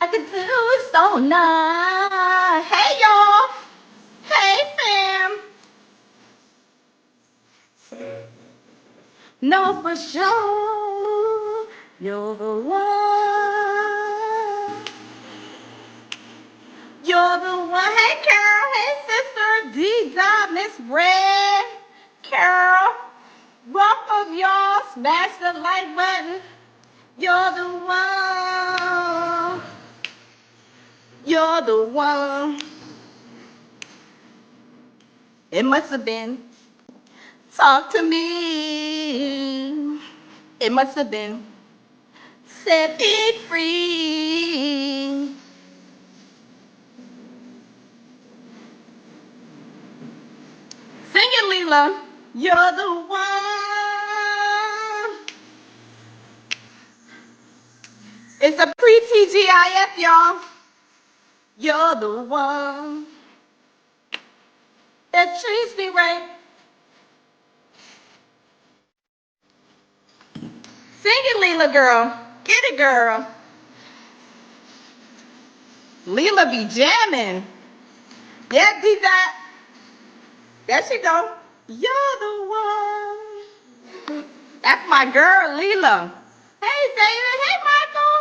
I could do it so nice. Hey y'all. Hey fam. No for sure. You're the one. You're the one. Hey Carol. Hey sister. D-Dot. Miss Red. Carol. Welcome y'all. Smash the like button. You're the one. You're the one. It must have been. Talk to me. It must have been. Set it free. Sing it, Leela. You're the one. It's a pre-TGIF, y'all. You're the one that treats me right. Sing it, Leela, girl. Get it, girl. Leela be jamming. Yeah, did that. There she go. You're the one. That's my girl, Leela. Hey, David. Hey, Michael.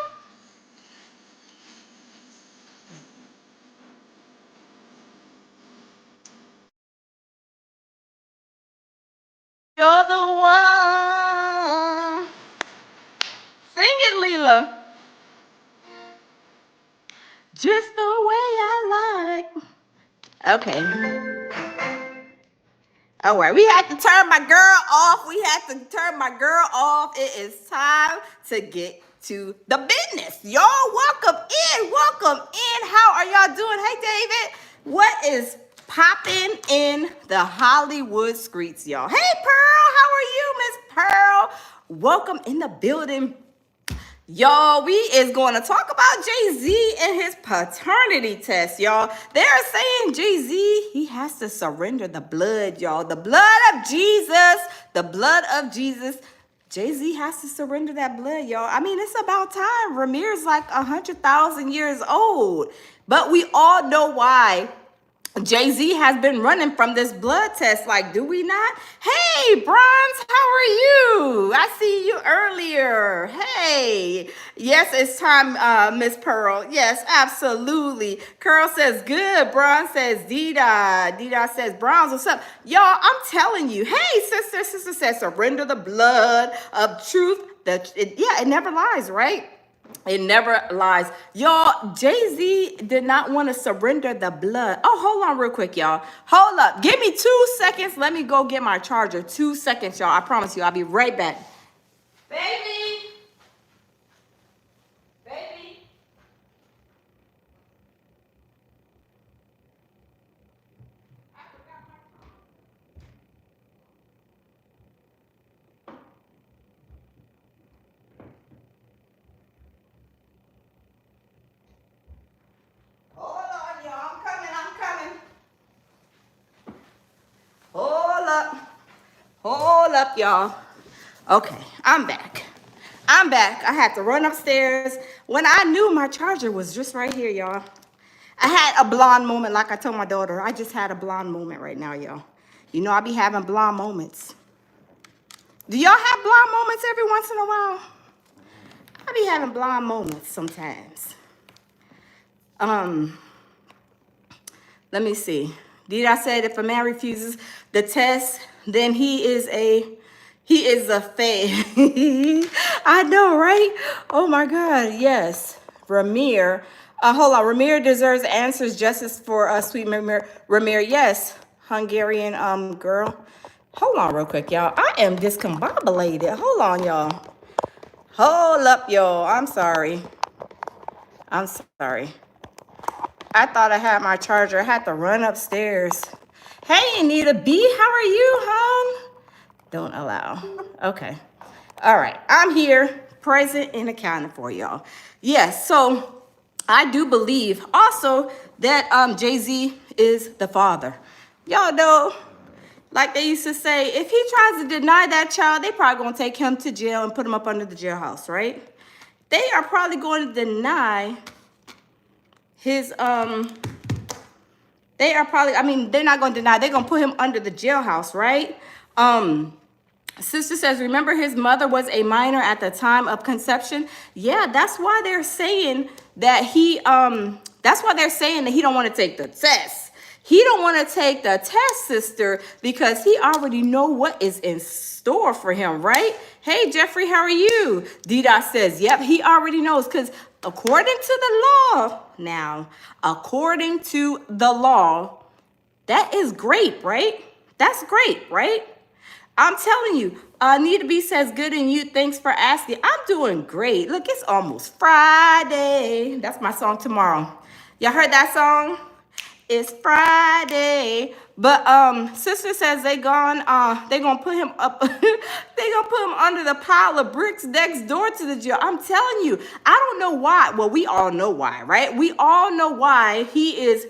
You're the one. Sing it, Leela. Just the way I like. Okay. All right, we had to turn my girl off. We had to turn my girl off. It is time to get to the business. Y'all, welcome in. Welcome in. How are y'all doing? Hey, David. What is popping in the Hollywood streets, y'all? Hey, Pearl. How are you, Miss Pearl? Welcome in the building. Y'all, we is going to talk about Jay-Z and his paternity test, y'all. They're saying Jay-Z, he has to surrender the blood, y'all. The blood of Jesus. The blood of Jesus. Jay-Z has to surrender that blood, y'all. I mean, it's about time. Ramir's like 100,000 years old. But we all know why Jay-Z has been running from this blood test. Like, do we not? Hey, Bronze, how are you? I see you earlier. Hey. Yes, it's time, Miss Pearl. Yes, absolutely. Curl says good. Bronze says Dida. Dida says Bronze, what's up? Y'all, I'm telling you. Hey, sister. Sister says surrender the blood of truth. It never lies, right? It never lies. Y'all, Jay-Z did not want to surrender the blood. Oh, hold on real quick, y'all. Hold up. Give me 2 seconds. Let me go get my charger. 2 seconds, y'all. I promise you, I'll be right back. Baby. Baby. up, y'all. Okay, I'm back. I'm back. I had to run upstairs when I knew my charger was just right here, y'all. I had a blonde moment, like I told my daughter. I just had a blonde moment right now, y'all. You know I be having blonde moments. Do y'all have blonde moments every once in a while? I be having blonde moments sometimes. Let me see. Did I say if a man refuses the test, then he is a fake. I know, right? Oh my God, yes. Ramir. Hold on. Ramir deserves answers justice for sweet Ramir. Ramir, yes. Hungarian girl. Hold on real quick, y'all. I am discombobulated. Hold on, y'all. Hold up, y'all. I'm sorry. I'm sorry. I thought I had my charger. I had to run upstairs. Hey, Anita B, how are you, hon? Don't allow. Okay. All right. I'm here, present and accounted for, y'all. Yes, so I do believe also that Jay-Z is the father. Y'all know, like they used to say, if he tries to deny that child, they probably going to take him to jail and put him up under the jailhouse, right? They are probably going to deny his, they are probably, I mean, they're not going to deny, they're going to put him under the jailhouse, right? Sister says, remember his mother was a minor at the time of conception? Yeah, that's why they're saying that he don't want to take the test. He don't want to take the test, sister, because he already know what is in store for him, right? Hey, Jeffrey, how are you? D-Dot says, yep, he already knows, because according to the law, according to the law, that is great, right? That's great, right? I'm telling you, Anita B says, good and you, thanks for asking. I'm doing great. Look, it's almost Friday. That's my song tomorrow. Y'all heard that song? It's Friday. But sister says they gonna put him up, they gonna put him under the pile of bricks next door to the jail. I'm telling you, I don't know why. Well, we all know why, right? We all know why he is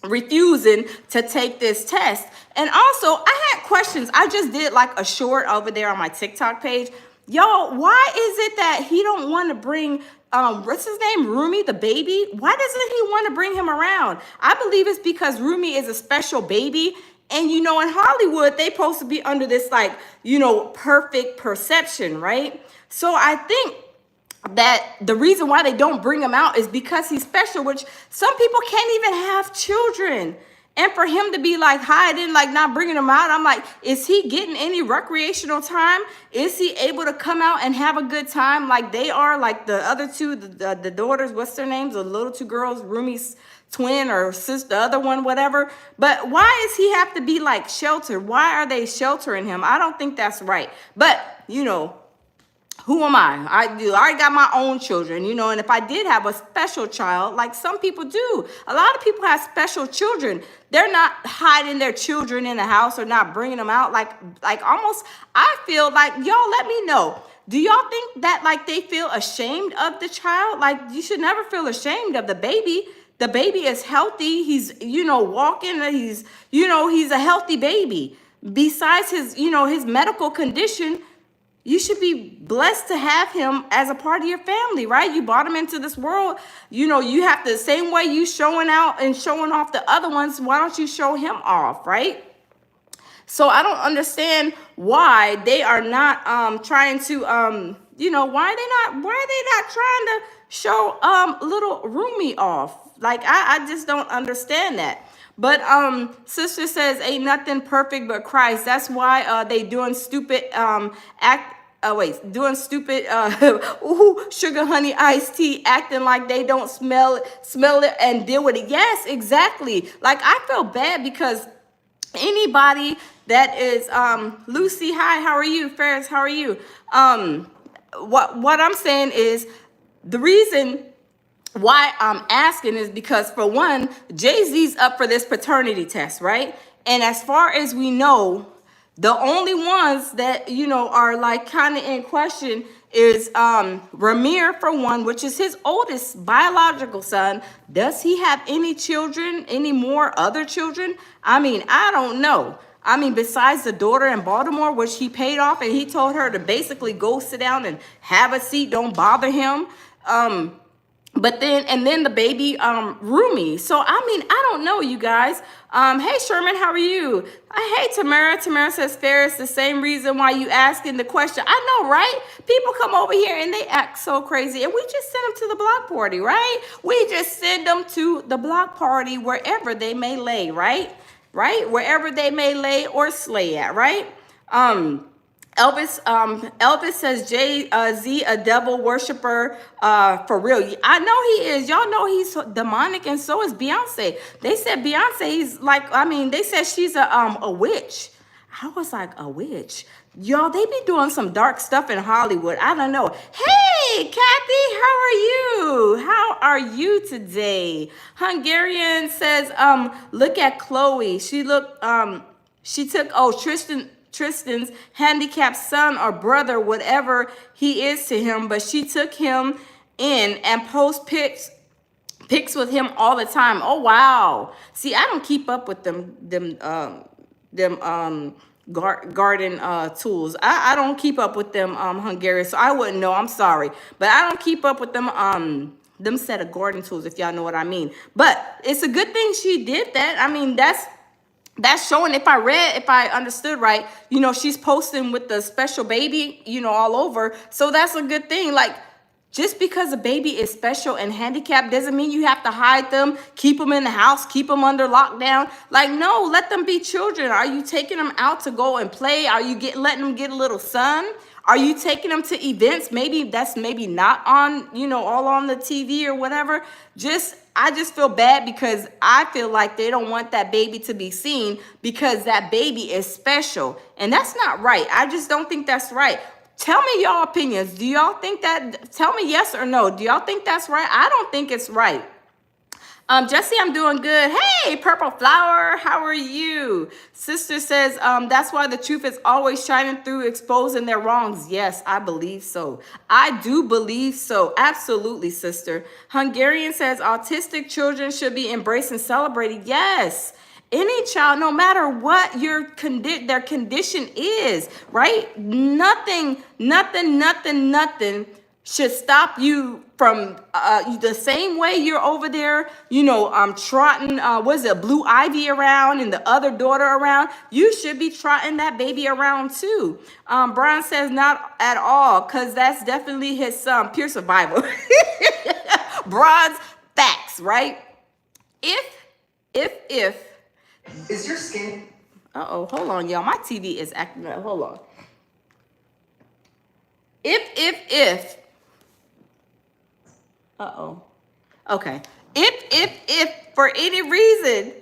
refusing to take this test. And also, I had questions. I just did like a short over there on my TikTok page. Y'all, why is it that he don't want to bring what's his name, Rumi, the baby? Why doesn't he want to bring him around? I believe it's because Rumi is a special baby. And you know, in Hollywood, they supposed to be under this, like, you know, perfect perception, right? So I think that the reason why they don't bring him out is because he's special, which some people can't even have children. And for him to be like hiding, like not bringing him out, I'm like, is he getting any recreational time? Is he able to come out and have a good time like they are, like the other two, the daughters, what's their names? The little two girls, Rumi's twin or sister, the other one, whatever. But why does he have to be like sheltered? Why are they sheltering him? I don't think that's right. But, you know, who am I? I already got my own children, you know, and if I did have a special child, like some people do, a lot of people have special children. They're not hiding their children in the house or not bringing them out. Like almost, I feel like, y'all let me know. Do y'all think that like they feel ashamed of the child? Like you should never feel ashamed of the baby. The baby is healthy. He's, you know, walking. He's, you know, he's a healthy baby. Besides his, you know, his medical condition, you should be blessed to have him as a part of your family, right? You brought him into this world. You know, you have to, the same way you showing out and showing off the other ones, why don't you show him off, right? So I don't understand why they are not trying to, you know, why are they not trying to show little Rumi off? Like, I just don't understand that. But sister says, ain't nothing perfect but Christ. That's why they doing stupid doing stupid sugar honey iced tea, acting like they don't smell it and deal with it. Yes, exactly. Like I feel bad because anybody that is Lucy, hi, how are you? Ferris, how are you? What I'm saying is the reason why I'm asking is because, for one, Jay-Z's up for this paternity test, right? And as far as we know, the only ones that, you know, are like kind of in question is Ramir, for one, which is his oldest biological son. Does he have any children, any more other children? I mean, I don't know. I mean, besides the daughter in Baltimore, which he paid off, and he told her to basically go sit down and have a seat, don't bother him. But then the baby roomie. So I mean, I don't know, you guys. Hey Sherman, how are you? Hey Tamara. Tamara says fair is the same reason why you asking the question. I know, right? People come over here and they act so crazy, and we just send them to the block party, right? We just send them to the block party wherever they may lay, right? Right? Wherever they may lay or slay at, right? Elvis says Jay-Z a devil worshiper for real. I know he is. Y'all know he's demonic, and so is Beyonce. They said Beyonce's like, I mean, they said she's a witch. I was like, a witch? Y'all, they be doing some dark stuff in Hollywood. I don't know. Hey, Kathy, how are you? How are you today? Hungarian says, look at Chloe. She took, Tristan's handicapped son or brother, whatever he is to him, but she took him in and post pics with him all the time. Oh wow. See, I don't keep up with them garden tools. I don't keep up with them Hungarian, so I wouldn't know. I'm sorry, but I don't keep up with them set of garden tools, if y'all know what I mean. But it's a good thing she did that. I mean, that's showing, if I understood right, you know, she's posting with the special baby, you know, all over. So that's a good thing. Like, just because a baby is special and handicapped doesn't mean you have to hide them, keep them in the house, keep them under lockdown. Like, no, let them be children. Are you taking them out to go and play? Are you letting them get a little sun? Are you taking them to events? Maybe that's not on, you know, all on the TV or whatever. I just feel bad because I feel like they don't want that baby to be seen because that baby is special. And that's not right. I just don't think that's right. Tell me your opinions. Do y'all think that? Tell me yes or no. Do y'all think that's right? I don't think it's right. Jesse, I'm doing good. Hey, Purple Flower, how are you? Sister says, that's why the truth is always shining through, exposing their wrongs. Yes, I believe so. I do believe so. Absolutely, sister. Hungarian says, autistic children should be embraced and celebrated. Yes. Any child, no matter what their condition is, right? Nothing should stop you from the same way you're over there, you know, trotting, Blue Ivy around and the other daughter around. You should be trotting that baby around too. Brian says not at all, because that's definitely his pure survival. Brian's facts, right? If is your skin? Hold on, y'all. My TV is acting up. Hold on. If okay. If for any reason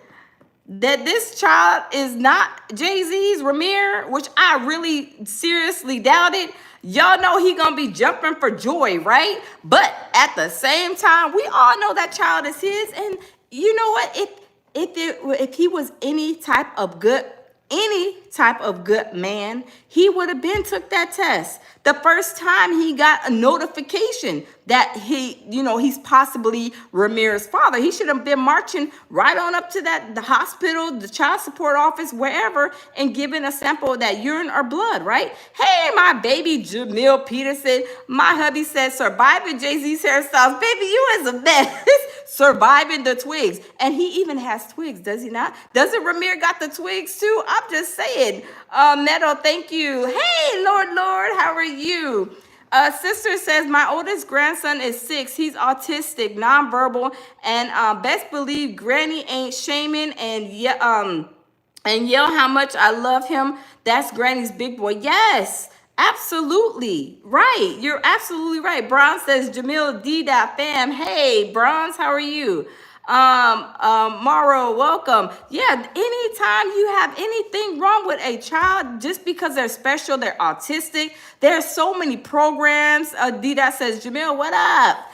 that this child is not Jay-Z's Ramir, which I really seriously doubt it, y'all know he gonna be jumping for joy, right? But at the same time, we all know that child is his, and you know what? If he was any type of good man, he would have been took that test. The first time he got a notification that he's possibly Ramirez's father, he should have been marching right on up to the hospital, the child support office, wherever, and giving a sample of that urine or blood, right? Hey, my baby Jamil Peterson, my hubby said, surviving Jay-Z's hairstyles. Baby, you is a mess. Surviving the twigs. And he even has twigs, does he not? Doesn't Ramir got the twigs too? I'm just saying. Neto, thank you. Hey, Lord, how are you? Sister says, my oldest grandson is 6. He's autistic, nonverbal, and best believe Granny ain't shaming and yell how much I love him. That's Granny's big boy. Yes, absolutely right. You're absolutely right. Bronze says, Jamil D. fam. Hey, Bronze, how are you? Morrow, welcome. Yeah, anytime you have anything wrong with a child, just because they're special, they're autistic, there's so many programs. Dida says, Jamil, what up?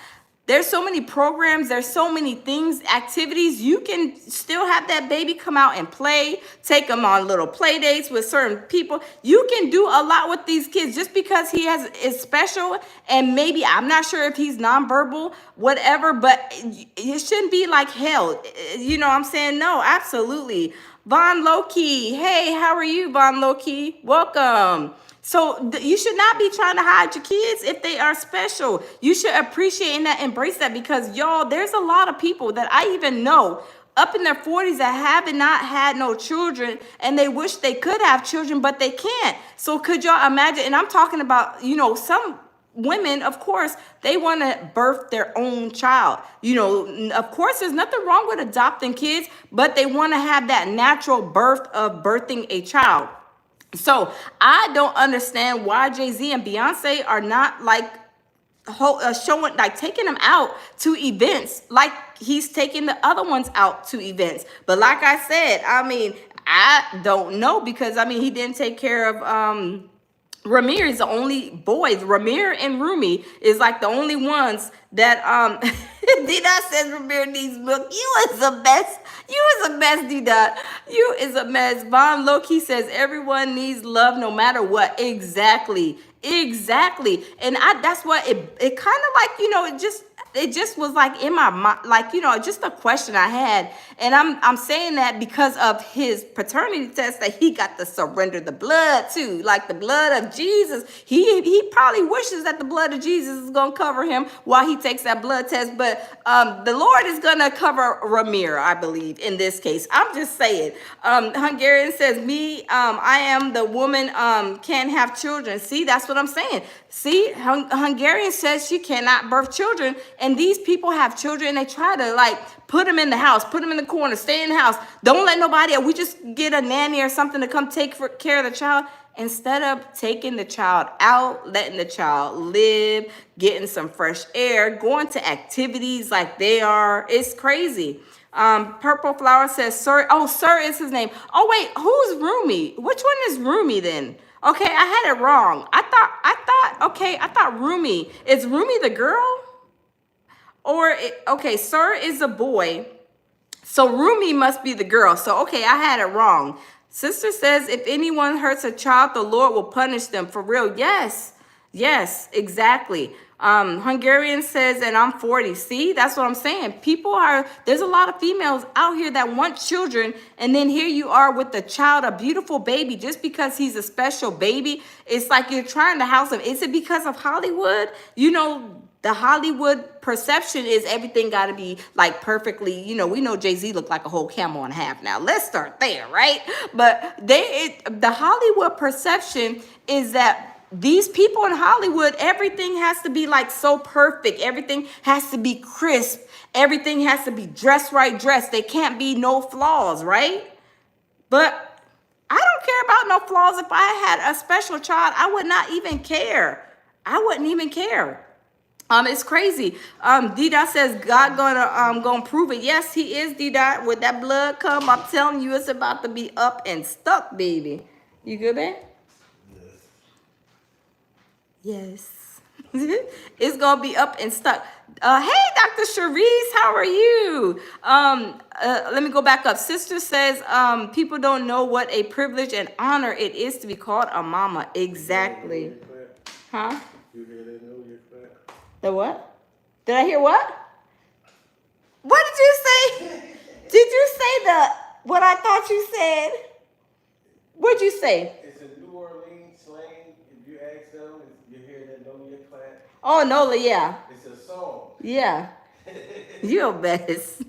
There's so many programs, there's so many things, activities. You can still have that baby come out and play, take them on little play dates with certain people. You can do a lot with these kids just because he is special, and maybe, I'm not sure if he's nonverbal, whatever, but it shouldn't be like hell. You know what I'm saying? No, absolutely. Von Loki. Hey, how are you, Von Loki? Welcome. So you should not be trying to hide your kids if they are special. You should appreciate that, embrace that, because y'all, there's a lot of people that I even know up in their 40s that have not had no children, and they wish they could have children, but they can't. So could y'all imagine? And I'm talking about, some women, of course, they want to birth their own child. Of course, there's nothing wrong with adopting kids, but they want to have that natural birth of birthing a child. So I don't understand why Jay-Z and Beyonce are not like showing, like taking him out to events like he's taking the other ones out to events. But like I said, I don't know, because he didn't take care of Ramir is the only boys. Ramir and Rumi is like the only ones that D-Dot says Ramir needs milk. You is a mess. You is a mess, D-Dot. You is a mess. Von Loki says everyone needs love no matter what. Exactly. And that's what it kind of like, it just was like in my mind, like, just a question I had. And I'm saying that because of his paternity test that he got to surrender the blood to, like the blood of Jesus. He probably wishes that the blood of Jesus is going to cover him while he takes that blood test. But the Lord is going to cover Ramir, I believe, in this case. I'm just saying. Hungarian says, I am the woman, can't have children. See, that's what I'm saying. See, Hungarian says she cannot birth children, and these people have children, and they try to like put them in the house, put them in the corner, stay in the house. Don't let nobody else. We just get a nanny or something to come take care of the child, instead of taking the child out, letting the child live, getting some fresh air, going to activities like they are. It's crazy. Purple Flower says, Sir. Oh, Sir is his name. Oh, wait, who's Rumi? Which one is Rumi then? Okay, I had it wrong. I thought Rumi. Is Rumi the girl? Okay, Sir is a boy. So Rumi must be the girl. So, okay, I had it wrong. Sister says, if anyone hurts a child, the Lord will punish them. For real. Yes, exactly. Hungarian says, and I'm 40. See, that's what I'm saying. There's a lot of females out here that want children, and then here you are with a child, a beautiful baby, just because he's a special baby. It's like you're trying to house him. Is it because of Hollywood? The Hollywood perception is everything got to be like perfectly, we know Jay-Z looked like a whole camel and a half now. Let's start there, right? But the Hollywood perception is that these people in Hollywood, everything has to be like so perfect. Everything has to be crisp. Everything has to be dressed. There can't be no flaws, right? But I don't care about no flaws. If I had a special child, I would not even care. I wouldn't even care. It's crazy. D-Dot says God gonna prove it. Yes, he is, D-Dot. When that blood come, I'm telling you, it's about to be up and stuck, baby. You good, man? Yes. It's gonna be up and stuck. Hey, Dr. Cherise, how are you? Let me go back up. Sister says, people don't know what a privilege and honor it is to be called a mama. Exactly. Huh? The what? Did I hear what? What did you say? Did you say what I thought you said? What'd you say? It's a New Orleans slang. If you ask them, you hear that Nola clap. Oh, Nola, yeah. It's a song. Yeah. You're a mess.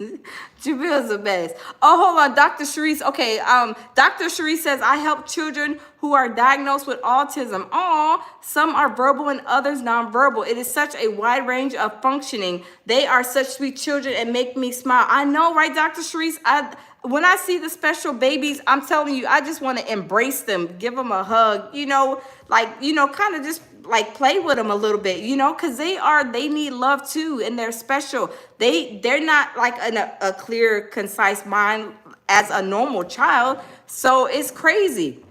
Jabil's a mess. Oh, hold on. Dr. Cherise. Okay. Dr. Cherise says, I help children who are diagnosed with autism. Some are verbal and others nonverbal. It is such a wide range of functioning. They are such sweet children and make me smile. I know, right, Dr. Cherise? When I see the special babies, I'm telling you, I just want to embrace them, give them a hug, kind of just like play with them a little bit, because they need love too, and they're special. They're not like a clear, concise mind as a normal child. So it's crazy.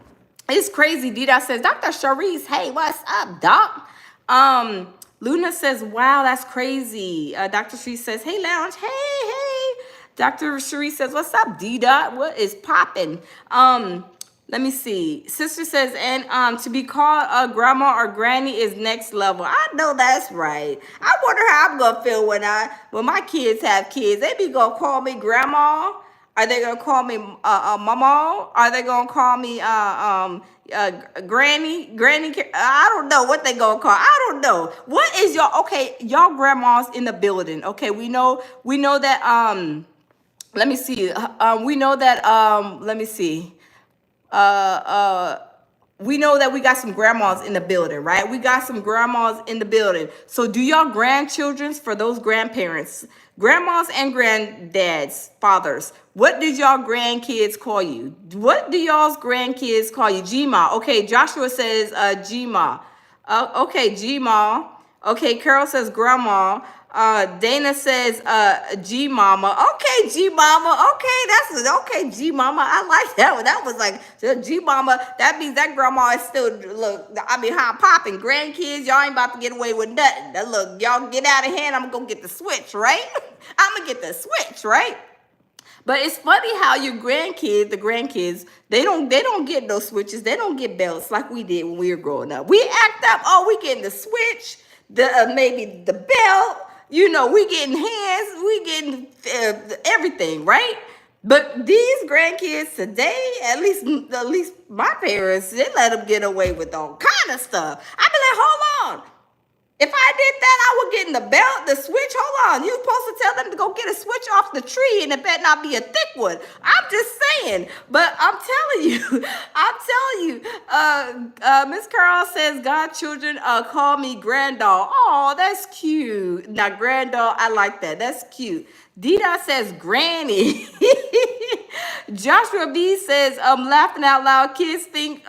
It's crazy. Dida says, Dr. Cherise, hey, what's up, doc? Luna says, wow, that's crazy. Dr. Cherise says, hey, Lounge, hey. Dr. Cherise says, what's up, D-Dot? What is popping? Let me see. Sister says, and to be called a grandma or granny is next level. I know that's right. I wonder how I'm going to feel when my kids have kids. They be going to call me grandma. Are they gonna call me mama? Are they gonna call me granny? I don't know what they gonna call. I don't know. What is y'all? Okay, y'all grandmas in the building. Okay, we know that let me see. We know that let me see. Uh uh we know that we got some grandmas in the building, right? We got some grandmas in the building. So do y'all grandchildren's, for those grandparents, grandmas and granddads, fathers, what did y'all grandkids call you? What do y'all's grandkids call you? Gma. Okay, Joshua says Gma. Okay, Gma. Okay, Carol says grandma. Dana says G Mama. Okay, G Mama. Okay, that's okay, G Mama. I like that one. That was like G Mama. That means that grandma is still look. I mean, how popping grandkids. Y'all ain't about to get away with nothing. That look, y'all get out of hand. I'm gonna go get the switch, right? I'm gonna get the switch, right? But it's funny how your the grandkids, they don't get those switches. They don't get belts like we did when we were growing up. We act up, oh, we getting the switch, the maybe the belt, you know, we getting hands, we getting everything, right? But these grandkids today, at least my parents, they let them get away with all kind of stuff. I be like, hold on. If I did that, I would get in the belt, the switch. Hold on. You're supposed to tell them to go get a switch off the tree, and it better not be a thick one. I'm just saying. But I'm telling you, Miss Carol says, godchildren call me granddoll. Oh, that's cute. Now, granddoll, I like that. That's cute. Dida says granny. Joshua B says, laughing out loud. Kids think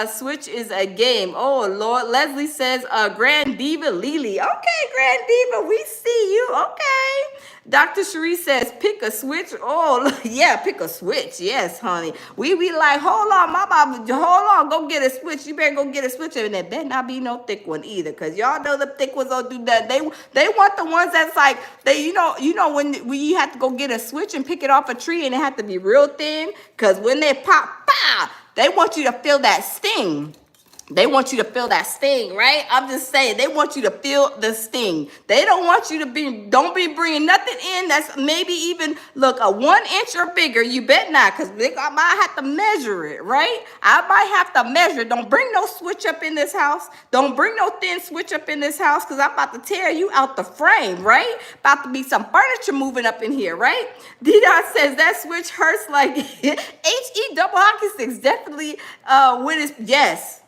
Switch is a game. Oh Lord. Leslie says Grand Diva Lily. Okay, Grand Diva, we see you. Okay. Dr. Cherie says pick a switch. Oh yeah, pick a switch. Yes, honey. We be like, hold on, mama, hold on, go get a switch. You better go get a switch, and it better not be no thick one either, because y'all know the thick ones don't do that. They want the ones that's like they when you have to go get a switch and pick it off a tree, and it have to be real thin, because when they pop, pow. They want you to feel that sting. They want you to feel that sting, right? I'm just saying, they want you to feel the sting. They don't want you to don't be bringing nothing in that's maybe even, look, a 1 inch or bigger. You bet not, because I might have to measure it, right? I might have to measure. Don't bring no switch up in this house. Don't bring no thin switch up in this house, because I'm about to tear you out the frame, right? About to be some furniture moving up in here, right? D-Dot says that switch hurts like H-E double hockey sticks. Definitely when it's, yes,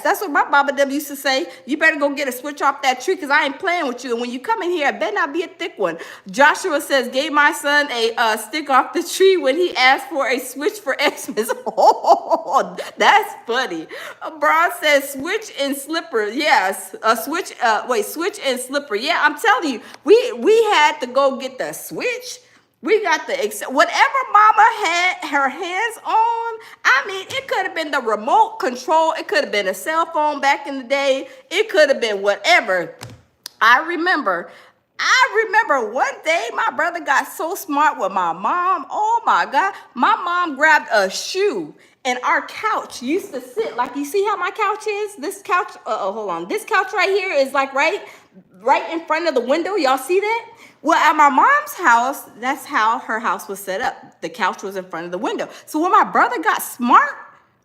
that's what my Baba W used to say. You better go get a switch off that tree, because I ain't playing with you. And when you come in here, it better not be a thick one. Joshua says, gave my son a stick off the tree when he asked for a switch for Xmas. Oh, that's funny. Braun says, switch and slipper. Yes, switch and slipper. Yeah, I'm telling you, we had to go get the switch. We got the whatever mama had her hands on. I mean, it could have been the remote control. It could have been a cell phone back in the day. It could have been whatever. I remember one day my brother got so smart with my mom. Oh my God. My mom grabbed a shoe, and our couch used to sit like, you see how my couch is? This couch, hold on. This couch right here is like right in front of the window. Y'all see that? Well, at my mom's house, that's how her house was set up. The couch was in front of the window. So when my brother got smart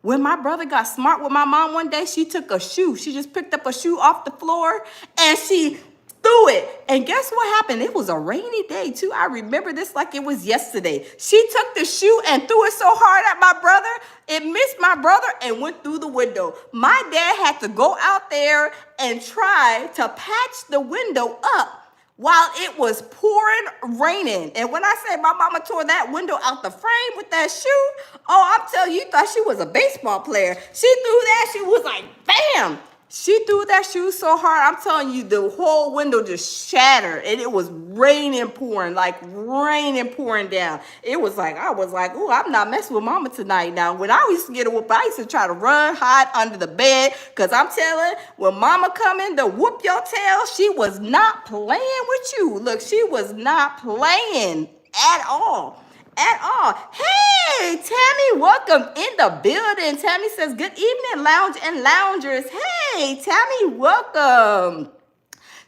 with my mom one day, she took a shoe. She just picked up a shoe off the floor and she threw it. And guess what happened? It was a rainy day too. I remember this like it was yesterday. She took the shoe and threw it so hard at my brother, it missed my brother and went through the window. My dad had to go out there and try to patch the window up while it was pouring raining. And when I say my mama tore that window out the frame with that shoe, oh, I'm telling you, you thought she was a baseball player. She threw that, she was like, bam. She threw that shoe so hard, I'm telling you, the whole window just shattered, and it was raining, pouring down. It was like, I was like, oh, I'm not messing with mama tonight. Now, when I used to get a whoop, I used to try to run, hide under the bed, because I'm telling, when mama come in to whoop your tail, she was not playing with you. Look, she was not playing at all. Hey, Tammy, welcome in the building. Tammy says, good evening, lounge and loungers. Hey, Tammy, welcome.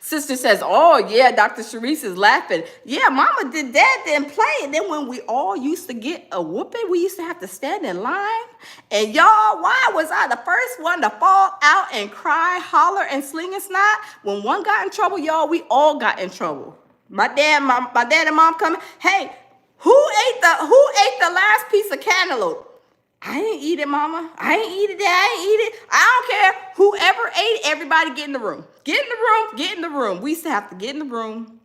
Sister says, oh, yeah, Dr. Sharice is laughing. Yeah, mama did that, didn't play. And then when we all used to get a whooping, we used to have to stand in line. And y'all, why was I the first one to fall out and cry, holler, and sling and snot? When one got in trouble, y'all, we all got in trouble. My dad and mom coming, hey, who ate the last piece of cantaloupe? I didn't eat it, mama. I ain't eat it. I ain't eat it. I don't care. Whoever ate it, everybody get in the room. Get in the room. Get in the room. We used to have to get in the room,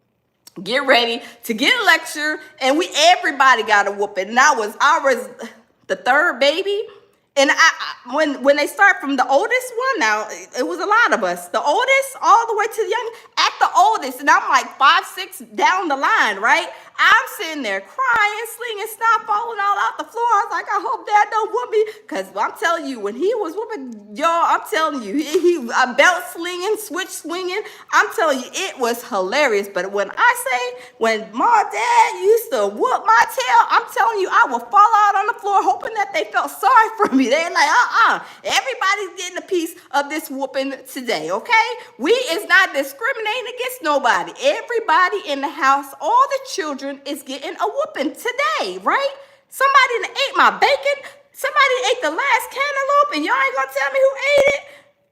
get ready to get a lecture, and everybody got a whooping. And I was the third baby. And when they start from the oldest one, now it was a lot of us. The oldest all the way to the young, at the oldest, and I'm like 5, 6 down the line, right? I'm sitting there crying, slinging, snot falling all out the floor. I was like, I hope Dad don't whoop me, because I'm telling you, when he was whooping y'all, I'm telling you, he belt slinging, switch swinging. I'm telling you, it was hilarious. But when Mom, Dad used to whoop my tail, I'm telling you, I would fall out on the floor, hoping that they felt sorry for me. They're like, everybody's getting a piece of this whooping today, okay? We is not discriminating against nobody. Everybody in the house, all the children is getting a whooping today, right? Somebody done ate my bacon. Somebody ate the last cantaloupe, and y'all ain't gonna tell me who ate it?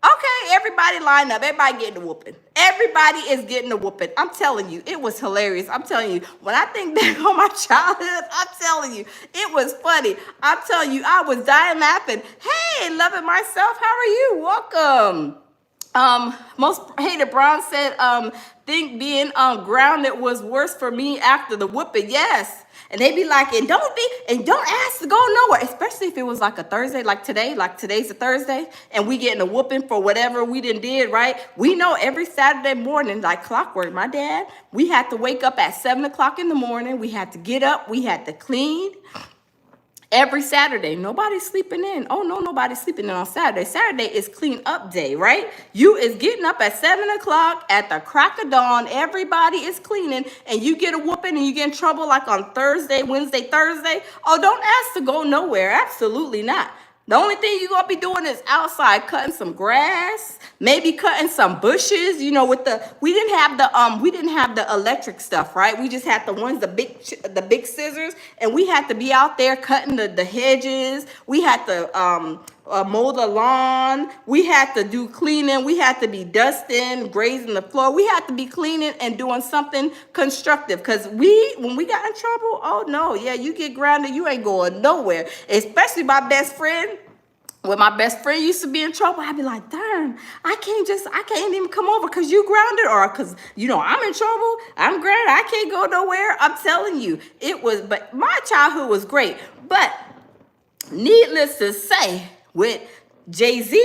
Okay, everybody line up. Everybody getting a whooping. Everybody is getting a whooping. I'm telling you, it was hilarious. I'm telling you, when I think back on my childhood, I'm telling you, it was funny. I'm telling you, I was dying laughing. Hey, loving myself. How are you? Welcome. Most hated Brown said, think being grounded was worse for me after the whooping. Yes. And they be like, and don't ask to go nowhere, especially if it was like a Thursday, like today, like today's a Thursday, and we getting a whooping for whatever we did, right? We know every Saturday morning, like clockwork, my dad, we had to wake up at 7 o'clock in the morning. We had to get up. We had to clean. Every Saturday, nobody's sleeping in. Oh, no, nobody's sleeping in on Saturday. Saturday is clean up day, right? You is getting up at 7 o'clock at the crack of dawn. Everybody is cleaning, and you get a whooping and you get in trouble like on Thursday, Wednesday, Thursday. Oh, don't ask to go nowhere. Absolutely not. The only thing you're going to be doing is outside cutting some grass, maybe cutting some bushes, we didn't have the electric stuff, right? We just had the big scissors, and we had to be out there cutting the hedges. We had to mow the lawn. We had to do cleaning. We had to be dusting, grazing the floor. We had to be cleaning and doing something constructive, because when we got in trouble, oh no, yeah, you get grounded, you ain't going nowhere. Especially my best friend. When my best friend used to be in trouble, I'd be like, darn, I can't even come over because you grounded, or because, I'm in trouble, I'm grounded, I can't go nowhere. I'm telling you, but my childhood was great. But needless to say, with Jay-Z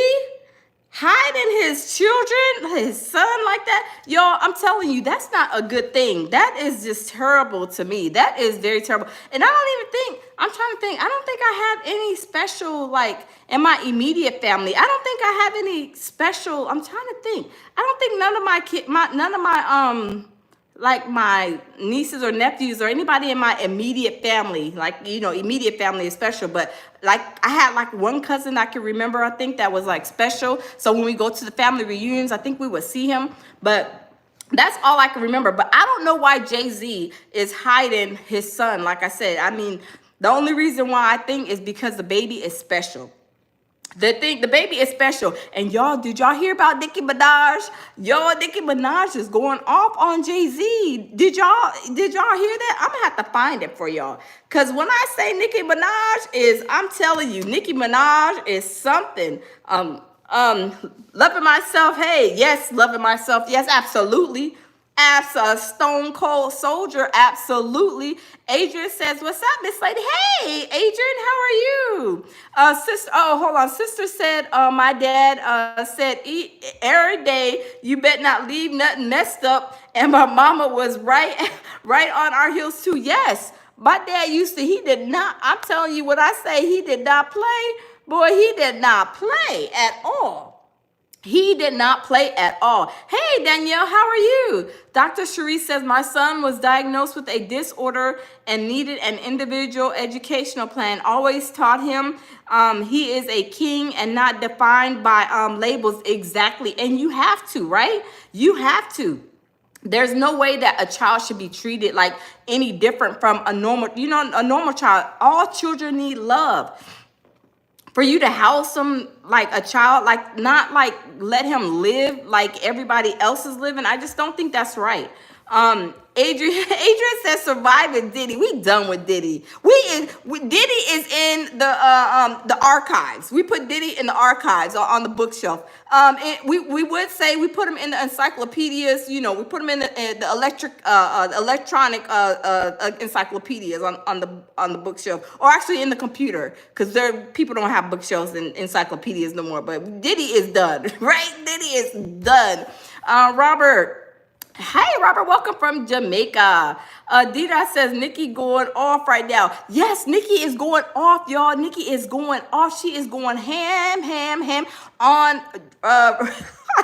hiding his children, his son like that, y'all, I'm telling you, that's not a good thing. That is just terrible to me. That is very terrible. And I don't think I have any special, like, in my immediate family. I don't think I have any special, I'm trying to think. I don't think none of my like my nieces or nephews or anybody in my immediate family, like, immediate family is special. But like, I had like one cousin I can remember, I think, that was like special. So when we go to the family reunions, I think we would see him. But that's all I can remember. But I don't know why Jay-Z is hiding his son. Like I said, the only reason why I think is because the baby is special. The baby is special. And y'all, did y'all hear about Nicki Minaj? Nicki Minaj is going off on Jay-Z. Did y'all hear that? I'm gonna have to find it for y'all. Cause when I say Nicki Minaj I'm telling you, Nicki Minaj is something. Loving myself. Hey, yes, loving myself. Yes, absolutely. As a stone cold soldier, absolutely. Adrian says, what's up, Miss Lady? Hey, Adrian, how are you? Sister, hold on. Sister said, my dad said, eat every day. You better not leave nothing messed up. And my mama was right on our heels too. Yes, my dad he did not, I'm telling you what I say, he did not play. Boy, he did not play at all. He did not play at all. Hey, Danielle, how are you? Dr. Cherie says, my son was diagnosed with a disorder and needed an individual educational plan. Always taught him he is a king and not defined by labels. Exactly. And you have to, right? You have to. There's no way that a child should be treated like any different from a normal, a normal child. All children need love. For you to house them like a child, like not like let him live like everybody else is living, I just don't think that's right. Adrian says surviving Diddy. We done with Diddy. Diddy is in the archives. We put Diddy in the archives on the bookshelf. We would say we put him in the encyclopedias. We put him in the electronic encyclopedias on the bookshelf, or actually in the computer, because people don't have bookshelves and encyclopedias no more. But Diddy is done, right? Diddy is done. Robert. Hey, Robert, welcome from Jamaica. Dida says, Nicki going off right now. Yes, Nicki is going off, y'all. Nicki is going off. She is going ham on on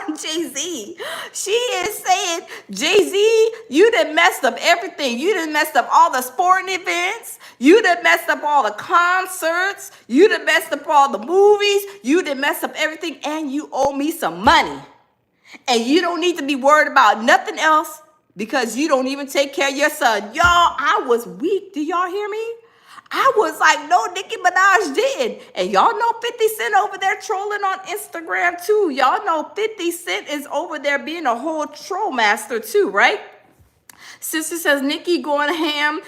Jay-Z. She is saying, Jay-Z, you done messed up everything. You done messed up all the sporting events. You done messed up all the concerts. You done messed up all the movies. You done messed up everything, and you owe me some money. And you don't need to be worried about nothing else because you don't even take care of your son. Y'all, I was weak. Do y'all hear me? I was like, no, Nicki Minaj did. And y'all know 50 Cent over there trolling on Instagram too. Y'all know 50 Cent is over there being a whole troll master too, right? Sister says, Nicki going ham,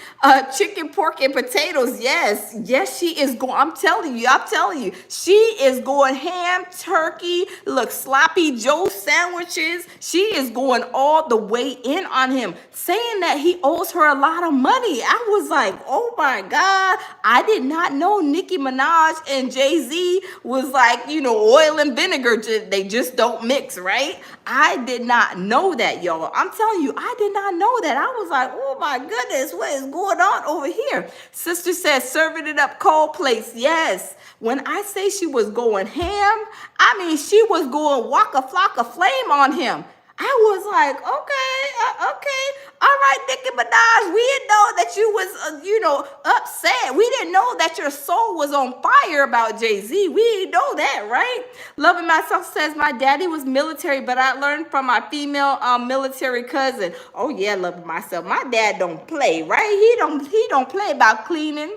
chicken, pork, and potatoes. Yes, she is going. I'm telling you, she is going ham, turkey, look, sloppy Joe sandwiches. She is going all the way in on him, saying that he owes her a lot of money. I was like, oh my God, I did not know Nicki Minaj and Jay-Z was like, oil and vinegar. They just don't mix, right? I did not know that, y'all. I'm telling you, I did not know that. I was like, oh my goodness, what is going on over here? Sister says, serving it up cold plates. Yes. When I say she was going ham, I mean, she was going waka flocka flame on him. I was like, okay, all right, Nicki Minaj, we didn't know that you was, upset. We didn't know that your soul was on fire about Jay-Z. We didn't know that, right? Loving Myself says, my daddy was military, but I learned from my female military cousin. Oh yeah, Loving Myself. My dad don't play, right? He don't play about cleaning.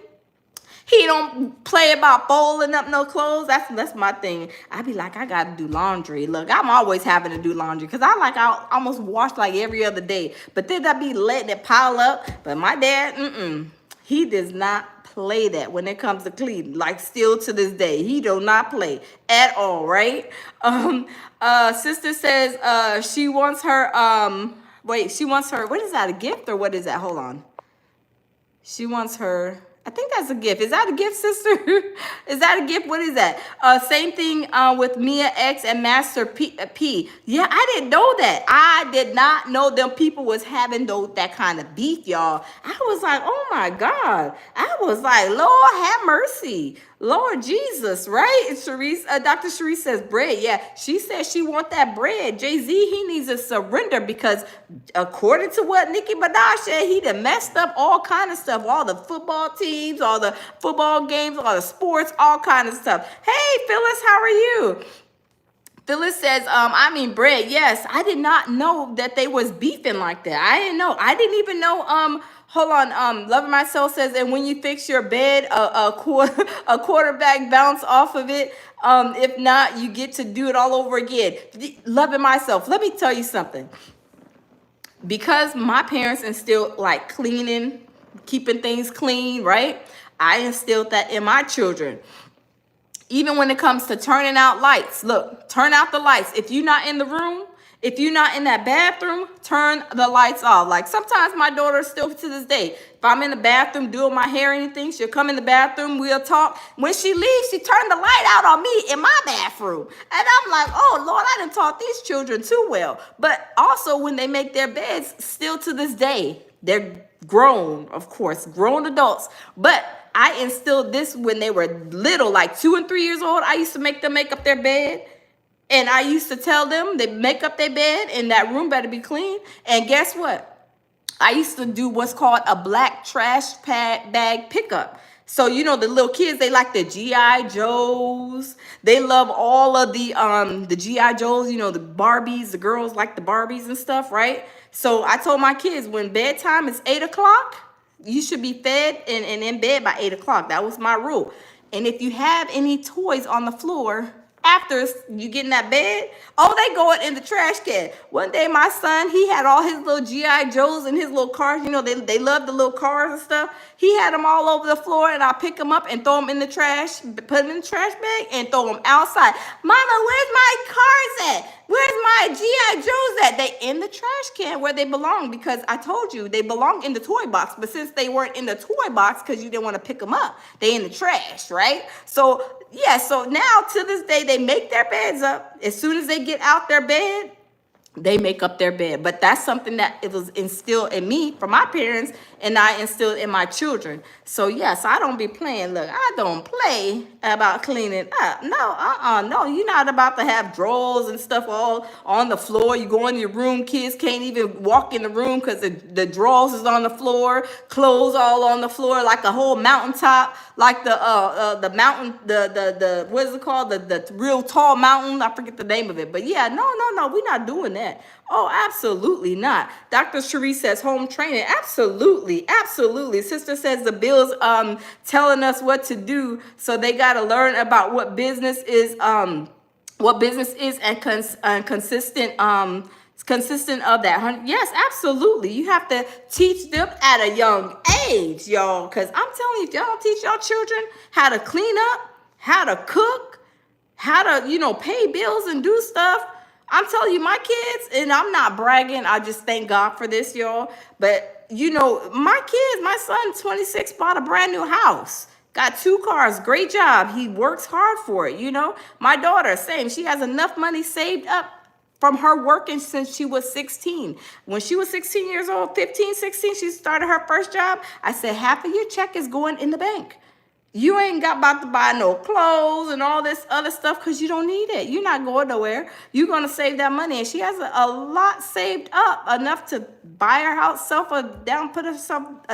He don't play about folding up no clothes. That's my thing. I be like, I gotta do laundry. Look, I'm always having to do laundry because I almost wash like every other day. But then I be letting it pile up. But my dad, he does not play that when it comes to cleaning. Like still to this day, he do not play at all, right? Sister says she wants her what is that, a gift or what is that? Hold on. She wants her, I think that's a gift. Is that a gift, sister? Is that a gift? What is that? Same thing with Mia X and Master P. Yeah, I didn't know that. I did not know them people was having that kind of beef, y'all. I was like, oh my God. I was like, Lord have mercy. Lord Jesus, right? Dr. Cherie says bread. Yeah, she says she want that bread. Jay-Z, he needs to surrender because according to what Nicki Minaj said, he done messed up all kind of stuff. All the football teams, all the football games, all the sports, all kind of stuff. Hey, Phyllis, how are you? Phyllis says, bread. Yes, I did not know that they was beefing like that. I didn't know. I didn't even know, hold on. Loving Myself says, and when you fix your bed, a quarterback bounce off of it. If not, you get to do it all over again. Loving Myself. Let me tell you something. Because my parents instilled like cleaning, keeping things clean, right? I instilled that in my children. Even when it comes to turning out lights, look, turn out the lights. If you're not in the room, if you're not in that bathroom, turn the lights off. Like sometimes my daughter still to this day, if I'm in the bathroom doing my hair or anything, she'll come in the bathroom, we'll talk. When she leaves, she turned the light out on me in my bathroom. And I'm like, oh Lord, I done taught these children too well. But also when they make their beds, still to this day, they're grown, of course, grown adults. But I instilled this when they were little, like 2 and 3 years old. I used to make them make up their bed. And I used to tell them they make up their bed and that room better be clean. And guess what? I used to do what's called a black trash bag pickup. So you know the little kids, they like the GI Joes. They love all of the GI Joes. You know the Barbies. The girls like the Barbies and stuff, right? So I told my kids when bedtime is 8 o'clock, you should be fed and in bed by 8 o'clock. That was my rule. And if you have any toys on the floor after you get in that bed, oh, they go in the trash can. One day, my son, he had all his little GI Joes and his little cars. You know, they love the little cars and stuff. He had them all over the floor, and I pick them up and throw them in the trash, put them in the trash bag, and throw them outside. Mama, where's my cars at? Where's my GI Joes at? They in the trash can where they belong, because I told you they belong in the toy box. But since they weren't in the toy box because you didn't want to pick them up, they in the trash, right? So yeah, so now to this day, they make their beds up. As soon as they get out their bed, they make up their bed. But that's something that it was instilled in me from my parents, and I instilled in my children. So yes, I don't be playing. Look, I don't play about cleaning up. No, you're not about to have drawers and stuff all on the floor. You go in your room, kids can't even walk in the room because the drawers is on the floor, clothes all on the floor, like a whole mountaintop, like the mountain, the what is it called? The real tall mountain. I forget the name of it. But yeah, no, we're not doing that. Oh, absolutely not. Dr. Cherie says home training. Absolutely. Sister says the Bill's telling us what to do, so they got to learn about what business is and consistent of that. Yes, absolutely. You have to teach them at a young age, y'all, because I'm telling you, if y'all don't teach y'all children how to clean up, how to cook, how to, pay bills and do stuff, I'm telling you, my kids, and I'm not bragging, I just thank God for this, y'all. But, my kids, my son, 26, bought a brand new house. Got 2 cars. Great job. He works hard for it, My daughter, same. She has enough money saved up from her working since she was 16. When she was 16 years old, 15, 16, she started her first job. I said, half of your check is going in the bank. You ain't about to buy no clothes and all this other stuff because you don't need it. You're not going nowhere. You're going to save that money. And she has a lot saved up, enough to buy herself a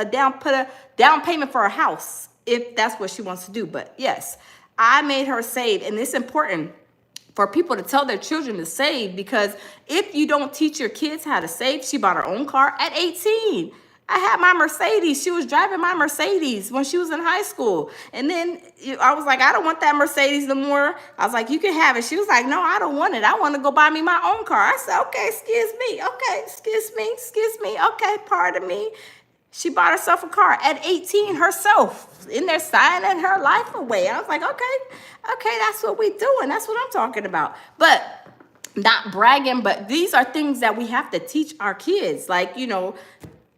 down payment for a house, if that's what she wants to do. But yes, I made her save. And it's important for people to tell their children to save, because if you don't teach your kids how to save, she bought her own car at 18. I had my Mercedes. She was driving my Mercedes when she was in high school. And then I was like, I don't want that Mercedes no more. I was like, you can have it. She was like, no, I don't want it. I want to go buy me my own car. I said, okay, excuse me. Okay, excuse me. Okay, pardon me. She bought herself a car at 18 herself, in there signing her life away. I was like, okay, that's what we doing. That's what I'm talking about. But not bragging, but these are things that we have to teach our kids. Like,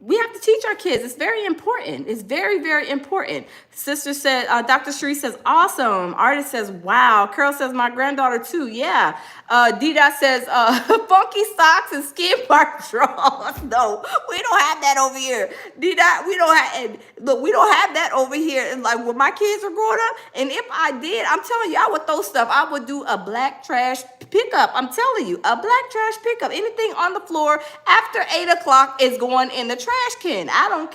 we have to teach our kids. It's very important. It's very, very important. Sister said, Dr. Cherie says, awesome. Artist says, wow. Carol says, my granddaughter too. Yeah. Dida says, funky socks and skin mark drawers. No, we don't have that over here. Dida, we don't have that over here. And like when my kids are growing up, and if I did, I'm telling you, I would throw stuff. I would do a black trash pickup. I'm telling you, a black trash pickup. Anything on the floor after 8 o'clock is going in the trash can. I don't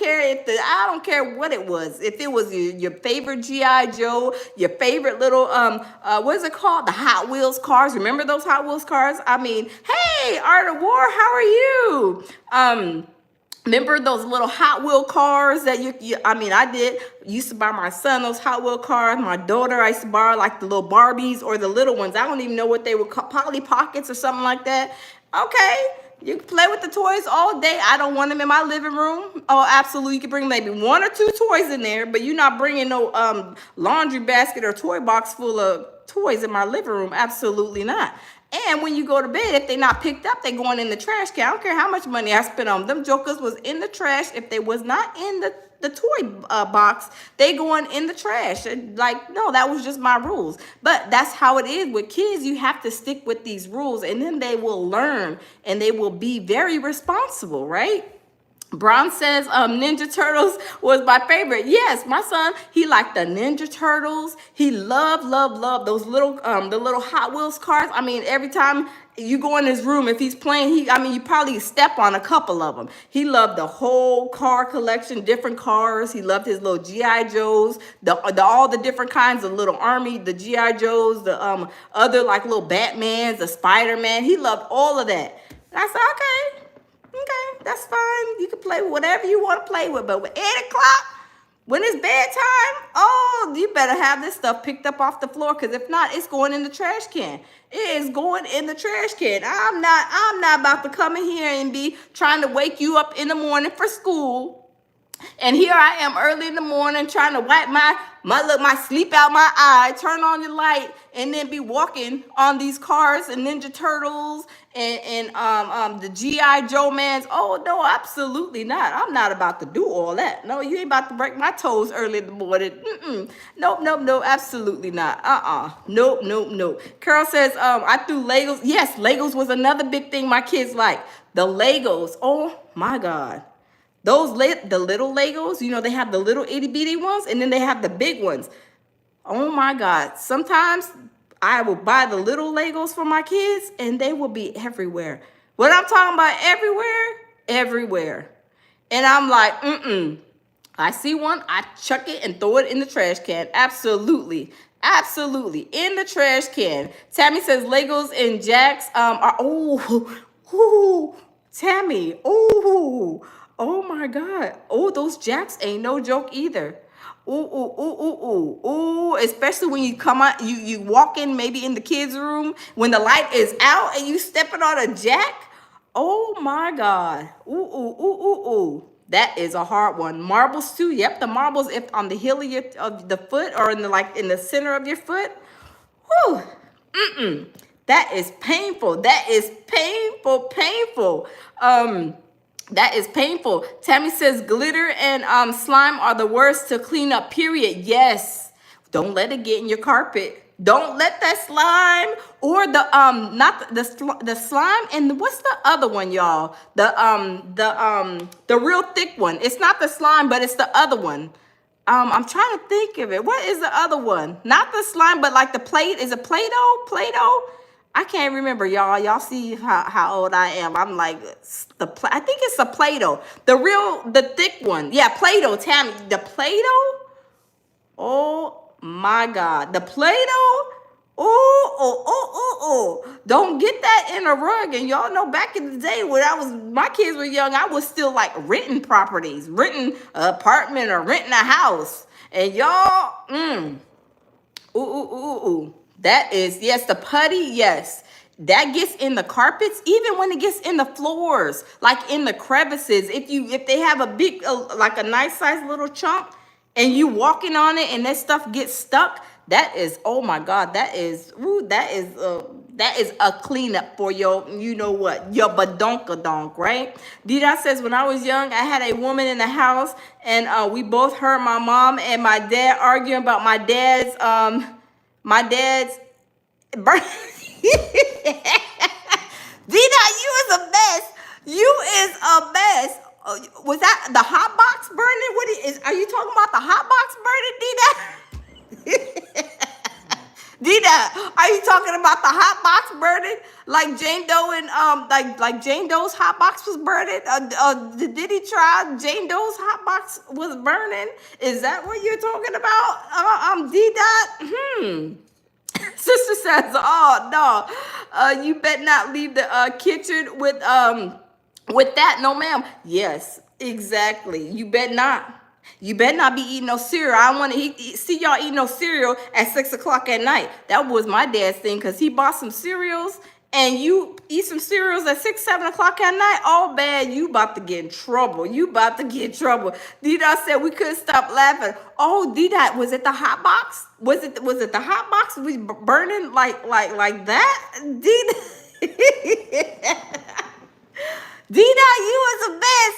care what it was. If it was your favorite GI Joe, your favorite little what is it called? The Hot Wheels cars. Remember those Hot Wheels cars? I mean, hey, Art of War, how are you? Remember those little Hot Wheel cars that I used to buy my son those Hot Wheel cars. My daughter, I used to borrow like the little Barbies or the little ones. I don't even know what they were called, Polly Pockets or something like that. Okay, you can play with the toys all day. I don't want them in my living room. Oh, absolutely. You can bring maybe 1 or 2 toys in there, but you're not bringing no laundry basket or toy box full of toys in my living room. Absolutely not. And when you go to bed, if they're not picked up, they're going in the trash can. I don't care how much money I spent on them. Jokers was in the trash. If they was not in the toy box, they going in the trash. Like, no, that was just my rules. But that's how it is with kids. You have to stick with these rules, and then they will learn, and they will be very responsible, right? Brown says Ninja Turtles was my favorite. Yes, my son, he liked the Ninja Turtles. He loved those little the little Hot Wheels cars. I mean, every time you go in his room, if he's playing, you probably step on a couple of them. He loved the whole car collection, different cars. He loved his little GI Joes, the all the different kinds of little army, the GI Joes, the other like little Batmans, the Spider-Man. He loved all of that. And I said, okay. Okay, that's fine. You can play with whatever you want to play with, but with 8 o'clock, when it's bedtime, oh, you better have this stuff picked up off the floor, because if not, it's going in the trash can. It is going in the trash can. I'm not about to come in here and be trying to wake you up in the morning for school. And here I am early in the morning trying to wipe my sleep out my eye, turn on your light, and then be walking on these cars and Ninja Turtles and the G.I. Joe mans. Oh, no, absolutely not. I'm not about to do all that. No, you ain't about to break my toes early in the morning. Nope, absolutely not. Nope. Carol says, I threw Legos. Yes, Legos was another big thing my kids like. The Legos. Oh, my God. The little Legos, they have the little itty bitty ones, and then they have the big ones. Oh my God. Sometimes I will buy the little Legos for my kids, and they will be everywhere. What I'm talking about, everywhere. And I'm like, I see one, I chuck it and throw it in the trash can. Absolutely, in the trash can. Tammy says Legos and Jacks are, Tammy, oh my God. Oh, those Jacks ain't no joke either. Ooh. Especially when you come out, you walk in maybe in the kids' room when the light is out and you stepping on a Jack. Oh my God. Ooh. That is a hard one. Marbles too. Yep, the marbles if on the heel of the foot or in the center of your foot. Whew. That is painful. That is painful. That is painful. Tammy says glitter and slime are the worst to clean up, period. Yes. Don't let it get in your carpet. Don't let that slime or the slime and what's the other one, y'all? The real thick one. It's not the slime, but it's the other one. I'm trying to think of it. What is the other one? Not the slime, but like the plate. Is it Play-Doh? Play-Doh? I can't remember, y'all. Y'all see how old I am. I'm like, I think it's a Play-Doh. The thick one. Yeah, Play-Doh, Tammy. The Play-Doh? Oh, my God. The Play-Doh? Oh. Don't get that in a rug. And y'all know back in the day when my kids were young, I was still like renting properties, renting an apartment or renting a house. And y'all, ooh. That is, yes, the putty, yes. That gets in the carpets, even when it gets in the floors, like in the crevices. If they have a big, like a nice size little chunk, and you walking on it and that stuff gets stuck, that is, oh my God, that is a cleanup for your, you know what, your badonkadonk, right? Dida says, when I was young, I had a woman in the house, and we both heard my mom and my dad arguing about my dad's burn. Dina, you is a mess. You is a mess. Was that the hot box burning? Are you talking about the hot box burning, Dina? Dina, are you talking about the hot box burning? Like Jane Doe and like Jane Doe's hot box was burning? Did he try Jane Doe's hot box was burning? Is that what you're talking about? D-Dot? Sister says, oh no, you better not leave the kitchen with that. No, ma'am. Yes, exactly. You better not. You better not be eating no cereal. I don't want to see y'all eat no cereal at 6 o'clock at night. That was my dad's thing, because he bought some cereals, and you eat some cereals at 6, 7 o'clock at night. Oh, man, you about to get in trouble. D-Dot said we couldn't stop laughing. Oh, D-Dot, was it the hot box? Was it the hot box we burning like that? D-Dot, you was a mess.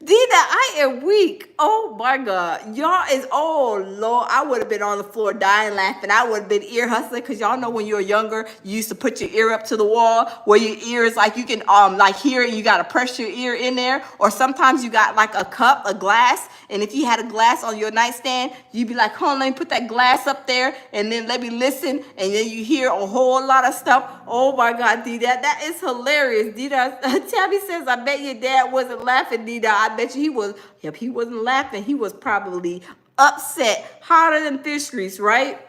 Dina, I am weak. Oh my God. Y'all is, oh Lord, I would have been on the floor dying laughing. I would have been ear hustling because y'all know when you were younger, you used to put your ear up to the wall where your ear is like you can like hear it and you got to press your ear in there. Or sometimes you got like a cup, a glass. And if you had a glass on your nightstand, you'd be like, hold on, let me put that glass up there and then let me listen. And then you hear a whole lot of stuff. Oh my God, Dina, that is hilarious. Dina, Tabby says, I bet your dad wasn't laughing, Dina. I bet you he was. If he wasn't laughing, he was probably upset, hotter than fish grease, right?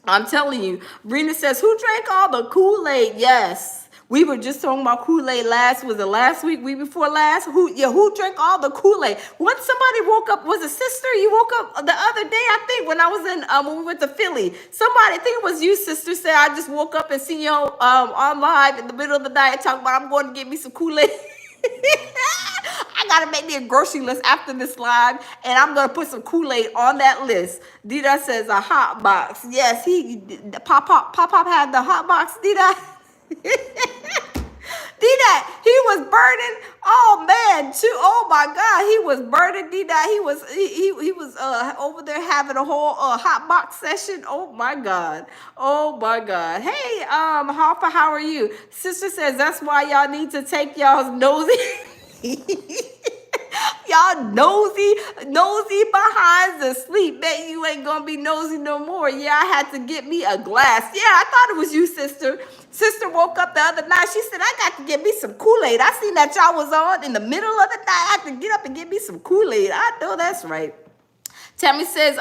I'm telling you. Rena says, who drank all the Kool-Aid? Yes. We were just talking about Kool-Aid was it last week, week before last? Who drank all the Kool-Aid? Once somebody woke up, was a sister? You woke up the other day, I think, when I was when we went to Philly. Somebody, I think it was you, sister, said, I just woke up and seen you on live in the middle of the night talking about I'm going to get me some Kool-Aid. I gotta make me a grocery list after this live, and I'm gonna put some Kool-Aid on that list. Dida says a hot box. Yes, Pop had the hot box. Dida, Dida, he was burning. Oh man, oh my God, he was burning. Dida, he was over there having a whole hot box session. Oh my God, oh my God. Hey, Hoffa, how are you? Sister says that's why y'all need to take y'all's nosy. Y'all nosy behinds to sleep. Bet you ain't gonna be nosy no more. Yeah, I had to get me a glass. Yeah, I thought it was you, sister. Sister woke up the other night. She said, I got to get me some Kool-Aid. I seen that y'all was on in the middle of the night. I had to get up and get me some Kool-Aid. I know that's right. Tammy says,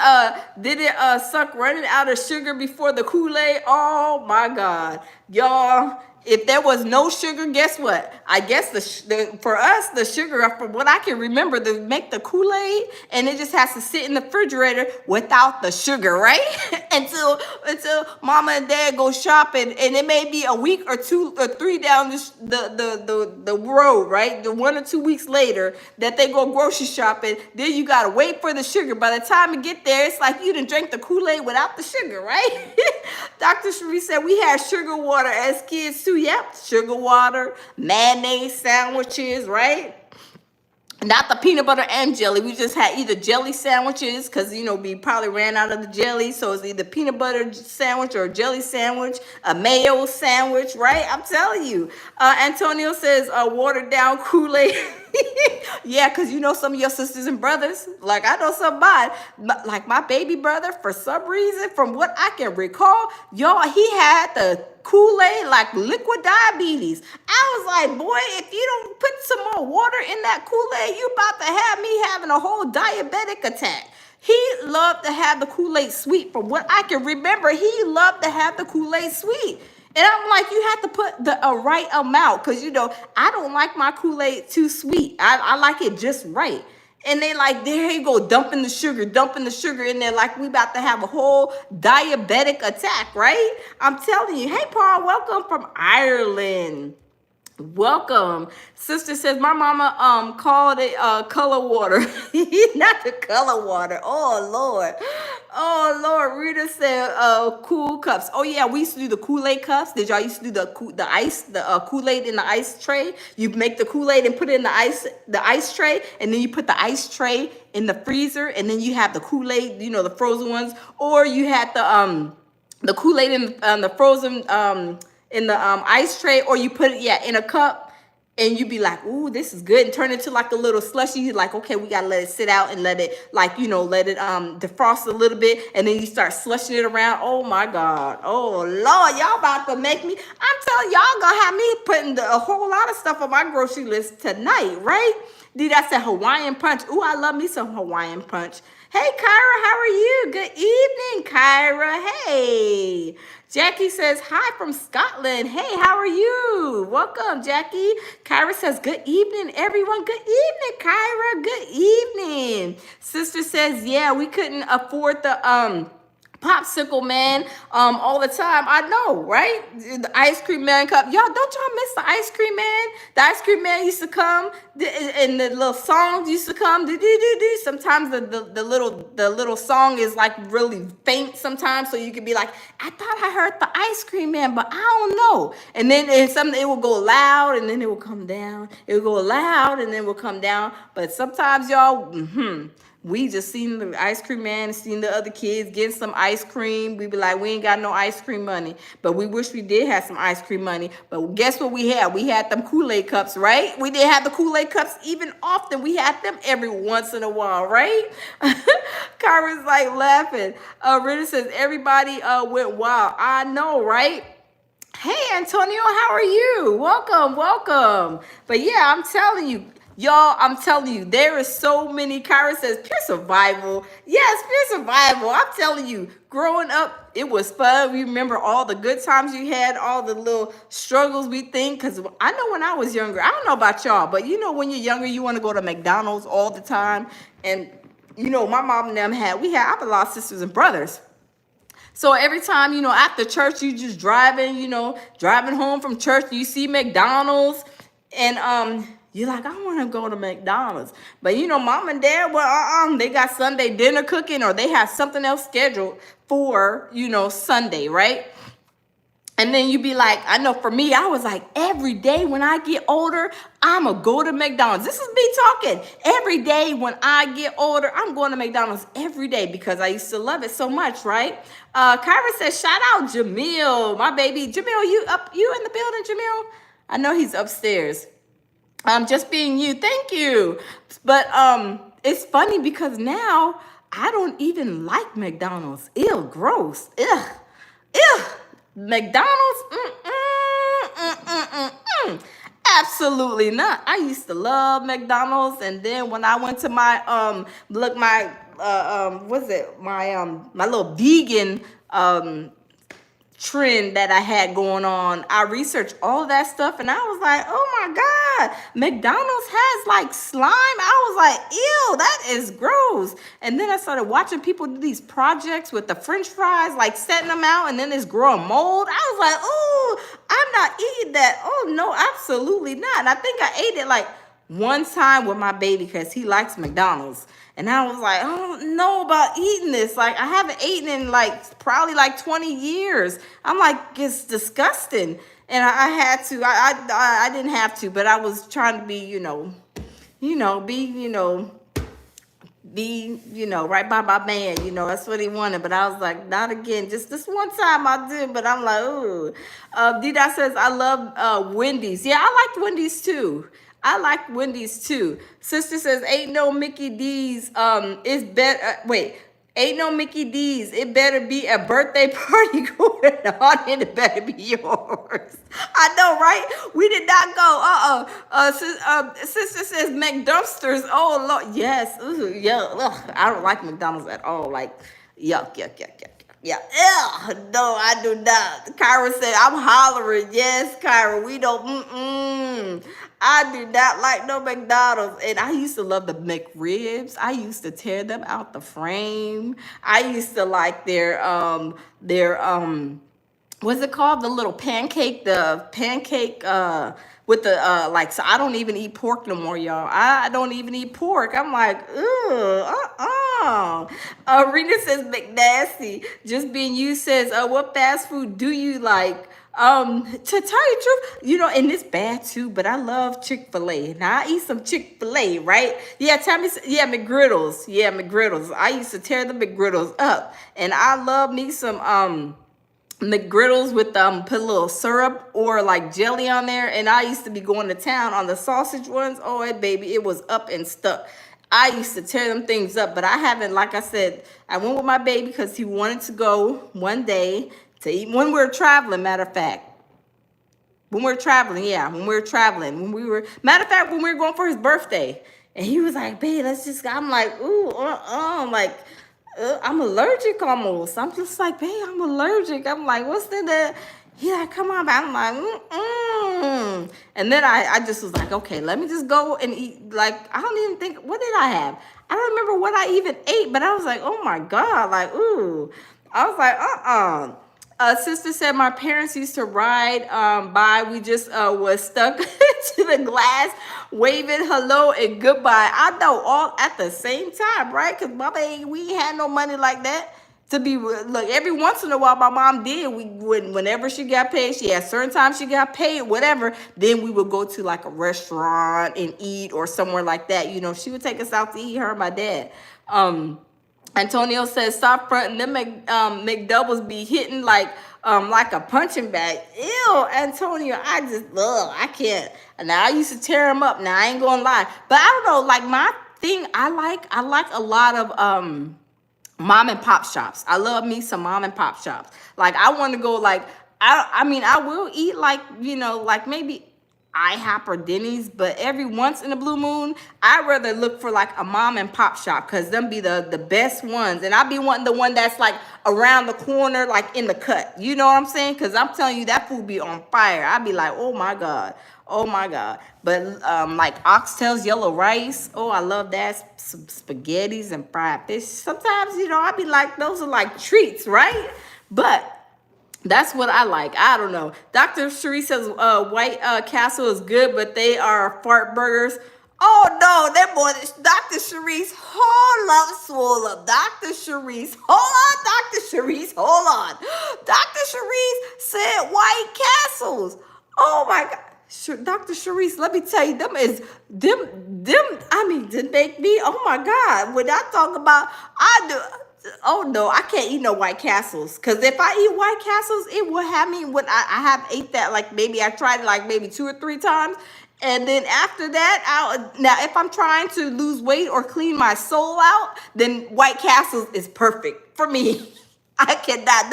did it suck running out of sugar before the Kool-Aid? Oh my God. Y'all, if there was no sugar, guess what? I guess for us, the sugar, from what I can remember, to make the Kool-Aid, and it just has to sit in the refrigerator without the sugar, right? until mama and dad go shopping, and it may be a week or 2 or 3 down the road, right? The 1 or 2 weeks later that they go grocery shopping, then you gotta wait for the sugar. By the time you get there, it's like you done drank the Kool-Aid without the sugar, right? Dr. Cherie said we had sugar water as kids too. Yep, sugar water, mayonnaise sandwiches, right? Not the peanut butter and jelly. We just had either jelly sandwiches because, we probably ran out of the jelly. So it's either peanut butter sandwich or a jelly sandwich, a mayo sandwich, right? I'm telling you. Antonio says watered down Kool-Aid. Yeah, because some of your sisters and brothers, like I know somebody, like my baby brother, for some reason, from what I can recall, y'all, he had the Kool-Aid like liquid diabetes. I was like, boy, if you don't put some more water in that Kool-Aid, you about to have me having a whole diabetic attack. He loved to have the Kool-Aid sweet. From what I can remember, he loved to have the Kool-Aid sweet. And I'm like, you have to put the right amount because, I don't like my Kool-Aid too sweet. I like it just right. And they like, there you go, dumping the sugar in there like we about to have a whole diabetic attack, right? I'm telling you. Hey, Paul, welcome from Ireland. Welcome. Sister says my mama called it color water. Not the color water. Oh Lord. Rita said cool cups. Oh yeah, we used to do the Kool-Aid cups. Did y'all used to do the ice, the Kool-Aid in the ice tray? You make the Kool-Aid and put it in the ice tray, and then you put the ice tray in the freezer, and then you have the Kool-Aid, the frozen ones, or you had the Kool-Aid in the frozen in the ice tray, or you put it in a cup, and you be like, ooh, this is good, and turn it to like a little slushy. You're like, okay, we gotta let it sit out and let it let it defrost a little bit, and then you start slushing it around. Oh my God, oh Lord, y'all about to make me. I'm telling y'all gonna have me putting a whole lot of stuff on my grocery list tonight, right? I said Hawaiian punch. Ooh, I love me some Hawaiian punch. Hey, Kyra, how are you? Good evening, Kyra. Hey. Jackie says, hi from Scotland. Hey, how are you? Welcome, Jackie. Kyra says, good evening, everyone. Good evening, Kyra. Good evening. Sister says, yeah, we couldn't afford the popsicle man all the time. I know, right? The ice cream man cup. Y'all, don't y'all miss the ice cream man? The ice cream man used to come and the little songs used to come. Sometimes the little song is like really faint sometimes, so you could be like, I thought I heard the ice cream man, but I don't know. And then it will go loud and then it will come down. It will go loud and then it will come down. But sometimes y'all, we just seen the ice cream man and seen the other kids getting some ice cream. We be like, we ain't got no ice cream money. But we wish we did have some ice cream money. But guess what we had? We had them Kool-Aid cups, right? We did have the Kool-Aid cups even often. We had them every once in a while, right? Kyra's like laughing. Rita says, everybody went wild. I know, right? Hey, Antonio, how are you? Welcome, welcome. But yeah, I'm telling you, y'all, I'm telling you, there is so many. Kyra says, pure survival. Yes, pure survival. I'm telling you, growing up, it was fun. We remember all the good times you had, all the little struggles we think. Because I know when I was younger, I don't know about y'all, but you know when you're younger, you want to go to McDonald's all the time. And, you know, my mom and them I have a lot of sisters and brothers. So every time, you know, after church, you just driving home from church, you see McDonald's, and you're like, I want to go to McDonald's. But, you know, mom and dad, well, they got Sunday dinner cooking, or they have something else scheduled for, you know, Sunday, right? And then you be like, I know for me, I was like, every day when I get older, I'm going to go to McDonald's. This is me talking. Every day when I get older, I'm going to McDonald's every day because I used to love it so much, right? Kyra says, shout out Jamil, my baby. Jamil, you in the building, Jamil? I know he's upstairs. Just being you. Thank you. But it's funny because now I don't even like McDonald's. Ew, gross. Ugh. Ew. McDonald's? Absolutely not. I used to love McDonald's, and then when I went to my my little vegan trend that I had going on, I researched all that stuff, and I was like, oh my God, McDonald's has like slime. I was like, ew, that is gross. And then I started watching people do these projects with the French fries, like setting them out, and then it's growing mold. I was like, oh, I'm not eating that. Oh no, absolutely not. And I think I ate it like one time with my baby because he likes McDonald's. And I was like, I don't know about eating this. Like, I haven't eaten in like probably like 20 years. I'm like, it's disgusting. And I had to. I didn't have to, but I was trying to be, be right by my man. That's what he wanted. But I was like, not again. Just this one time I did. But I'm like, ooh. Dida says, I love Wendy's. Yeah, I like Wendy's too. I like Wendy's too. Sister says, ain't no Mickey D's. It's better. Wait, ain't no Mickey D's. It better be a birthday party going on, and it better be yours. I know, right? We did not go. Sister says, McDumpsters. Oh Lord, yes. Ooh, yeah. Ugh. I don't like McDonald's at all. Like, yuck. Yeah, no, I do not. Kyra said, I'm hollering. Yes, Kyra, we don't, I do not like no McDonald's. And I used to love the McRibs. I used to tear them out the frame. I used to like their what's it called? The little pancake, with the, so I don't even eat pork no more, y'all. I don't even eat pork. I'm like, Rena says, McNasty. Just being you says, what fast food do you like? To tell you the truth, and it's bad too, but I love Chick-fil-A. Now I eat some Chick-fil-A, right? Yeah, Tammy said, yeah, McGriddles. Yeah, McGriddles. I used to tear the McGriddles up. And I love me some, McGriddles with put a little syrup or like jelly on there, and I used to be going to town on the sausage ones. Oh, baby, it was up and stuck. I used to tear them things up, but I haven't. Like I said, I went with my baby because he wanted to go one day to eat when we were traveling. Matter of fact, when we were traveling, when we were going for his birthday, and he was like, "Babe, let's just." I'm like, "Ooh, like." I'm allergic almost. I'm just like, babe, I'm allergic. I'm like, what's that? He like, come on, babe. I'm like, And then I just was like, okay, let me just go and eat. Like, I don't even think, what did I have? I don't remember what I even ate, but I was like, oh my God, like, ooh. I was like, sister said my parents used to ride by. We just was stuck to the glass, waving hello and goodbye. I know, all at the same time, right? Because mama ain't, we ain't had no money like that. To be look, every once in a while, my mom did. Whenever she got paid, she had certain times she got paid, whatever. Then we would go to like a restaurant and eat or somewhere like that. You know, she would take us out to eat. Her and my dad. Antonio says, "Stop fronting. Them McDoubles be hitting like a punching bag." Ew, Antonio, I can't. Now I used to tear them up. Now I ain't gonna lie, but I don't know. Like my thing, I like a lot of mom and pop shops. I love me some mom and pop shops. Like I want to go like I mean I will eat like, you know, like maybe IHOP or Denny's, but every once in a blue moon, I'd rather look for like a mom and pop shop because them be the best ones. And I be wanting the one that's like around the corner, like in the cut. You know what I'm saying? Because I'm telling you, that food be on fire. I be like, oh my God. Oh my God. But like oxtails, yellow rice. Oh, I love that. Some spaghettis and fried fish. Sometimes, you know, I be like, those are like treats, right? But that's what I like. I don't know. Dr. Cherie says White Castle is good, but they are fart burgers. Oh no, that boy, Dr. Cherie's whole up, swole up. Dr. Cherie's, hold on, Dr. Cherie's, hold on. Dr. Cherie's said White Castles. Oh my God. Dr. Sharice, let me tell you, I mean, to make me, oh my God, when I talk about, oh no, I can't eat no White Castles. Because if I eat White Castles, it will have me, when I have ate that, like maybe I tried it like maybe 2 or 3 times. And then after that, now if I'm trying to lose weight or clean my soul out, then White Castles is perfect for me. I cannot.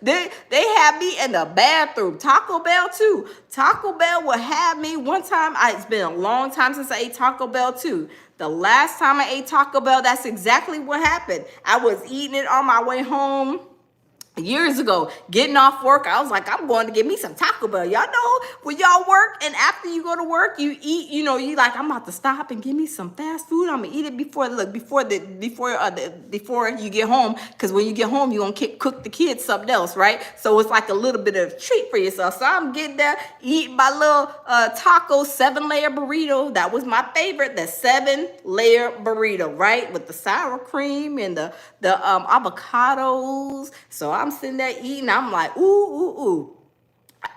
They have me in the bathroom. Taco Bell too. Taco Bell will have me one time. It's been a long time since I ate Taco Bell too. The last time I ate Taco Bell, that's exactly what happened. I was eating it on my way home years ago, getting off work. I was like, I'm going to get me some Taco Bell. Y'all know when y'all work and after you go to work, you eat, you know, you like, I'm about to stop and give me some fast food. I'm gonna eat it before you get home. Cause when you get home, you're gonna cook the kids something else, right? So it's like a little bit of treat for yourself. So I'm getting there, eating my little taco 7-layer burrito. That was my favorite, the 7-layer burrito, right? With the sour cream and the avocados. So I'm sitting there eating. I'm like, ooh, ooh, ooh.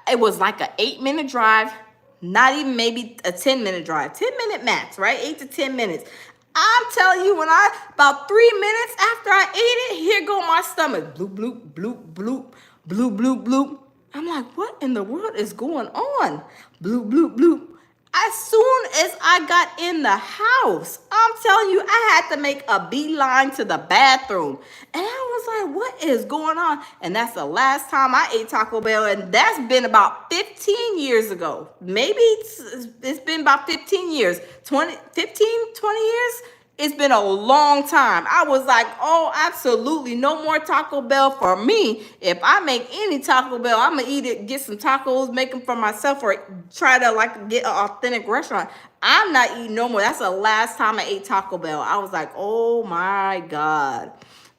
It was like an 8-minute drive, not even maybe a 10-minute drive, 10-minute max, right? 8 to 10 minutes. I'm telling you, about 3 minutes after I ate it, here go my stomach. Bloop, bloop, bloop, bloop, bloop, bloop, bloop. I'm like, what in the world is going on? Bloop, bloop, bloop. As soon as I got in the house, I'm telling you, I had to make a beeline to the bathroom. And I was like, what is going on? And that's the last time I ate Taco Bell. And that's been about 15 years ago. Maybe it's been about 15 years, 20 years. It's been a long time. I was like, oh, absolutely no more Taco Bell for me. If I make any Taco Bell, I'm going to eat it, get some tacos, make them for myself, or try to like get an authentic restaurant. I'm not eating no more. That's the last time I ate Taco Bell. I was like, oh my God.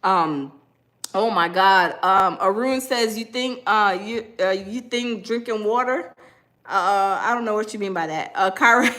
Oh my God. Arun says, you think drinking water? I don't know what you mean by that. Kyra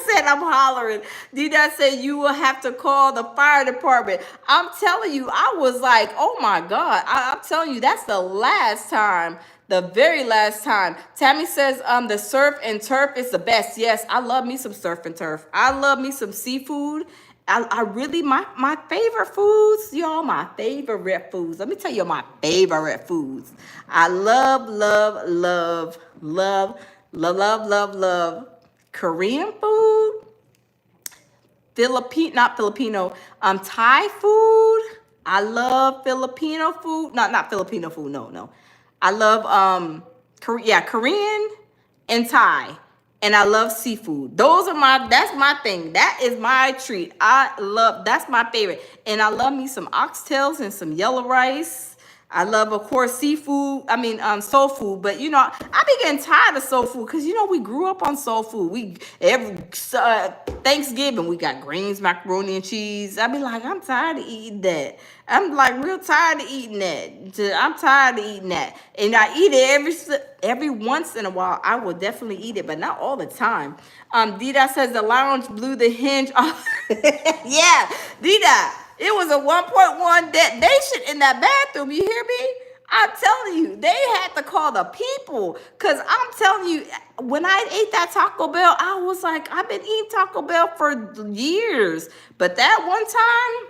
said I'm hollering. D-Dot said you will have to call the fire department. I'm telling you, I was like, oh my God. I'm telling you, that's the last time. The very last time. Tammy says the surf and turf is the best. Yes, I love me some surf and turf. I love me some seafood. I really, my favorite foods, y'all, my favorite foods. Let me tell you my favorite foods. I love Korean food, not Filipino, Thai food. I love Filipino food. Not Filipino food, no. I love Korean and Thai. And I love seafood. That's my thing. That is my treat. That's my favorite. And I love me some oxtails and some yellow rice. I love, of course, seafood. I mean, soul food. But I be getting tired of soul food because we grew up on soul food. We every Thanksgiving we got greens, macaroni and cheese. I be like, I'm tired of eating that. I'm like real tired of eating that. I'm tired of eating that, and I eat it every once in a while. I will definitely eat it, but not all the time. Dida says the lounge blew the hinge off. Yeah, Dida. It was a 1.1 detonation in that bathroom. You hear me? I'm telling you, they had to call the people. Cause I'm telling you, when I ate that Taco Bell, I was like, I've been eating Taco Bell for years. But that one time,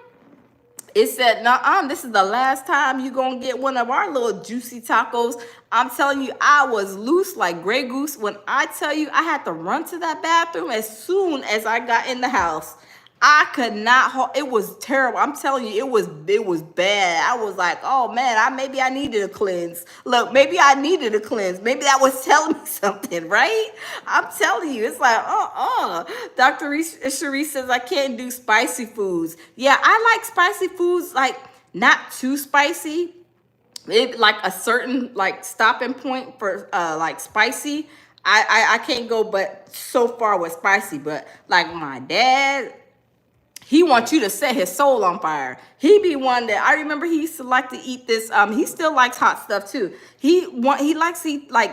it said, nah, this is the last time you gonna get one of our little juicy tacos. I'm telling you, I was loose like Grey Goose. When I tell you, I had to run to that bathroom as soon as I got in the house. I could not hold. It was terrible. I'm telling you, it was bad. I was like, oh man, maybe I needed a cleanse. Look, maybe I needed a cleanse. Maybe that was telling me something, right? I'm telling you, it's like, Dr. Cherie says I can't do spicy foods. Yeah, I like spicy foods, like not too spicy. It like a certain like stopping point for like spicy. I can't go but so far with spicy, but like my dad, he wants you to set his soul on fire. He be one that I remember he used to like to eat this. He still likes hot stuff too. He likes to eat like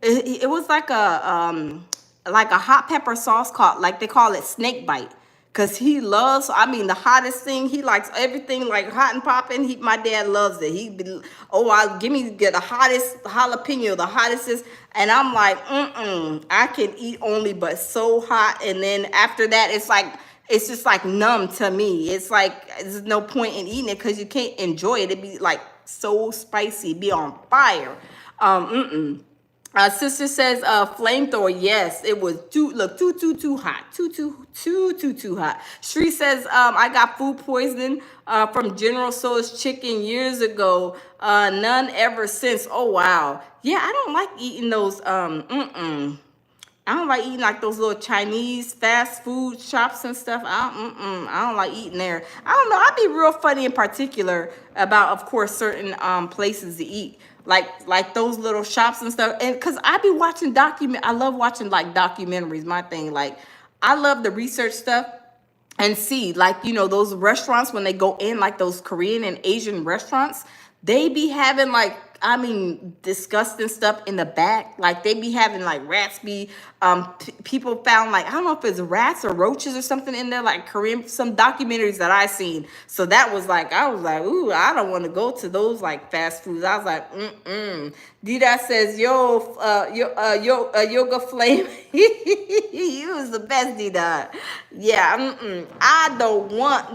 it was like a hot pepper sauce called, like they call it, snake bite. Cause he loves, I mean, the hottest thing. He likes everything like hot and popping. My dad loves it. He be, give me the hottest jalapeno, the hottest is, and I'm like, I can eat only but so hot. And then after that, it's just like numb to me. It's like there's no point in eating it because you can't enjoy it. It be like so spicy, be on fire. Sister says, flamethrower. Yes, it was too hot. Too hot. Shree says, I got food poisoning from General Tso's chicken years ago. None ever since. Oh wow. Yeah, I don't like eating those. I don't like eating like those little Chinese fast food shops and stuff. I don't like eating there. I don't know. I'd be real funny in particular about, of course, certain places to eat. Like those little shops and stuff. And because I be watching I love watching like documentaries, my thing. Like I love the research stuff and see like, those restaurants when they go in, like those Korean and Asian restaurants, they be having like, I mean, disgusting stuff in the back. Like they be having like rats be, people found like, I don't know if it's rats or roaches or something in there, like Korean, some documentaries that I seen. So that was like, I was like, ooh, I don't want to go to those like fast foods. I was like, Dida says, yoga flame. You was the best, Dida. Yeah, I don't want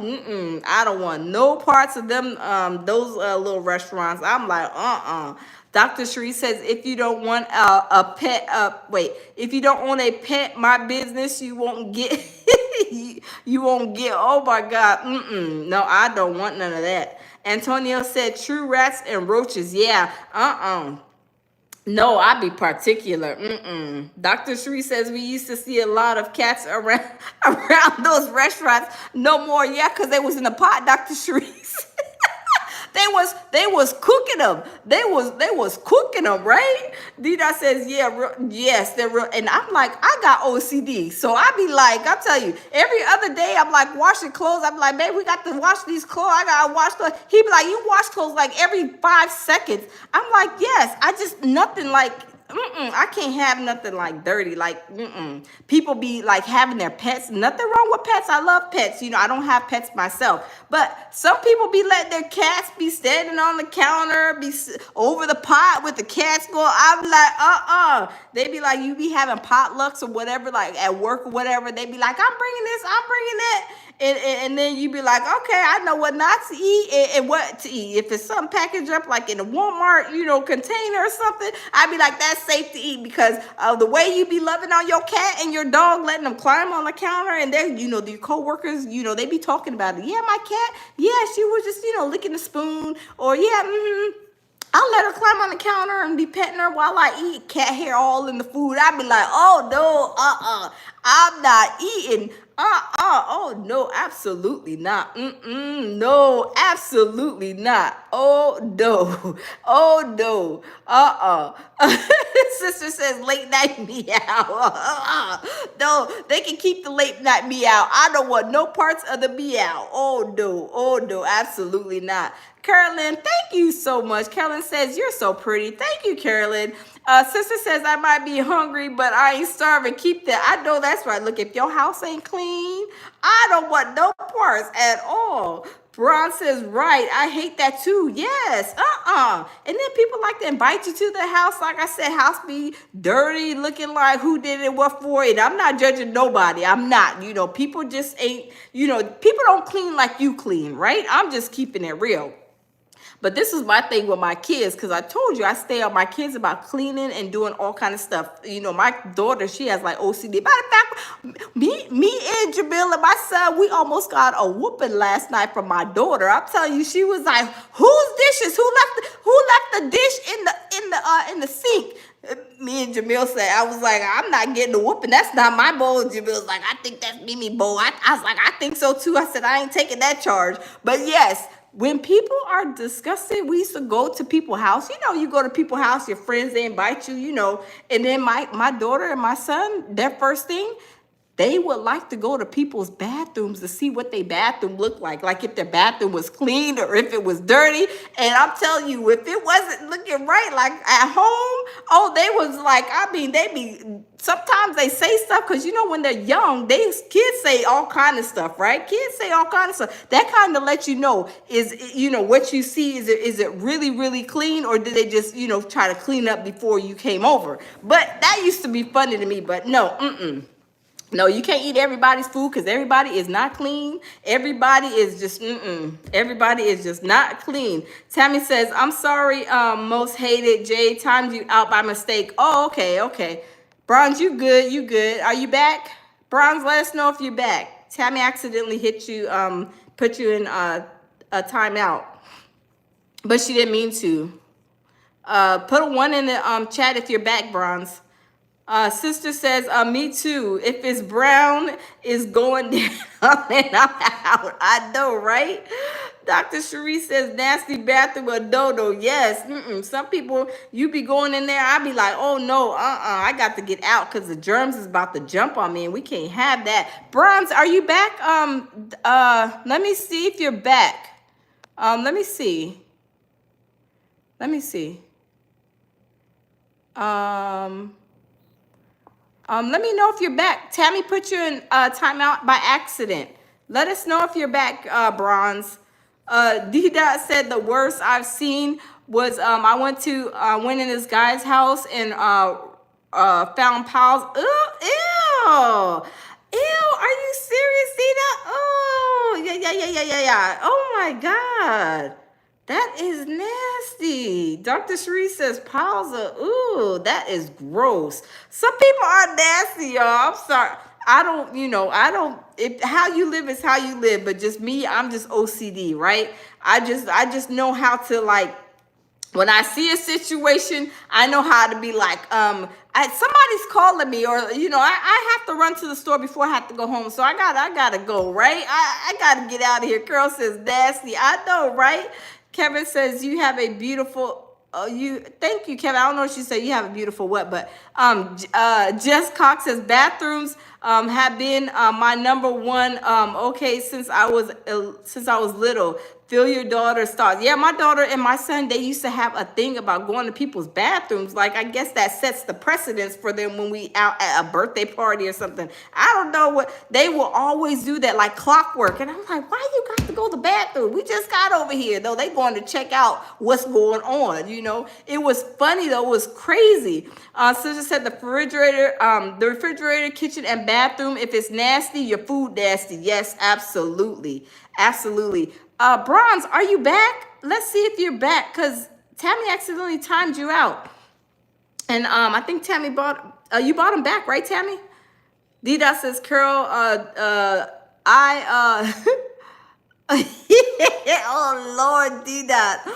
no parts of them, those little restaurants. I'm like, Dr. Cherie says, if you don't want a pet, if you don't own a pet, my business, you won't get, you won't get, oh my God, no, I don't want none of that. Antonio said, true rats and roaches, yeah, no, I be particular. Dr. Cherie says we used to see a lot of cats around around those restaurants. No more, yeah, because they was in the pot, Dr. Cherie. They was cooking them. They was cooking them, right? Dida says, yeah, yes, they're real. And I'm like, I got OCD. So I be like, I'm telling you, every other day I'm like washing clothes. I'm like, babe, we got to wash these clothes. I gotta wash clothes. He be like, you wash clothes like every 5 seconds. I'm like, yes, I just nothing like I can't have nothing like dirty. Like, people be like having their pets. Nothing wrong with pets. I love pets. I don't have pets myself. But some people be letting their cats be standing on the counter, be over the pot with the cats going. I'm like, They be like, you be having potlucks or whatever, like at work or whatever. They be like, I'm bringing this, I'm bringing that. And then you be like, okay, I know what not to eat and what to eat. If it's something packaged up like in a Walmart, container or something, I'd be like, that's safe to eat because of the way you be loving on your cat and your dog, letting them climb on the counter. And then, the coworkers, they be talking about it. Yeah, my cat, yeah, she was just, licking the spoon. Or yeah, I'll let her climb on the counter and be petting her while I eat. Cat hair all in the food. I'd be like, oh no, I'm not eating. Oh no, absolutely not. No, absolutely not. Oh no. Oh no. Sister says late night meow. No, they can keep the late night meow. I don't want no parts of the meow. Oh no, absolutely not. Carolyn, thank you so much. Carolyn says, you're so pretty. Thank you, Carolyn. Sister says, I might be hungry, but I ain't starving. Keep that. I know that's right. Look, if your house ain't clean, I don't want no parts at all. Braun says, right. I hate that too. Yes. And then people like to invite you to the house. Like I said, house be dirty, looking like who did it, what for it. I'm not judging nobody. I'm not. People just ain't, people don't clean like you clean, right? I'm just keeping it real. But this is my thing with my kids, because I told you I stay on my kids about cleaning and doing all kind of stuff. My daughter, she has like OCD. Matter of fact, me and Jamil and my son, we almost got a whooping last night from my daughter. I'm telling you, she was like, "Whose dishes? Who left the dish in the sink?" Me and Jamil said, I was like, I'm not getting a whooping. That's not my bowl. Jamil's like, I think that's Mimi bowl. I was like, I think so too. I said, I ain't taking that charge. But yes, when people are disgusted, we used to go to people's house. You go to people's house, your friends, they invite you, and then my daughter and my son, their first thing, they would like to go to people's bathrooms to see what their bathroom looked like if their bathroom was clean or if it was dirty. And I'm telling you, if it wasn't looking right, like at home, they was like, they be, sometimes they say stuff, because when they're young, kids say all kind of stuff, right? Kids say all kind of stuff. That kind of lets you know, is, what you see, is it really, really clean, or did they just, try to clean up before you came over? But that used to be funny to me, but no, No, you can't eat everybody's food, because everybody is not clean. Everybody is just, Everybody is just not clean. Tammy says, I'm sorry, most hated. Jay timed you out by mistake. Oh, okay. Bronze, you good. Are you back? Bronze, let us know if you're back. Tammy accidentally hit you, put you in a timeout, but she didn't mean to. Put a 1 in the chat if you're back, Bronze. Sister says, me too. If it's brown, it's going down and I'm out. I know, right? Dr. Cherie says, nasty bathroom or dodo. Yes. Some people, you be going in there, I be like, oh no, I got to get out, because the germs is about to jump on me and we can't have that. Bronze, are you back? Let me see if you're back. Let me see. Let me know if you're back. Tammy put you in timeout by accident. Let us know if you're back, Bronze. D-Dot said the worst I've seen was I went in this guy's house and found piles. Ew. Are you serious, D-Dot? Oh, yeah. Oh my God. That is nasty. Dr. Cherie says piles of, that is gross. Some people are nasty, y'all. I'm sorry. How you live is how you live, but just me, I'm just OCD, right? I just know how to, like, when I see a situation, I know how to be like, somebody's calling me, or I have to run to the store before I have to go home, so I gotta go, right? I gotta get out of here. Carol says nasty. I know, right? Kevin says you have a beautiful. Thank you, Kevin. I don't know if she said you have a beautiful what, but Jess Cox says bathrooms have been my number one. Okay, since I was little. Feel your daughter's thoughts. Yeah, my daughter and my son, they used to have a thing about going to people's bathrooms. Like, I guess that sets the precedence for them when we out at a birthday party or something. I don't know what, they will always do that like clockwork. And I'm like, why you got to go to the bathroom? We just got over here. Though they going to check out what's going on, It was funny though, it was crazy. Sister said the refrigerator, kitchen, and bathroom, if it's nasty, your food nasty. Yes, absolutely. Bronze, are you back? Let's see if you're back, because Tammy accidentally timed you out. And I think Tammy you bought him back, right, Tammy? D-Dot says, Carol, oh Lord, D-Dot.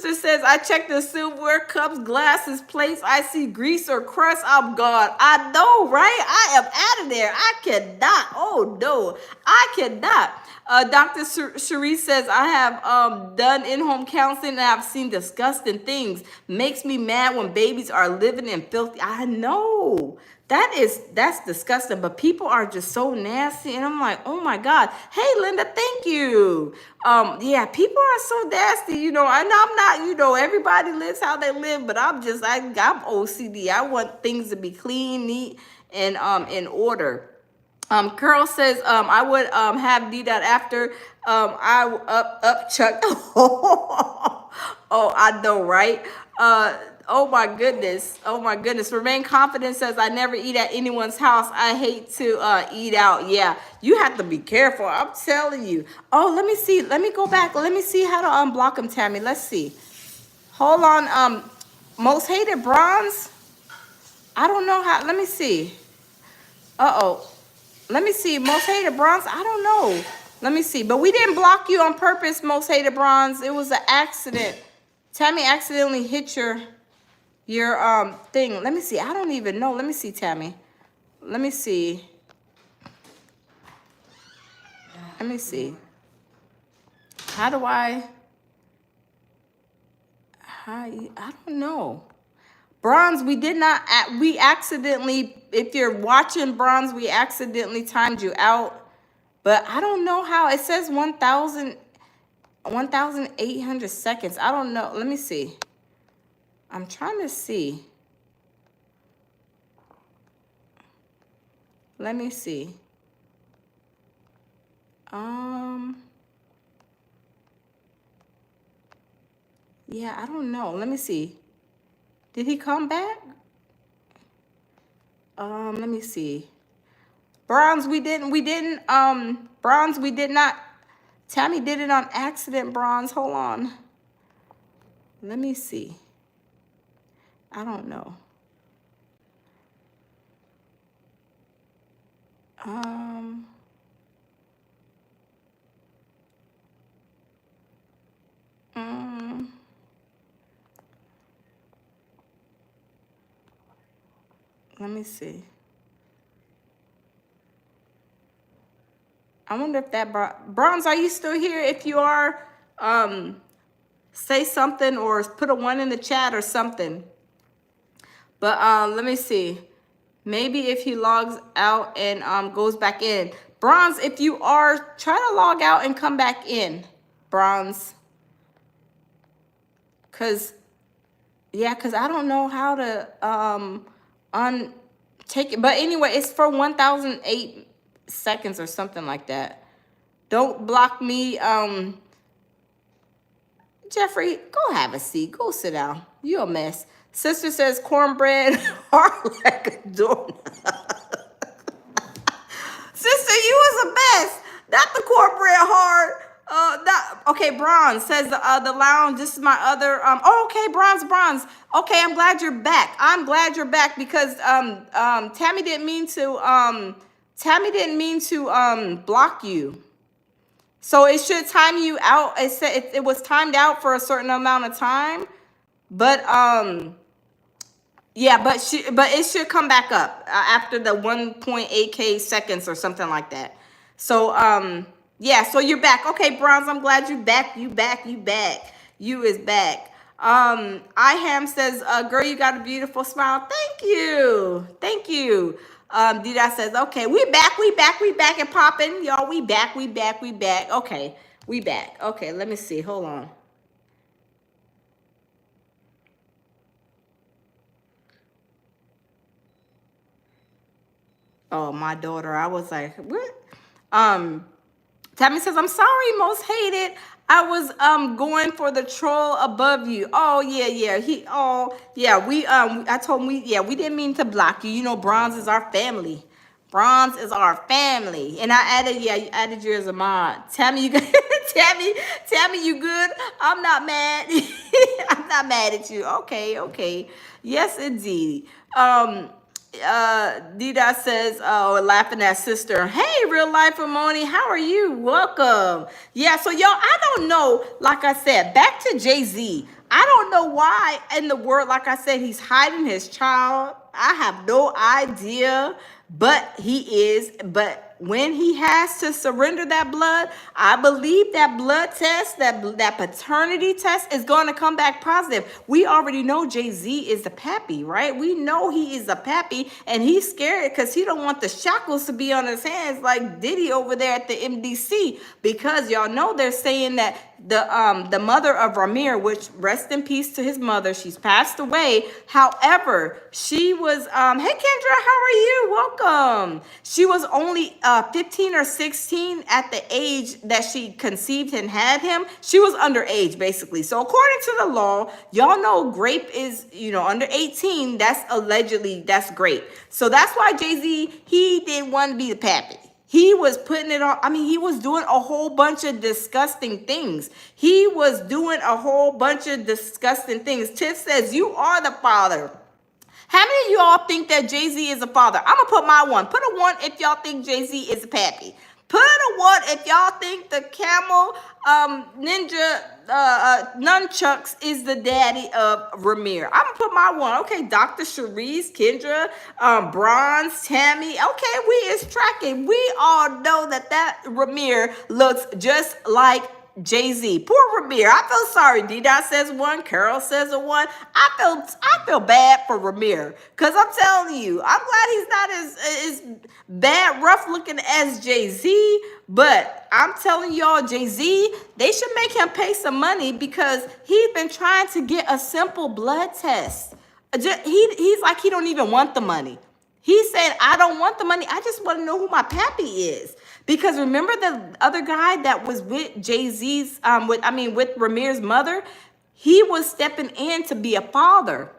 Sister says, I check the silverware, cups, glasses, plates. I see grease or crust. I'm gone. I know, right? I am out of there. I cannot. Oh, no. I cannot. Dr. Cherie says, I have done in-home counseling and I've seen disgusting things. Makes me mad when babies are living in filthy. I know. That's disgusting, but people are just so nasty, and I'm like, oh my God. Hey, Linda, thank you. Yeah, people are so nasty, and I'm not, everybody lives how they live, but I'm OCD. I want things to be clean, neat, and in order. Carol says, I would have D dot after I up Chuck. Oh, I know, right? Oh my goodness. Oh my goodness. Remain confident says, I never eat at anyone's house. I hate to eat out. Yeah, you have to be careful. I'm telling you. Oh, let me see. Let me go back. Let me see how to unblock them, Tammy. Let's see. Hold on. Most hated bronze. I don't know how. Let me see. Uh-oh. Let me see. Most hated bronze. I don't know. Let me see. But we didn't block you on purpose, most hated bronze. It was an accident. Tammy accidentally hit your thing. Let me see. I don't even know. Let me see, Tammy. Let me see. Let me see. How do I don't know. Bronze, we did not, we accidentally, if you're watching Bronze, we accidentally timed you out. But I don't know how. It says 1,800 seconds. I don't know. Let me see. I'm trying to see. Let me see. Yeah, I don't know. Let me see. Did he come back? Let me see. Bronze, we didn't, Bronze, we did not. Tammy did it on accident, Bronze. Hold on. Let me see. I don't know. Let me see. I wonder if that Bronze, are you still here? If you are, say something or put a 1 in the chat or something. But let me see. Maybe if he logs out and goes back in. Bronze, if you are, try to log out and come back in. Bronze. Cause I don't know how to take it. But anyway, it's for 1,008 seconds or something like that. Don't block me. Jeffrey, go have a seat. Go sit down. You a mess. Sister says cornbread hard like a donut. Sister, you was a mess. Not the cornbread hard. Okay, Bronze says the lounge. This is my other okay, Bronze. Okay, I'm glad you're back. I'm glad you're back because Tammy didn't mean to block you. So it should time you out. It said it was timed out for a certain amount of time. But yeah, but it should come back up after the 1.8K seconds or something like that. So yeah, so you're back. Okay, Bronze, I'm glad you're back. You back. You is back. Iham says, girl, you got a beautiful smile. Thank you. Dida says, okay, we back and popping. Y'all, we back. Okay, we back. Okay, let me see. Hold on. Oh, my daughter. I was like, what? Tammy says, I'm sorry, most hated. I was going for the troll above you. Oh, yeah. I told him we didn't mean to block you. You know, Bronze is our family. And I added you as a mod. Tammy, you good? Tammy, you good? I'm not mad. I'm not mad at you. Okay. Yes, indeed. Dida says, oh, laughing at sister. Hey, real life Amoni, how are you? Welcome. Yeah, so y'all, I don't know. Like I said, back to Jay-Z. I don't know why in the world, like I said, he's hiding his child. I have no idea, but he is. But when he has to surrender that blood, I believe that blood test, that paternity test is going to come back positive. We already know Jay-Z is a pappy, right? We know he is a pappy, and he's scared because he don't want the shackles to be on his hands like Diddy over there at the MDC, because y'all know they're saying that the mother of Ramir, which rest in peace to his mother, she's passed away. However, she was hey Kendra, how are you? Welcome. She was only 15 or 16 at the age that she conceived and had him. She was underage basically. So according to the law, y'all know grape is, under 18, that's allegedly, that's great. So that's why Jay-Z, he didn't want to be the pappy. He was putting it on. I mean, he was doing a whole bunch of disgusting things. He was doing a whole bunch of disgusting things. Tiff says, you are the father. How many of y'all think that Jay-Z is a father? I'm going to put my one. Put a one if y'all think Jay-Z is a pappy. Put a one if y'all think the camel ninja nunchucks is the daddy of Ramir. I'm gonna put my one. Okay, Dr. Cherise, Kendra, Bronze, Tammy. Okay, we is tracking. We all know that Ramir looks just like Jay-Z. Poor Ramir. I feel sorry. D-Dot says one. Carol says a one. I feel bad for Ramir. Because I'm telling you, I'm glad he's not as bad, rough looking as Jay-Z. But I'm telling y'all, Jay-Z, they should make him pay some money because he's been trying to get a simple blood test. He's like, he don't even want the money. He said, I don't want the money. I just want to know who my pappy is. Because remember the other guy that was with Jay-Z's, with Ramir's mother? He was stepping in to be a father.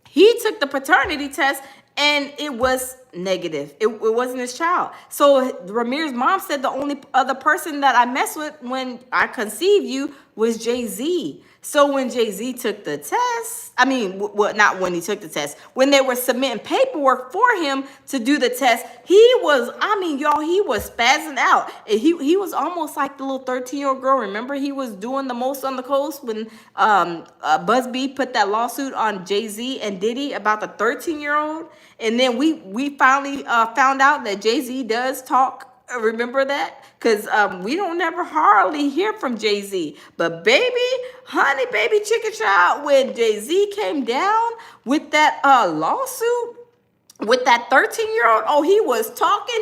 He took the paternity test and it was negative. It wasn't his child. So Ramir's mom said the only other person that I messed with when I conceived you was Jay-Z. So when Jay-Z took the test, not when he took the test, when they were submitting paperwork for him to do the test, he was spazzing out. He was almost like the little 13-year-old girl. Remember, he was doing the most on the coast when Busby put that lawsuit on Jay-Z and Diddy about the 13-year-old. And then we finally found out that Jay-Z does talk. Remember that? Because we don't never hardly hear from Jay-Z. But honey, baby chicken child, when Jay-Z came down with that lawsuit, with that 13-year-old, oh, he was talking.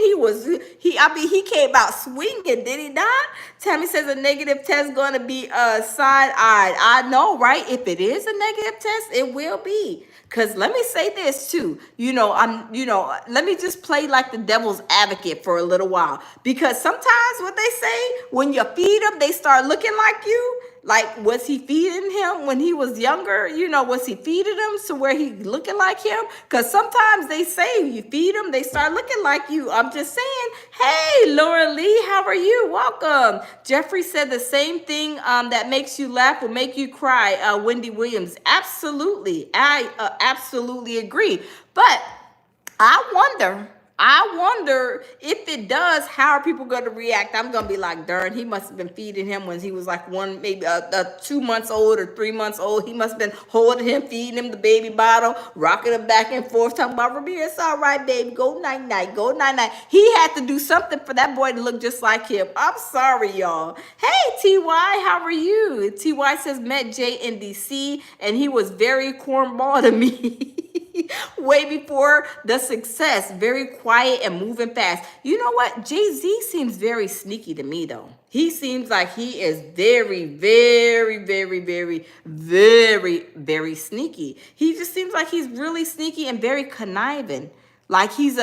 He came out swinging, did he not? Tammy says a negative test going to be side-eyed. I know, right? If it is a negative test, it will be. Because let me say this too, let me just play like the devil's advocate for a little while. Because sometimes what they say, when you feed them, they start looking like you. Like, was he feeding him when he was younger? Was he feeding him to where he looking like him? Because sometimes they say you feed them, they start looking like you. I'm just saying, hey, Laura Lee, how are you? Welcome. Jeffrey said the same thing that makes you laugh will make you cry. Wendy Williams, absolutely. I absolutely agree. But I wonder if it does, how are people going to react? I'm going to be like, darn, he must have been feeding him when he was like maybe 2 months old or 3 months old. He must have been holding him, feeding him the baby bottle, rocking him back and forth, talking about, Ramir, it's all right, baby. Go night-night. Go night-night. He had to do something for that boy to look just like him. I'm sorry, y'all. Hey, T.Y., how are you? T.Y. says, met Jay in D.C., and he was very cornball to me. Way before the success, very quiet and moving fast. You know what? Jay-Z seems very sneaky to me, though. He seems like he is very, very, very, very, very, very sneaky. He just seems like he's really sneaky and very conniving. Like we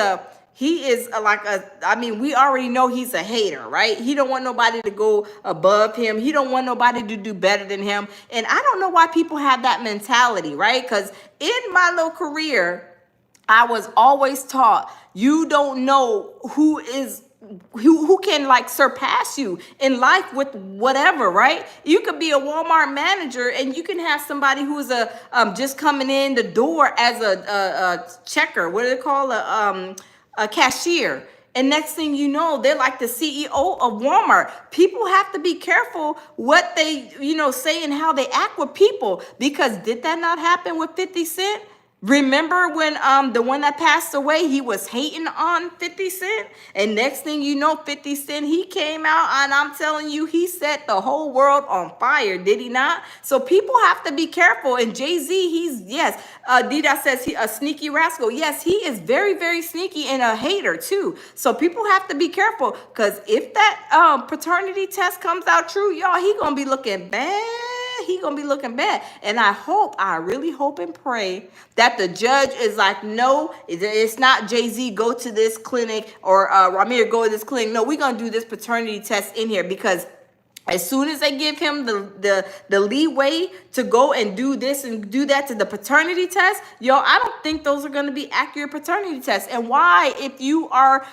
already know he's a hater, right? He don't want nobody to go above him. He don't want nobody to do better than him. And I don't know why people have that mentality, right? Because in my little career, I was always taught, you don't know who is who can like surpass you in life with whatever, right? You could be a Walmart manager and you can have somebody who's a just coming in the door as a checker. What do they call a cashier? And next thing you know, they're like the CEO of Walmart. People have to be careful what they, say and how they act with people, because did that not happen with 50 Cent? Remember when the one that passed away, he was hating on 50 Cent? And next thing you know, 50 Cent, he came out and I'm telling you, he set the whole world on fire, did he not? So people have to be careful. And Jay-Z, he's, yes, Dida says he a sneaky rascal. Yes, he is very, very sneaky and a hater too. So people have to be careful, because if that paternity test comes out true, y'all, he gonna be looking bad. He gonna be looking bad. And I really hope and pray that the judge is like, no, it's not Jay-Z, go to this clinic, or Ramir, go to this clinic. No, we're gonna do this paternity test in here, because as soon as they give him the leeway to go and do this and do that to the paternity test, yo, I don't think those are going to be accurate paternity tests. And why, if you are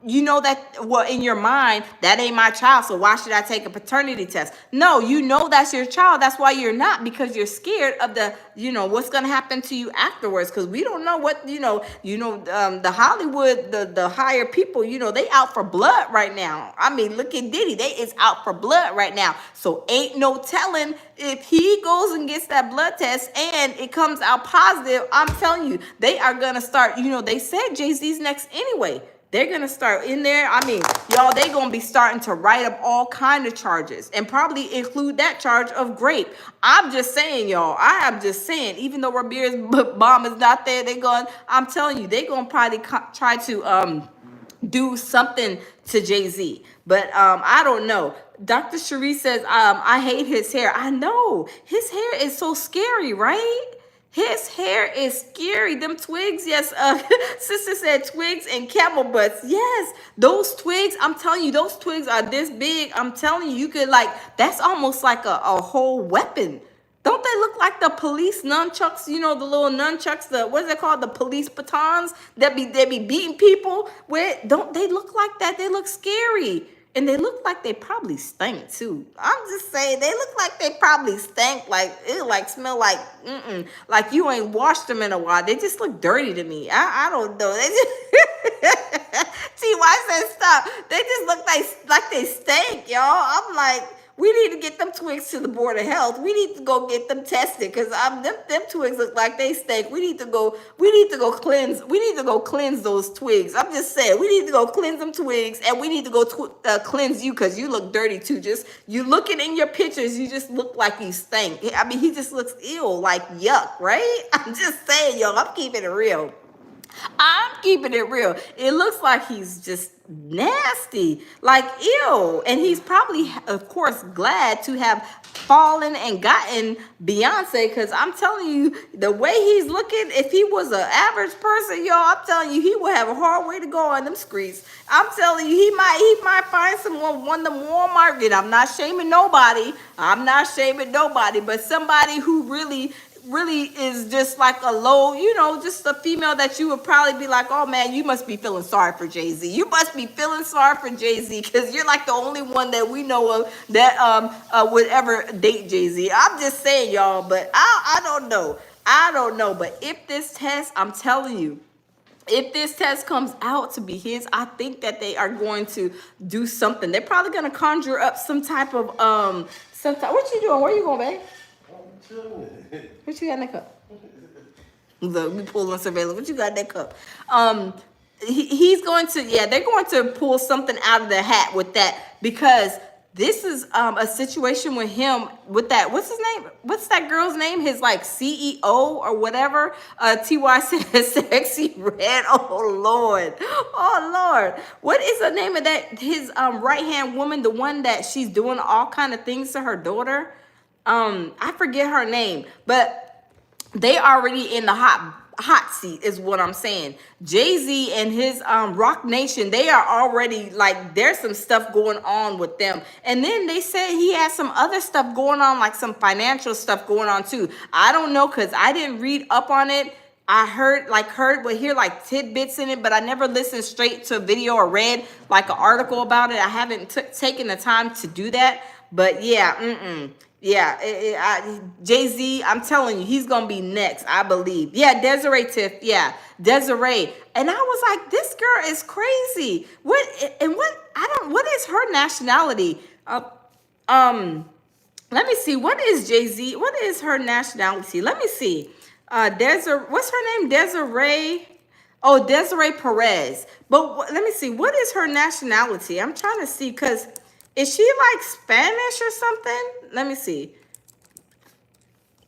you know that, well, in your mind, that ain't my child, so why should I take a paternity test? No, you know that's your child. That's why you're not, because you're scared of the, what's going to happen to you afterwards, because we don't know what, the Hollywood, the higher people, they out for blood right now. I mean, look at Diddy. They is out for blood right now. So ain't no telling if he goes and gets that blood test and it comes out positive. I'm telling you, they are going to start, they said Jay-Z's next anyway. They're going to start in there. I mean, y'all, they're going to be starting to write up all kind of charges, and probably include that charge of rape. I'm just saying, y'all. I am just saying, even though Ramirez's mom is not there, I'm telling you, they're going to probably try to do something to Jay-Z. But I don't know. Dr. Cherie says, I hate his hair. I know. His hair is so scary, right? His hair is scary. Them twigs, yes. Sister said twigs and camel butts. Yes, those twigs, I'm telling you, those twigs are this big. I'm telling you, you could that's almost like a whole weapon. Don't they look like the police nunchucks? The little nunchucks, what is it called? The police batons that they be beating people with. Don't they look like that? They look scary. And they look like they probably stink too. I'm just saying, they look like they probably stink, like it smell like like you ain't washed them in a while. They just look dirty to me. I don't know. They just TY said stop. They just look like they stink, y'all. I'm like, we need to get them twigs to the Board of Health. We need to go get them tested, because them twigs look like they stink. We need to go cleanse those twigs. I'm just saying, we need to go cleanse them twigs, and we need to go cleanse you, because you look dirty too. Just you looking in your pictures, you just look like you stink. I mean, he just looks ill, like yuck, right? I'm just saying, y'all, I'm keeping it real. It looks like he's just nasty, like ew. And he's probably, of course, glad to have fallen and gotten Beyonce, because I'm telling you, the way he's looking, if he was an average person, y'all, I'm telling you, he would have a hard way to go on them streets. I'm telling you, he might find someone, one of them Walmart. I'm not shaming nobody. But somebody who really is just like a low, just a female that you would probably be like, oh man, you must be feeling sorry for Jay-Z. You must be feeling sorry for Jay-Z, because you're like the only one that we know of that would ever date Jay-Z. I'm just saying, y'all, but I don't know. But if this test, I'm telling you, if this test comes out to be his, I think that they are going to do something. They're probably going to conjure up some type of what you doing? Where you going, babe? What you got in that cup? Look, we pulling surveillance. What you got in that cup? He's going to, they're going to pull something out of the hat with that, because this is a situation with him, with that, what's his name? What's that girl's name? His CEO or whatever. TY says sexy red. Oh Lord. What is the name of that? His right-hand woman, the one that she's doing all kind of things to her daughter. I forget her name, but they already in the hot seat is what I'm saying. Jay-Z and his Rock Nation, they are already there's some stuff going on with them. And then they said he has some other stuff going on, like some financial stuff going on too. I don't know, because I didn't read up on it. I would hear like tidbits in it, but I never listened straight to a video or read like an article about it. I haven't taken the time to do that. But yeah, yeah, Jay-Z, I'm telling you, he's gonna be next, I believe. Yeah, Desiree Tiff, yeah, Desiree. And I was like, this girl is crazy. What is her nationality? Let me see. What is Jay-Z? What is her nationality? Let me see. What's her name? Desiree. Oh, Desiree Perez. But let me see. What is her nationality? I'm trying to see because is she like Spanish or something? Let me see.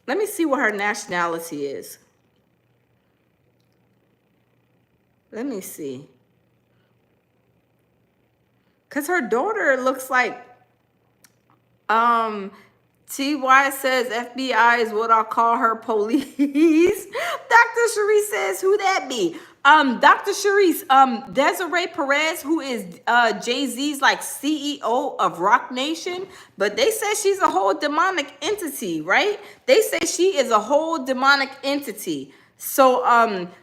Let me see what her nationality is. Let me see. Because her daughter looks like TY says FBI is what I'll call her police. Dr. Sharice says, who that be? Dr. Sharice, Desiree Perez, who is Jay-Z's like CEO of Rock Nation, but they say she's a whole demonic entity, right? They say she is a whole demonic entity. So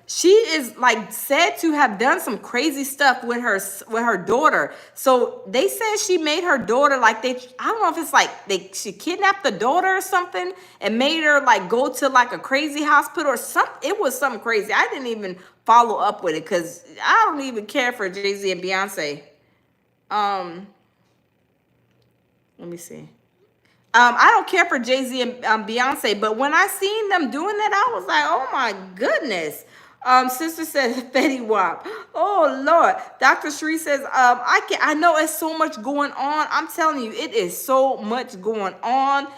she is like said to have done some crazy stuff with her daughter. So they said she made her daughter like I don't know if it's like she kidnapped the daughter or something and made her like go to like a crazy hospital or something. It was something crazy. I didn't even follow up with it because I don't even care for Jay-Z and Beyonce. Let me see. I don't care for Jay-Z and Beyonce, but when I seen them doing that, I was like, oh my goodness. Sister says Fetty Wap. Oh Lord. Dr. Sheree says, I know it's so much going on. I'm telling you, it is so much going on.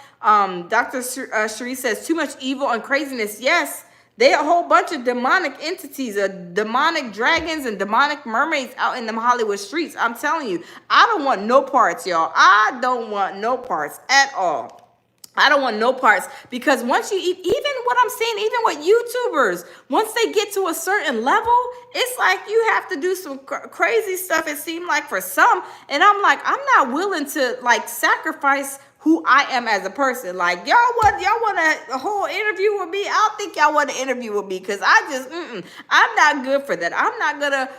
Dr. Sheree says too much evil and craziness. Yes. They a whole bunch of demonic entities, demonic dragons and demonic mermaids out in them Hollywood streets. I'm telling you, I don't want no parts, y'all. I don't want no parts at all. I don't want no parts because once you eat, even what I'm saying, even with YouTubers, once they get to a certain level, it's like you have to do some crazy stuff. It seemed like for some, and I'm like, I'm not willing to like sacrifice who I am as a person. Like y'all want a whole interview with me? I don't think y'all want an interview with me because I'm not good for that. I'm not gonna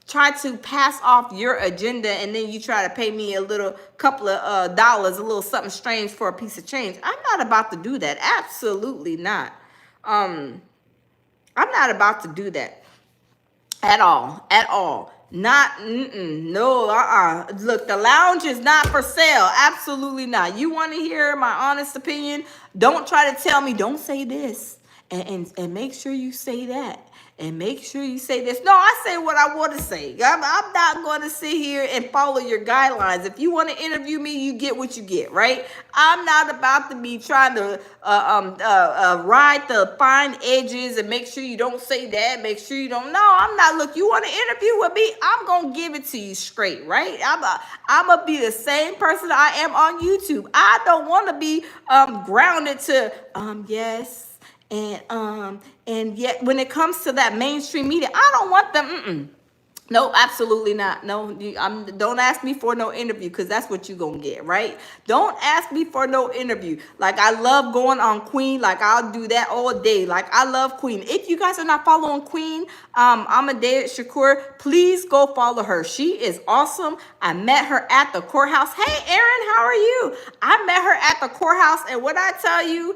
try to pass off your agenda and then you try to pay me a little couple of dollars, a little something strange for a piece of change. I'm not about to do that. Absolutely not. I'm not about to do that at all. Not, no, Look, the lounge is not for sale. Absolutely not. You want to hear my honest opinion? Don't try to tell me, don't say this and make sure you say that. And make sure you say this. No, I say what I want to say. I'm not going to sit here and follow your guidelines. If you want to interview me, you get what you get, right? I'm not about to be trying to ride the fine edges and make sure you don't say that. Make sure you don't. No, I'm not. Look, you want to interview with me? I'm going to give it to you straight, right? I'm going to be the same person I am on YouTube. I don't want to be grounded to, yes. And yet when it comes to that mainstream media, I don't want them. No, absolutely not. No, don't ask me for no interview because that's what you're going to get, right? Don't ask me for no interview. Like, I love going on Queen. Like, I'll do that all day. Like, I love Queen. If you guys are not following Queen, Amadeus Shakur, please go follow her. She is awesome. I met her at the courthouse. Hey, Erin, how are you? I met her at the courthouse, and what I tell you,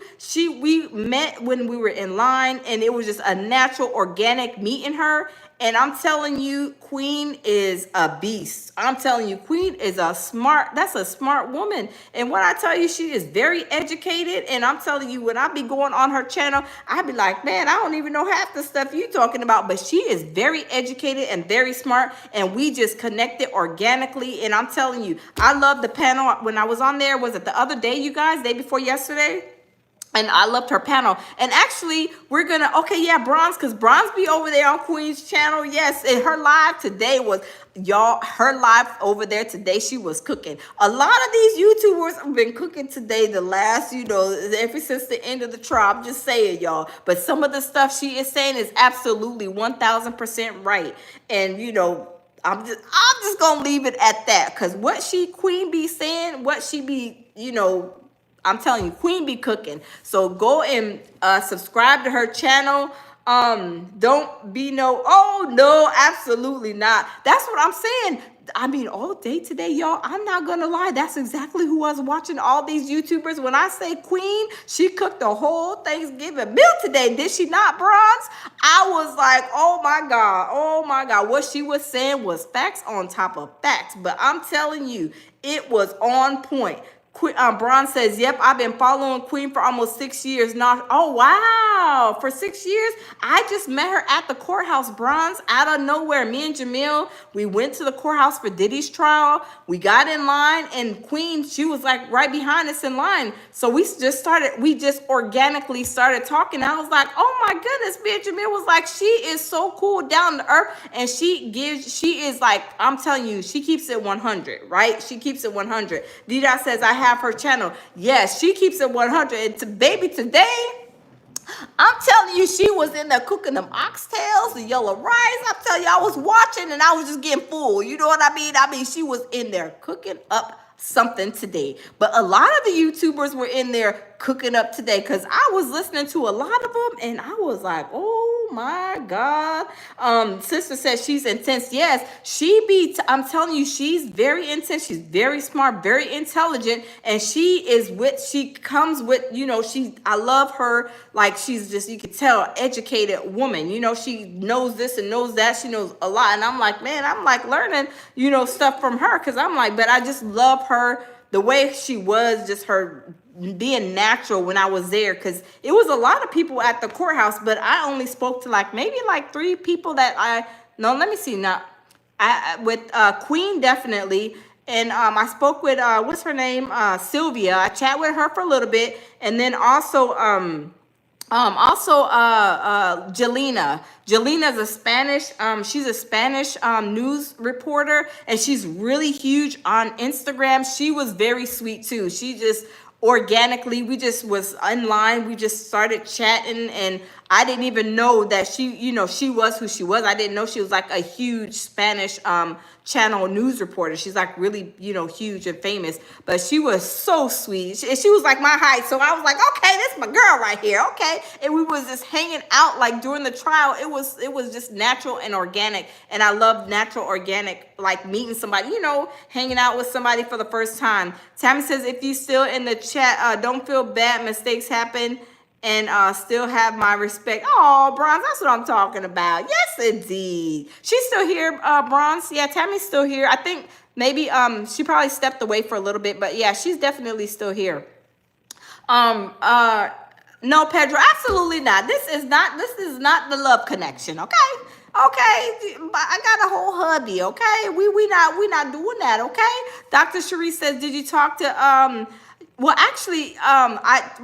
we met when we were in line, and it was just a natural, organic meeting her. And I'm telling you, Queen is a beast. I'm telling you, Queen is that's a smart woman. And when I tell you, she is very educated. And I'm telling you, when I be going on her channel, I be like, man, I don't even know half the stuff you talking about. But she is very educated and very smart. And we just connected organically. And I'm telling you, I love the panel. When I was on there, was it the other day, you guys? Day before yesterday? And I loved her panel. And actually, we're going to, okay, yeah, Bronze, because Bronze be over there on Queen's channel. Yes, and her live today was, y'all, her live over there today, she was cooking. A lot of these YouTubers have been cooking today the last, ever since the end of the trial. I'm just saying, y'all. But some of the stuff she is saying is absolutely 1,000% right. And, I'm just going to leave it at that. Because what Queen be saying, what she be, I'm telling you, Queen be cooking. So go and subscribe to her channel. Don't be no, oh no, absolutely not. That's what I'm saying. I mean, all day today, y'all, I'm not gonna lie. That's exactly who I was watching, all these YouTubers. When I say Queen, she cooked the whole Thanksgiving meal today. Did she not, Bronze? I was like, oh my God, oh my God. What she was saying was facts on top of facts. But I'm telling you, it was on point. Bron says, yep, I've been following Queen for almost 6 years now. Oh, wow. For 6 years? I just met her at the courthouse, Bronze, out of nowhere. Me and Jamil, we went to the courthouse for Diddy's trial. We got in line, and Queen, she was like right behind us in line. So we just organically started talking. I was like, oh my goodness. Me and Jamil was like, she is so cool, down to earth. And she is like, I'm telling you, she keeps it 100, right? She keeps it 100. Dida says, I have her channel. Yes, she keeps it 100. And baby, today, I'm telling you, she was in there cooking them oxtails, the yellow rice. I'm telling you, I was watching and I was just getting full. You know what I mean? I mean, she was in there cooking up something today. But a lot of the YouTubers were in there cooking up today, because I was listening to a lot of them and I was like, oh my God. Sister says she's intense. Yes, I'm telling you, she's very intense. She's very smart, very intelligent, and she comes with, I love her. Like, she's just, you could tell, educated woman. She knows this and knows that. She knows a lot. And I'm like, man, I'm like learning, stuff from her, because I'm like, but I just love her, the way she was, just her being natural when I was there, because it was a lot of people at the courthouse, but I only spoke to maybe 3 people that let me see now. With Queen, definitely. And I spoke with, what's her name? Sylvia. I chat with her for a little bit. And then also, Jelena. Jelena's a Spanish, she's a Spanish news reporter, and she's really huge on Instagram. She was very sweet too. She just organically, we just was in line. We just started chatting, and I didn't even know that she was who she was. I didn't know she was like a huge Spanish channel news reporter. She's like really, huge and famous, but she was so sweet. She was like my height. So I was like, okay, this is my girl right here. Okay. And we was just hanging out during the trial. It was just natural and organic. And I love natural, organic, like meeting somebody, hanging out with somebody for the first time. Tammy says, if you still in the chat, don't feel bad. Mistakes happen. And still have my respect. Oh, Bronze, that's what I'm talking about. Yes, indeed. She's still here, Bronze. Yeah, Tammy's still here. I think maybe she probably stepped away for a little bit, but yeah, she's definitely still here. No, Pedro, absolutely not. This is not the love connection, okay? Okay, I got a whole hubby, okay? We not doing that, okay? Dr. Cherie says, did you talk to well, actually,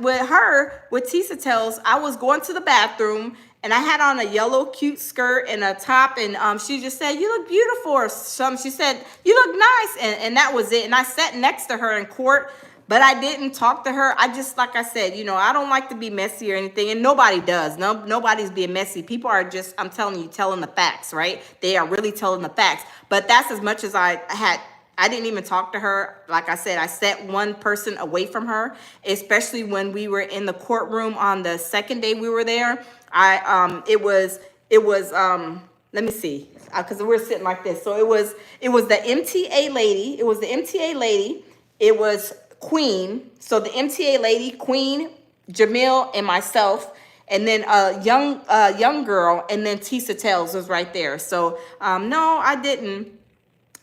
with Tisa Tells, I was going to the bathroom and I had on a yellow cute skirt and a top, and she just said, you look beautiful, or something. She said, you look nice, and that was it. And I sat next to her in court, but I didn't talk to her. I just, like I said, I don't like to be messy or anything, and nobody does. Nobody's being messy. People are just, I'm telling you, telling the facts, right? They are really telling the facts. But that's as much as I had. I didn't even talk to her. Like I said, I set one person away from her, especially when we were in the courtroom on the second day we were there. It was let me see, because we're sitting like this. So it was the MTA lady. It was the MTA lady. It was Queen. So the MTA lady, Queen, Jamil, and myself. And then a young girl, and then Tisa Tells was right there. So no, I didn't.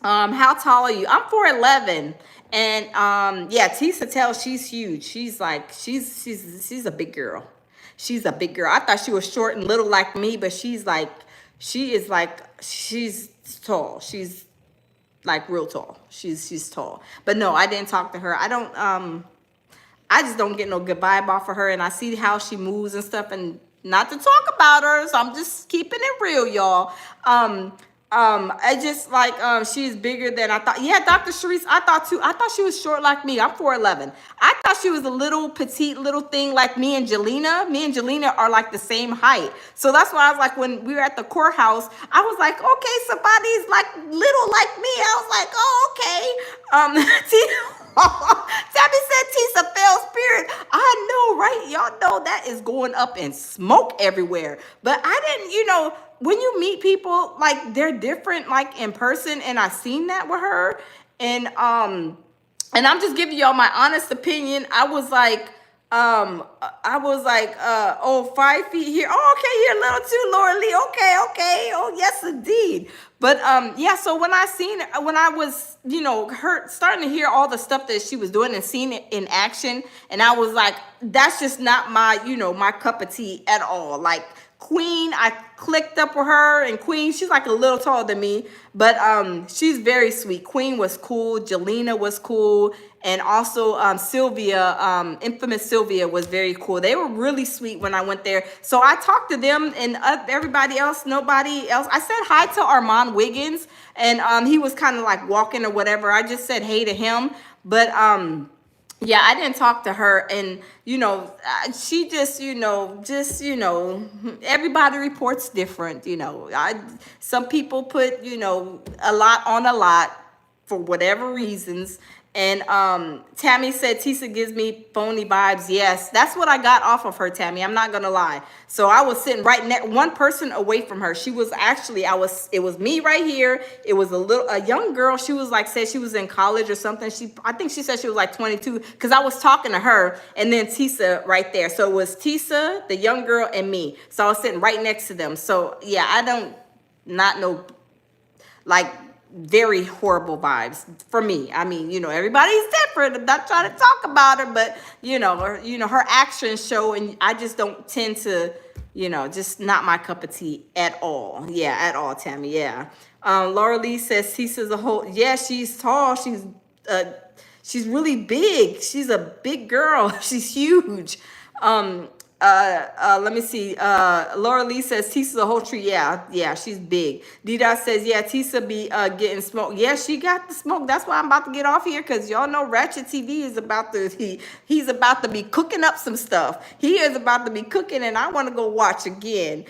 How tall are you? I'm 4'11", and yeah, Tisa Tells, she's huge. She's like, she's a big girl. She's a big girl. I thought she was short and little like me, but she's tall. She's like real tall. She's tall. But no, I didn't talk to her. I just don't get no good vibe off of her, and I see how she moves and stuff, and not to talk about her, so I'm just keeping it real, y'all. I just like, she's bigger than I thought. Yeah, Dr. Sharice, I thought too. I thought she was short like me. I'm 4'11". I thought she was a little petite little thing like me and Jelena. Me and Jelena are like the same height. So that's why I was like, when we were at the courthouse, I was like, okay, somebody's like little like me. I was like, oh, okay. Tabby said Tisa fell spirit. I know, right? Y'all know that is going up in smoke everywhere. But I didn't, when you meet people, like they're different, like in person, and I seen that with her. And I'm just giving y'all my honest opinion. Oh, 5 feet here. Oh, okay, you're a little too, Laura Lee. Okay. Oh, yes, indeed. But yeah, so when I was, her starting to hear all the stuff that she was doing and seeing it in action, and I was like, that's just not my, my cup of tea at all. Like Queen, I clicked up with her, and Queen, she's like a little taller than me, but she's very sweet. Queen was cool, Jelena was cool, and also Sylvia, infamous Sylvia, was very cool. They were really sweet when I went there. So I talked to them, and everybody else, nobody else. I said hi to Armand Wiggins, and he was kind of like walking or whatever. I just said hey to him, but yeah, I didn't talk to her, and she just, everybody reports different. Some people put, a lot on a lot for whatever reasons. And Tammy said Tisa gives me phony vibes. Yes, that's what I got off of her, Tammy. I'm not gonna lie. So I was sitting right next, one person away from her. She was actually, it was me right here. It was a young girl. She was like, said she was in college or something. I think she said she was like 22, because I was talking to her, and then Tisa right there. So it was Tisa, the young girl, and me. So I was sitting right next to them. So yeah, I don't not know, like, very horrible vibes for me. I mean, everybody's different. I'm not trying to talk about her, but her actions show, and I just don't tend to, just not my cup of tea at all. Yeah, at all, Tammy. Yeah. Laura Lee says Tisa's a whole. Yeah, she's tall. She's really big. She's a big girl. She's huge. Let me see. Laura Lee says Tisa's a whole tree. Yeah, she's big. D-Dot says, yeah, Tisa be getting smoke. Yeah, she got the smoke. That's why I'm about to get off here, because y'all know Ratchet TV is he's about to be cooking up some stuff. He is about to be cooking, and I want to go watch again.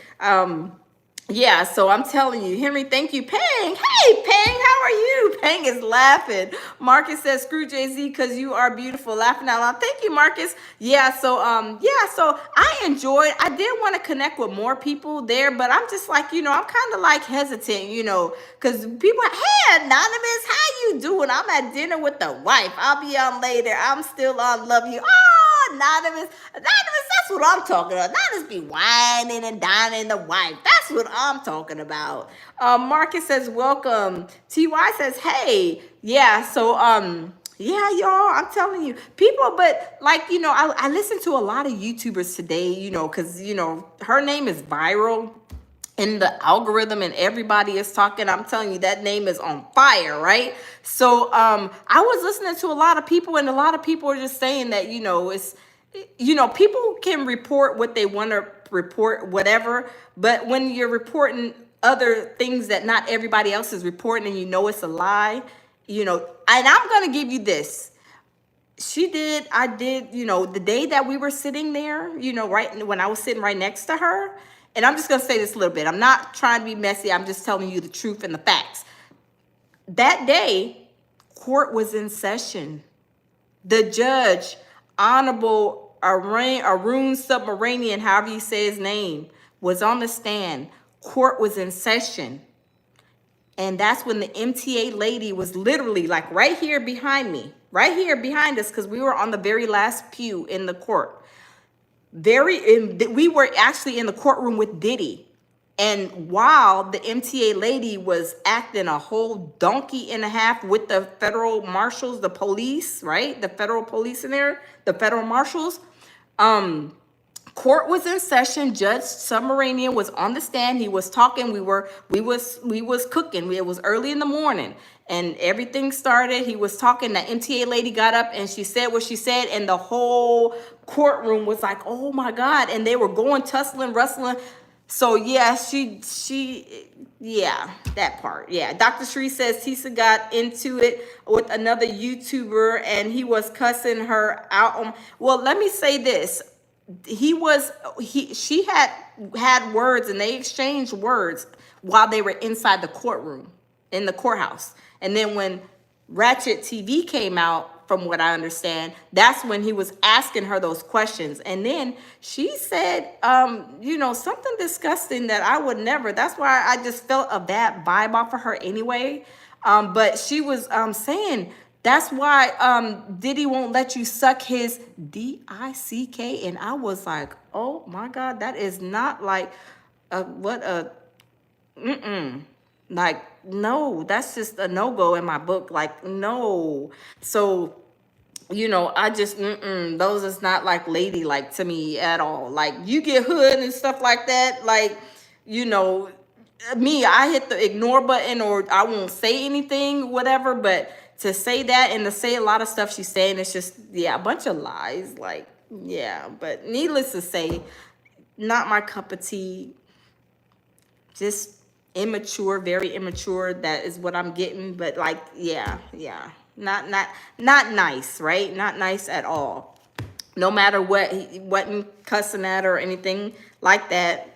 Yeah, so I'm telling you, Henry, thank you. Pang, hey, Pang, how are you? Pang is laughing. Marcus says, screw Jay-Z because you are beautiful. Laughing out loud. Thank you, Marcus. Yeah, so I enjoyed, I did want to connect with more people there, but I'm just like, I'm kind of like hesitant, because people, hey, Anonymous, how you doing? I'm at dinner with the wife. I'll be on later. I'm still on Love You. Oh, Anonymous, that's what I'm talking about. Anonymous be whining and dining the wife. That's what I'm talking about. Marcus says, welcome. TY says, hey. Yeah, so, yeah, y'all, I'm telling you. People, but like, I listen to a lot of YouTubers today, because, her name is viral in the algorithm, and everybody is talking. I'm telling you, that name is on fire, right? So I was listening to a lot of people, and a lot of people are just saying that, it's, people can report what they want to report, whatever, but when you're reporting other things that not everybody else is reporting, and it's a lie, and I'm going to give you this. I did, the day that we were sitting there, right when I was sitting right next to her, and I'm just going to say this a little bit. I'm not trying to be messy. I'm just telling you the truth and the facts. That day, court was in session. The judge, Honorable Arun Submarinian, however you say his name, was on the stand. Court was in session. And that's when the MTA lady was literally like right here behind me, right here behind us, because we were on the very last pew in the court. We were actually in the courtroom with Diddy. And while the MTA lady was acting a whole donkey and a half with the federal marshals, the police, right? The federal police in there, the federal marshals. Court was in session. Judge Submarinian was on the stand. He was talking. We was cooking. It was early in the morning, and everything started. He was talking. The MTA lady got up and she said what she said, and the whole courtroom was like, "Oh my God!" And they were going tussling, rustling. So yeah, yeah, that part. Yeah, Dr. Shree says Tisa got into it with another YouTuber, and he was cussing her out. Well, let me say this. She had words, and they exchanged words while they were inside the courtroom in the courthouse. And then when Ratchet TV came out, from what I understand. That's when he was asking her those questions. And then she said, something disgusting that I would never. That's why I just felt a bad vibe off of her anyway. But she was saying, that's why Diddy won't let you suck his dick. And I was like, oh my God, that is not like like, no, that's just a no-go in my book. Like, no. So, I just, those is not like ladylike to me at all. Like, you get hood and stuff like that. Like, me, I hit the ignore button or I won't say anything, whatever. But to say that and to say a lot of stuff she's saying, it's just, yeah, a bunch of lies. Like, yeah. But needless to say, not my cup of tea. Just immature, very immature. That is what I'm getting. But like, yeah, not nice, right? Not nice at all. No matter what, he wasn't cussing at her or anything like that.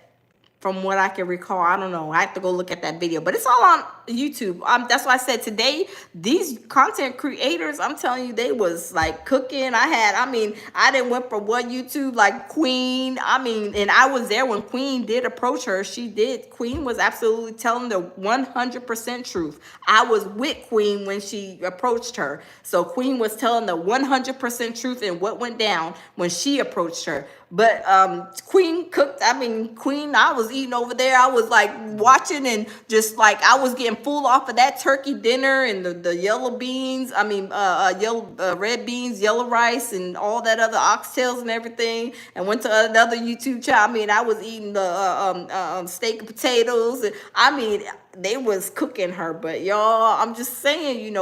From what I can recall, I don't know. I have to go look at that video, but it's all on YouTube. That's why I said today, these content creators, I'm telling you, they was like cooking. I didn't went for one YouTube like Queen. And I was there when Queen did approach her. Queen was absolutely telling the 100% truth. I was with Queen when she approached her. So Queen was telling the 100% truth and what went down when she approached her. But Queen cooked. Queen, I was eating over there. I was like watching and just like I was getting full off of that turkey dinner and the yellow beans. Red beans, yellow rice, and all that other oxtails and everything. And went to another YouTube channel. I was eating the steak and potatoes. And, they was cooking her. But y'all, I'm just saying,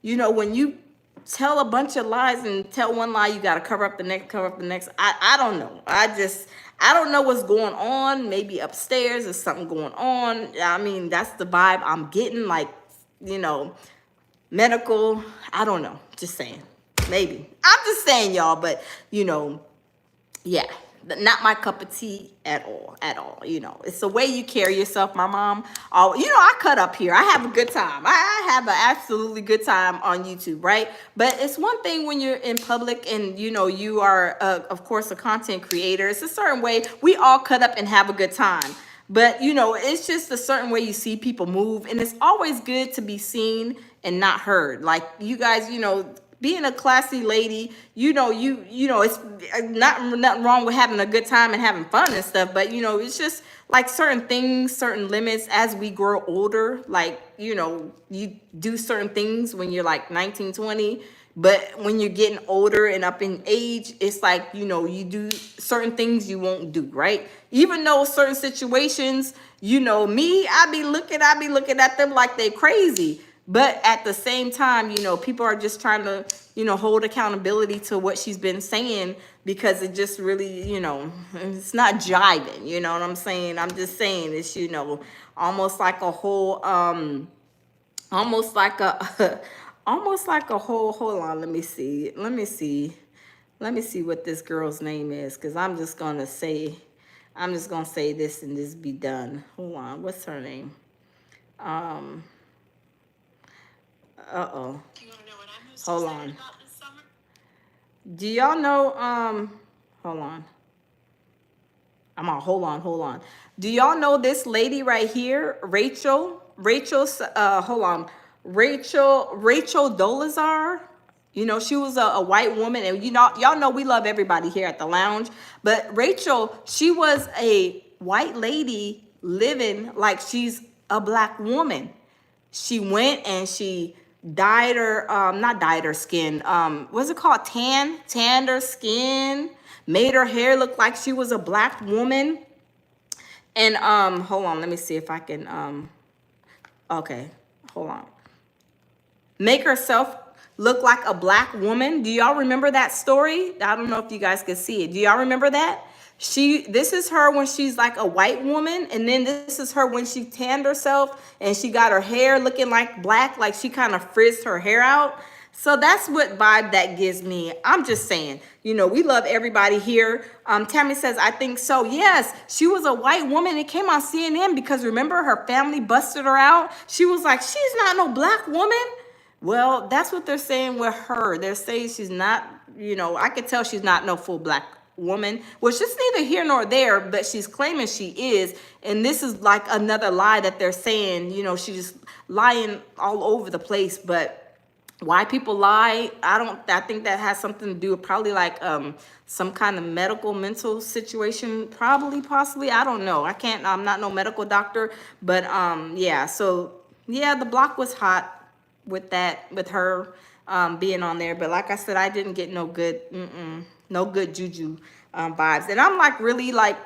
when you tell a bunch of lies and tell one lie, you got to cover up the next. I don't know. I don't know what's going on. Maybe upstairs there's something going on. That's the vibe I'm getting, like, medical. I don't know. Just saying. Maybe. I'm just saying, y'all, but, yeah. Not my cup of tea at all. It's the way you carry yourself. My mom, I cut up here. I have a good time. I have an absolutely good time on YouTube, right? But it's one thing when you're in public and, you are, of course, a content creator. It's a certain way. We all cut up and have a good time. But, it's just a certain way you see people move. And it's always good to be seen and not heard. Like, you guys, being a classy lady, it's nothing wrong with having a good time and having fun and stuff. But, it's just like certain things, certain limits as we grow older. Like, you do certain things when you're like 19, 20. But when you're getting older and up in age, it's like, you do certain things you won't do, right? Even though certain situations, me, I be looking at them like they crazy. But at the same time, people are just trying to, hold accountability to what she's been saying because it just really, it's not jiving. You know what I'm saying? I'm just saying it's, almost like a whole, almost like a whole, hold on, let me see what this girl's name is, because I'm just going to say this and this be done. Hold on, what's her name? Uh-oh. Hold on. Do y'all know, hold on. Hold on. Do y'all know this lady right here, Rachel Dolezal? She was a white woman, and y'all know we love everybody here at the lounge. But Rachel, she was a white lady living like she's a black woman. She went and she dyed her, not dyed her skin, what's it called? Tanned her skin, made her hair look like she was a black woman. And, hold on, let me see if I can, okay, hold on. Make herself look like a black woman. Do y'all remember that story? I don't know if you guys can see it. Do y'all remember that? This is her when she's like a white woman, and then this is her when she tanned herself and she got her hair looking like black, like she kind of frizzed her hair out. So that's what vibe that gives me. I'm just saying, we love everybody here. Tammy says, I think so. Yes, she was a white woman. It came on CNN because remember her family busted her out. She was like, she's not no black woman. Well, that's what they're saying with her. They're saying she's not, I could tell she's not no full black woman, which is neither here nor there, but she's claiming she is. And this is like another lie that they're saying, she's just lying all over the place. But why people lie, I think that has something to do with probably like some kind of medical mental situation, probably, possibly. I don't know. I'm not no medical doctor, but yeah, so yeah, the block was hot with her being on there. But like I said, I didn't get no good juju vibes. And I'm like really like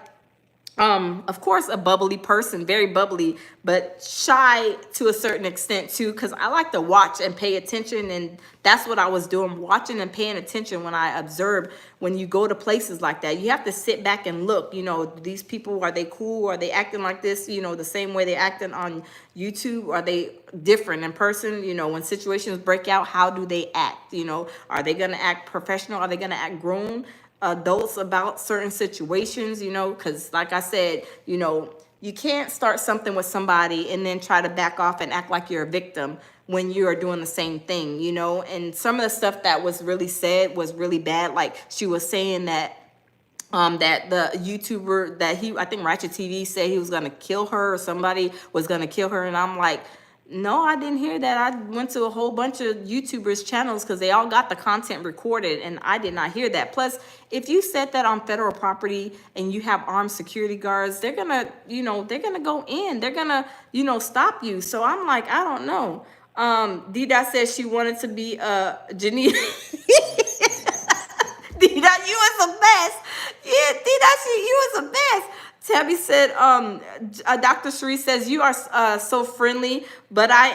of course a bubbly person, very bubbly, but shy to a certain extent too, because I like to watch and pay attention. And that's what I was doing, watching and paying attention when I observed. When you go to places like that, you have to sit back and look, these people, are they cool? Are they acting like this, the same way they're acting on YouTube? Are they different in person? When situations break out, how do they act? Are they gonna act professional? Are they gonna act grown adults about certain situations? Because like I said, you can't start something with somebody and then try to back off and act like you're a victim when you are doing the same thing. And some of the stuff that was really said was really bad. Like she was saying that that the YouTuber that I think Ratchet TV said he was gonna kill her, or somebody was gonna kill her. And I'm like, no, I didn't hear that. I went to a whole bunch of YouTubers' channels because they all got the content recorded, and I did not hear that. Plus, if you said that on federal property and you have armed security guards, they're gonna, they're gonna go in. They're gonna, stop you. So I'm like, I don't know. Dida said she wanted to be Janita. Dida, you was the best. Yeah, Dida, you was the best. Tabby said, Dr. Cherie says, you are so friendly, but I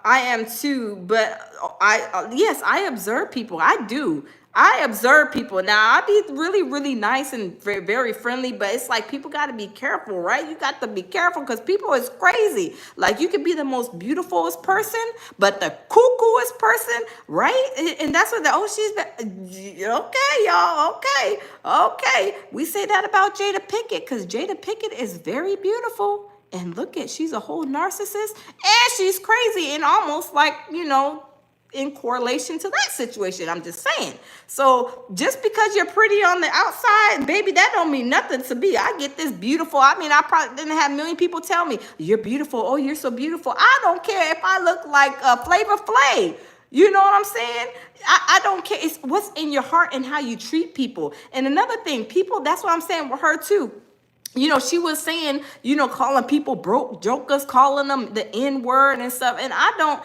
am too. But yes, I observe people. I do. I observe people. Now, I be really, really nice and very, very friendly, but it's like people got to be careful, right? You got to be careful because people is crazy. Like you could be the most beautifulest person, but the cuckooest person, right? And that's what okay, y'all, okay. We say that about Jada Pinkett because Jada Pinkett is very beautiful. And look she's a whole narcissist and she's crazy and almost like, in correlation to that situation. I'm just saying. So just because you're pretty on the outside, baby, that don't mean nothing to me. I get this beautiful. I mean, I probably didn't have a million people tell me, you're beautiful. Oh, you're so beautiful. I don't care if I look like Flavor Flav. You know what I'm saying? I don't care. It's what's in your heart and how you treat people. And another thing, people, that's what I'm saying with her too. She was saying, calling people broke jokers, calling them the N word and stuff. And I don't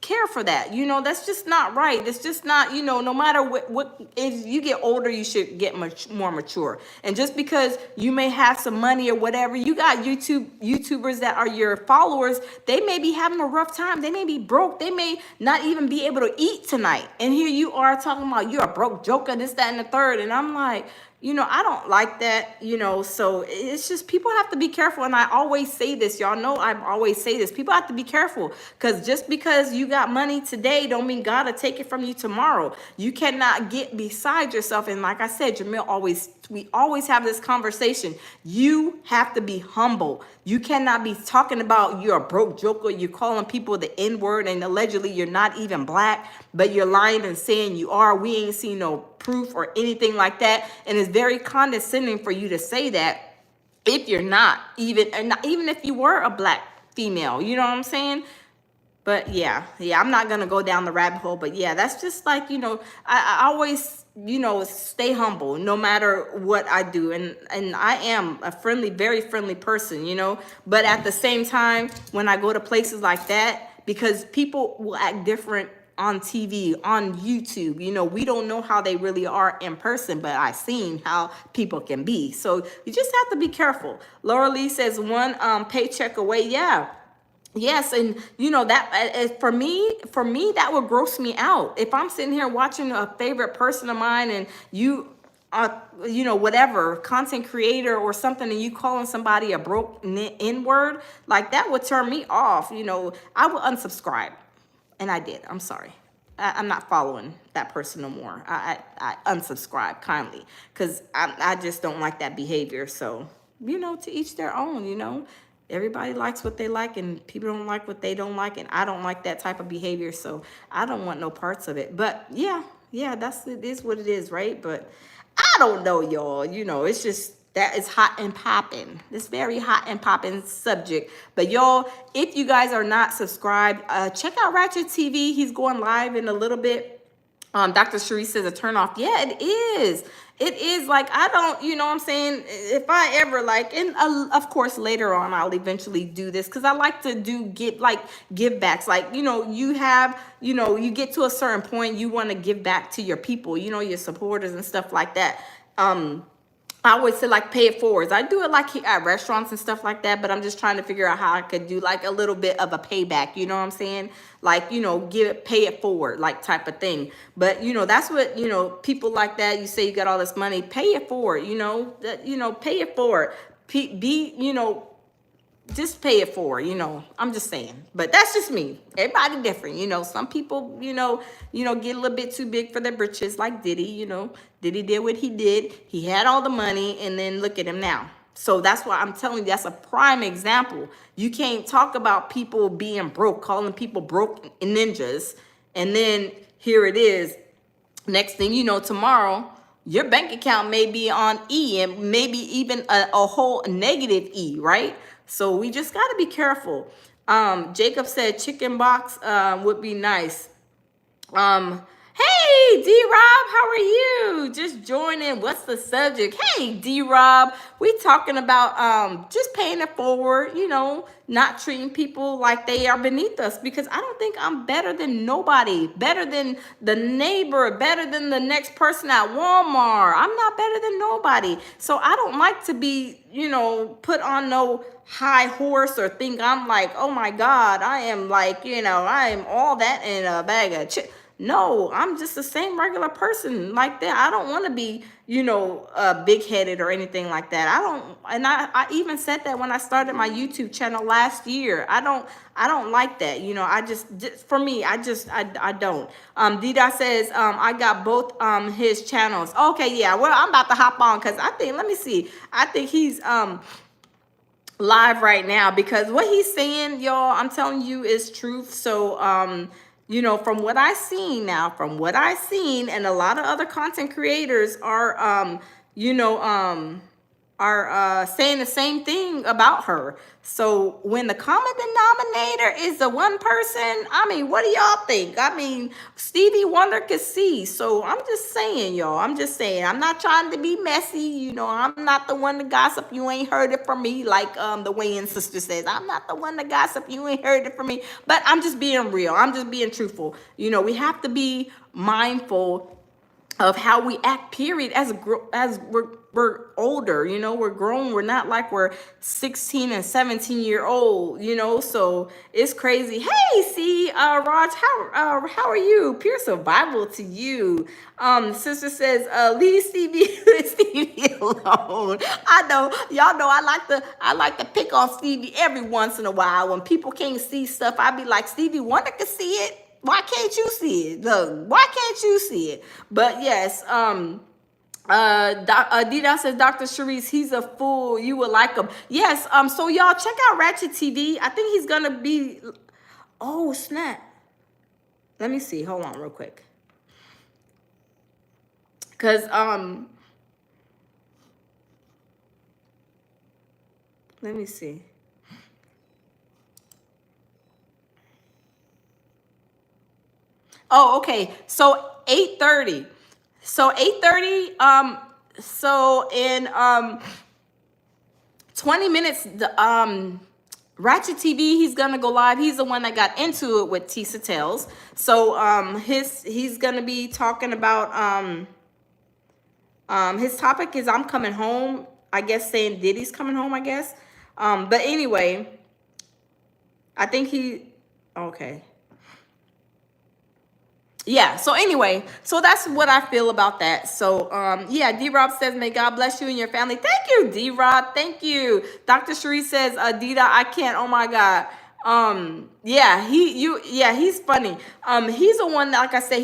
care for that. That's just not right. It's just not, no matter what, if you get older, you should get more mature. And just because you may have some money or whatever, you got YouTubers that are your followers, they may be having a rough time. They may be broke. They may not even be able to eat tonight. And here you are talking about you're a broke joker, this, that, and the third. And I'm like, I don't like that, so it's just people have to be careful. And I always say this, y'all know I always say this. People have to be careful because just because you got money today don't mean God will take it from you tomorrow. You cannot get beside yourself. And like I said, Jamil we always have this conversation. You have to be humble. You cannot be talking about you're a broke joker. You're calling people the N word and allegedly you're not even black, but you're lying and saying you are. We ain't seen no proof or anything like that. And it's very condescending for you to say that if you're not even if you were a black female, you know what I'm saying? But yeah, I'm not gonna go down the rabbit hole, but yeah, that's just like, I always, stay humble no matter what I do. And I am a very friendly person, but at the same time, when I go to places like that, because people will act different on TV, on YouTube, we don't know how they really are in person, but I've seen how people can be. So you just have to be careful. Laura Lee says one paycheck away. Yeah. Yes, and that for me that would gross me out. If I'm sitting here watching a favorite person of mine and you whatever content creator or something, and you calling somebody a broke N word, like that would turn me off. I would unsubscribe, and I did. I'm sorry. I'm not following that person no more. I unsubscribe kindly because I just don't like that behavior. So to each their own. Everybody likes what they like, and people don't like what they don't like, and I don't like that type of behavior, so I don't want no parts of it. But yeah, it is what it is, right? But I don't know, y'all. It's just that is hot and popping. This very hot and popping subject. But y'all, if you guys are not subscribed, check out Ratchet TV. He's going live in a little bit. Dr. Cherie says a turn off. Yeah, it is. It is like, I don't, what I'm saying? If I ever like, and of course later on I'll eventually do this because I like to give backs. Like, you have, you get to a certain point, you want to give back to your people, your supporters and stuff like that. I always say like pay it forwards. I do it like at restaurants and stuff like that, but I'm just trying to figure out how I could do like a little bit of a payback. You know what I'm saying? Like, pay it forward, like type of thing. But, that's what, people like that, you say you got all this money, pay it forward, pay it forward. Just pay it forward, I'm just saying. But that's just me. Everybody different, some people, get a little bit too big for their britches, like Diddy. Diddy did what he did. He had all the money, and then look at him now. So that's why I'm telling you, that's a prime example. You can't talk about people being broke, calling people broke ninjas, and then here it is. Next thing you know, tomorrow, your bank account may be on E, and maybe even a whole negative E, right? So we just got to be careful. Jacob said chicken box would be nice. Hey, D-Rob, how are you? Just joining. What's the subject? Hey, D-Rob, we talking about just paying it forward, not treating people like they are beneath us, because I don't think I'm better than nobody, better than the neighbor, better than the next person at Walmart. I'm not better than nobody. So I don't like to be, put on no high horse or think I'm like, oh my God, I am like, I am all that in a bag of chips. No, I'm just the same regular person like that. I don't want to be, big-headed or anything like that. I even said that when I started my YouTube channel last year. I don't like that. I just for me, I don't. D-Dot says, I got both his channels. Okay, yeah. Well, I'm about to hop on because let me see. I think he's live right now, because what he's saying, y'all, I'm telling you, is truth. So, from what I seen, and a lot of other content creators are, saying the same thing about her. So when the common denominator is the one person, what do y'all think? Stevie Wonder could see. So I'm just saying, y'all. I'm not trying to be messy. I'm not the one to gossip. You ain't heard it from me, like the Wayne sister says. I'm not the one to gossip. You ain't heard it from me. But I'm just being real. I'm just being truthful. We have to be mindful of how we act, period, as we're older, we're grown. We're not like we're 16 and 17-year old, so it's crazy. Hey, see, Raj, how are you? Pure survival to you. Sister says, leave Stevie alone. I know, y'all know I like to pick on Stevie every once in a while. When people can't see stuff, I be like, Stevie Wonder can see it. Why can't you see it? Look, why can't you see it? But yes, Dida says, Dr. Sharice, he's a fool. You would like him. Yes, so y'all check out Ratchet TV. I think he's gonna be, oh snap. Let me see, hold on real quick. Cause let me see. Oh, okay. So 8:30. So 8:30. So in 20 minutes, the Ratchet TV, he's gonna go live. He's the one that got into it with Tisa Tells. So he's gonna be talking about his topic is I'm coming home. I guess saying Diddy's coming home, I guess. But anyway, I think okay. Yeah, so anyway, so that's what I feel about that. So yeah, D-Rob says, may God bless you and your family. Thank you, D-Rob. Thank you. Dr. Cherie says, Dita, I can't. Oh my God. He's funny. He's the one that, like I said,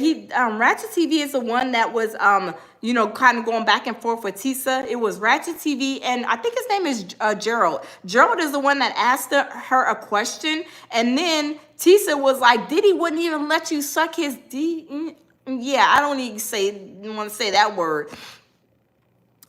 Ratchet TV is the one that was kind of going back and forth with Tisa. It was Ratchet TV, and I think his name is Gerald. Gerald is the one that asked her a question, and then Tisa was like, Diddy wouldn't even let you suck his D. Yeah, I don't even want to say that word.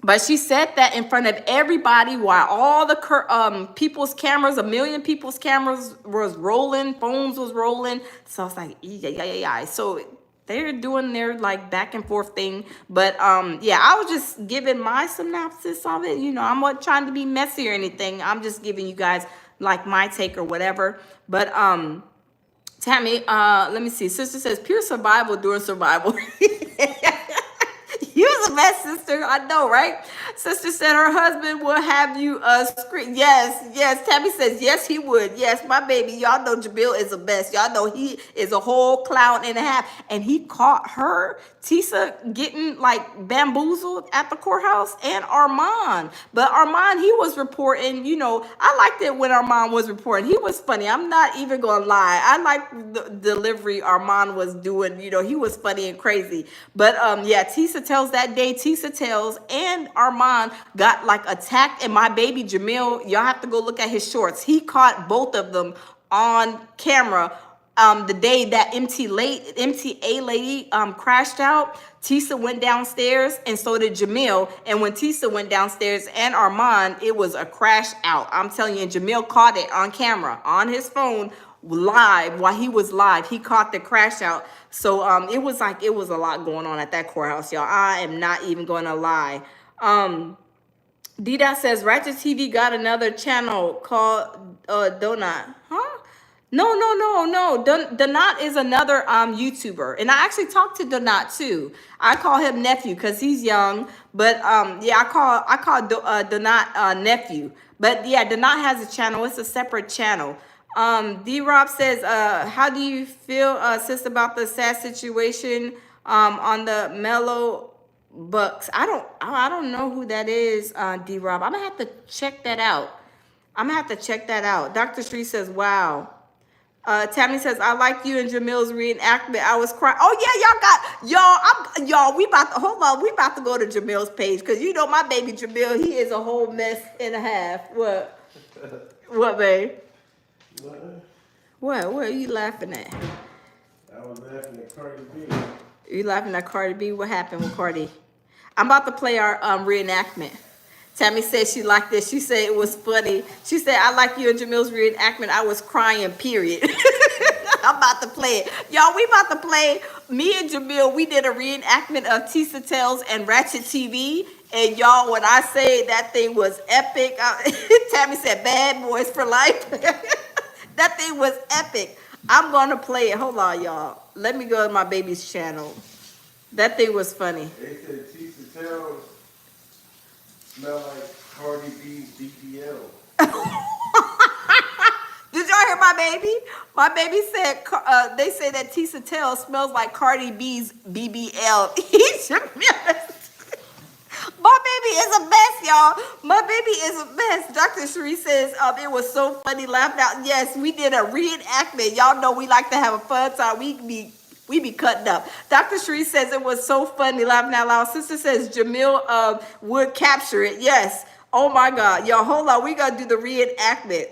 But she said that in front of everybody while all the people's cameras, a million people's cameras was rolling, phones was rolling. So I was like, yeah. So they're doing their like back and forth thing. But I was just giving my synopsis of it. I'm not trying to be messy or anything. I'm just giving you guys like my take or whatever. But Tammy, let me see. Sister says pure survival during survival. You was the best, sister. I know, right? Sister said her husband will have you scream. Yes. Tammy says, yes, he would. Yes, my baby. Y'all know Jamil is the best. Y'all know he is a whole clown and a half. And he caught her, Tisa, getting like bamboozled at the courthouse, and Armand. But Armand, he was reporting, I liked it when Armand was reporting. He was funny. I'm not even going to lie. I liked the delivery Armand was doing. He was funny and crazy. But Tisa tells that day, Tisa tells, and Armand got like attacked, and my baby Jamil, y'all have to go look at his shorts. He caught both of them on camera. The day that MTA lady crashed out, Tisa went downstairs, and so did Jamil. And when Tisa went downstairs and Armand, it was a crash out. I'm telling you, and Jamil caught it on camera, on his phone, live. While he was live, he caught the crash out. So it was a lot going on at that courthouse, y'all. I am not even going to lie. D-Dot says Ratchet TV got another channel called Donut. Huh? No. Donut is another YouTuber, and I actually talked to Donut too. I call him nephew because he's young, but I call Donut nephew. But yeah, Donut has a channel. It's a separate channel. D-Rob says, how do you feel, sis, about the sad situation on the Mellow Bucks? I don't know who that is, D-Rob. I'm gonna have to check that out. Dr. Street says, wow. Tammy says, I like you and Jamil's reenactment. I was crying. Oh yeah, y'all. We about to hold on. We about to go to Jamil's page because my baby Jamil, he is a whole mess and a half. What, babe? What are you laughing at? I was laughing at Cardi B. You laughing at Cardi B? What happened with Cardi? I'm about to play our reenactment. Tammy said she liked this. She said it was funny. She said, I like you and Jamil's reenactment. I was crying, period. I'm about to play it. Y'all, we about to play. Me and Jamil, we did a reenactment of Tisa Tales and Ratchet TV. And y'all, when I say that thing was epic, Tammy said, bad boys for life. That thing was epic. I'm going to play it. Hold on, y'all. Let me go to my baby's channel. That thing was funny. They said Tisa Tales smell like Cardi B's BBL. Did y'all hear my baby? My baby said, they say that Tisa Tales smells like Cardi B's BBL. My baby is a mess, y'all. My baby is a mess. Dr. Cherie says it was so funny, laughing out. Yes, we did a reenactment. Y'all know we like to have a fun time. We be cutting up. Dr. Cherie says it was so funny, laughing out loud. Sister says Jamil would capture it. Yes. Oh my God. Y'all, hold on. We got to do the reenactment.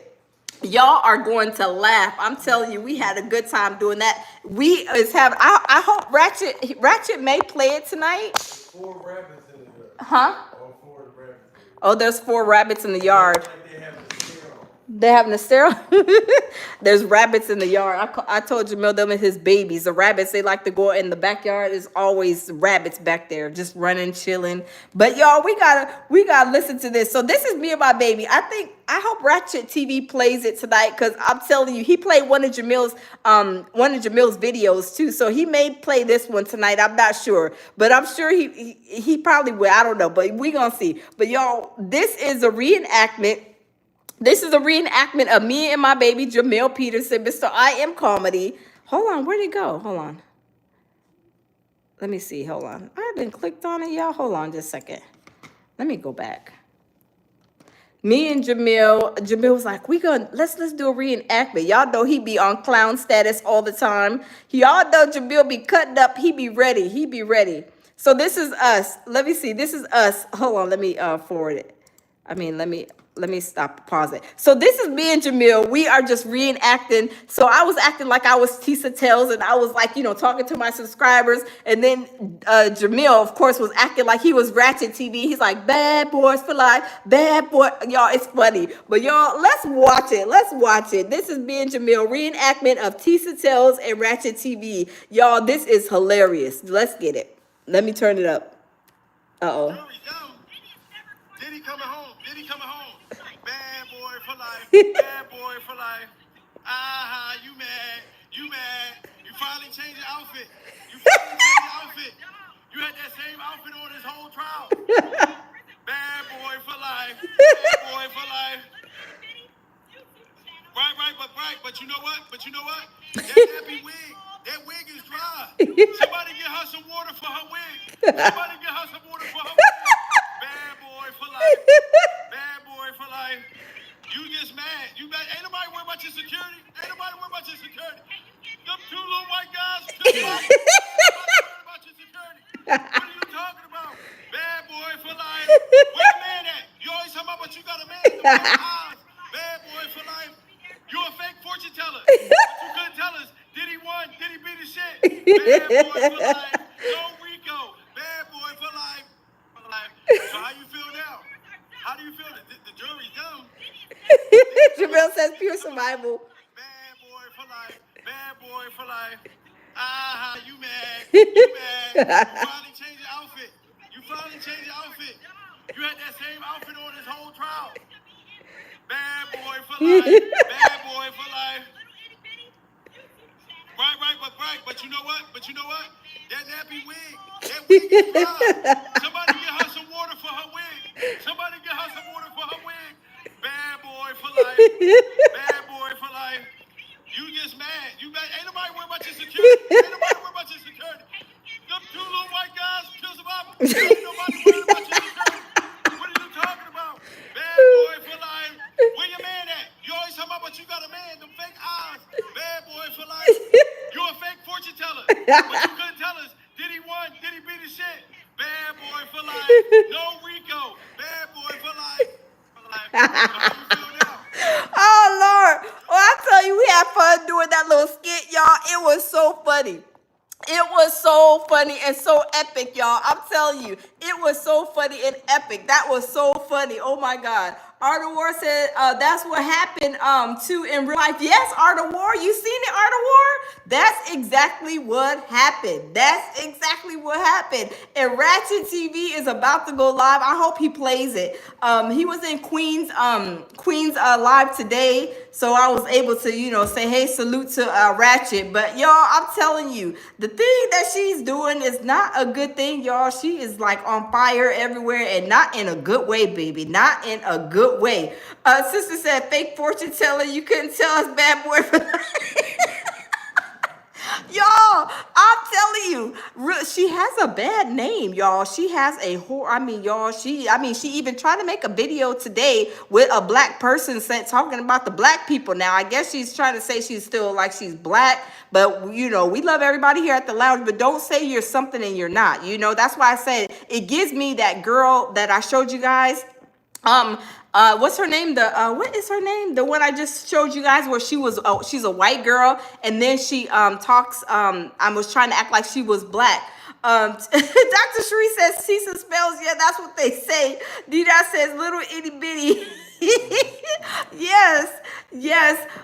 Y'all are going to laugh. I'm telling you, we had a good time doing that. I hope Ratchet may play it tonight. 4 rabbits in the yard. Huh? All 4 rabbits. Oh, there's 4 rabbits in the yard. Like they have a sterile. They have Nastero. There's rabbits in the yard. I told Jamil them and his babies. The rabbits, they like to go in the backyard. There's always rabbits back there, just running, chilling. But y'all, we gotta listen to this. So this is me and my baby. I hope Ratchet TV plays it tonight because I'm telling you, he played one of Jamil's videos too. So he may play this one tonight. I'm not sure, but I'm sure he probably will. I don't know, but we gonna see. But y'all, this is a reenactment. This is a reenactment of me and my baby Jamil Peterson, Mr. I Am Comedy. Hold on, where'd it go? Hold on. Let me see. Hold on. I haven't clicked on it, y'all. Hold on just a second. Let me go back. Me and Jamil was like, let's do a reenactment. Y'all know he be on clown status all the time. Y'all know Jamil be cutting up. He be ready. He be ready. So this is us. Let me see. This is us. Hold on. Let me forward it. Let me stop, pause it. So this is me and Jamil. We are just reenacting. So I was acting like I was Tisa Tells, and I was like, talking to my subscribers. And then Jamil, of course, was acting like he was Ratchet TV. He's like, bad boys for life, bad boy. Y'all, it's funny. But y'all, let's watch it. Let's watch it. This is me and Jamil, reenactment of Tisa Tells and Ratchet TV. Y'all, this is hilarious. Let's get it. Let me turn it up. Uh-oh. Diddy coming home. Diddy coming home. Bad boy for life. Bad boy for life. Ah, you mad. You mad. You finally changed your outfit. You finally changed your outfit. You had that same outfit on this whole trial. Bad boy for life. Bad boy for life. Right. But you know what? That nappy wig. That wig is dry. Somebody get her some water for her wig. Somebody get her some water for her wig. Bad boy for life. Bad boy for life. You just mad. You mad. Ain't nobody worried about your security. Ain't nobody worried about your security. Them two little white guys. Ain't nobody worried about your security. What are you talking about? Bad boy for life. Where the man at? You always talking about, but you got a man. The eyes. Bad boy for life. You a fake fortune teller. But you couldn't tell us. Did he won? Did he beat the shit? Bad boy for life. No Rico. Bad boy for life. So how you feel now? How do you feel? The jury's dumb. Jamil says pure survival. Bad boy for life. Bad boy for life. Ah, you mad. You mad. You finally changed your outfit. You finally changed your outfit. You had that same outfit on this whole trial. Bad boy for life. Bad boy for life. Right. But you know what? That nappy wig. That wig is dry. Somebody get her some water for her wig. Somebody get her some water for her wig. Bad boy for life. Bad boy for life. You just mad. You mad. Ain't nobody worried about your security. Ain't nobody worried about your security. Them two little white guys kill survival. Ain't nobody worried about your security. What are you talking about? Bad boy for life. Where your man at? You always talking about, but you got a man. Them fake eyes. Bad boy for life. You a fake fortune teller. But you couldn't tell us. Did he won? Did he beat the shit? Bad boy for life. No Rico. Bad boy for life. How you feel now? Oh Lord. Well, I tell you, we had fun doing that little skit, y'all. It was so funny. It was so funny and so epic, y'all. I'm telling you, it was so funny and epic. That was so funny. Oh my God. Art of War said that's what happened too in real life. Yes, Art of War. You seen it, Art of War? That's exactly what happened. That's exactly what happened. And Ratchet TV is about to go live. I hope he plays it. He was in Queens live today, so I was able to say hey, salute to Ratchet. But y'all, I'm telling you, the thing that she's doing is not a good thing, y'all. She is like on fire everywhere, and not in a good way, baby. Not in a good way. Sister said, fake fortune teller, you couldn't tell us, bad boy for y'all, I'm telling you, she has a bad name, y'all. She has a whore. I mean, y'all, she even tried to make a video today with a black person talking about the black people. Now, I guess she's trying to say she's still like she's black, but we love everybody here at the lounge, but don't say you're something and you're not. That's why I said it gives me that girl that I showed you guys. What's her name? What is her name? The one I just showed you guys where she's a white girl, and then she talks. I was trying to act like she was black. Dr. Sheree says Cecil spells. Yeah, that's what they say. Dida says little itty bitty. Yes.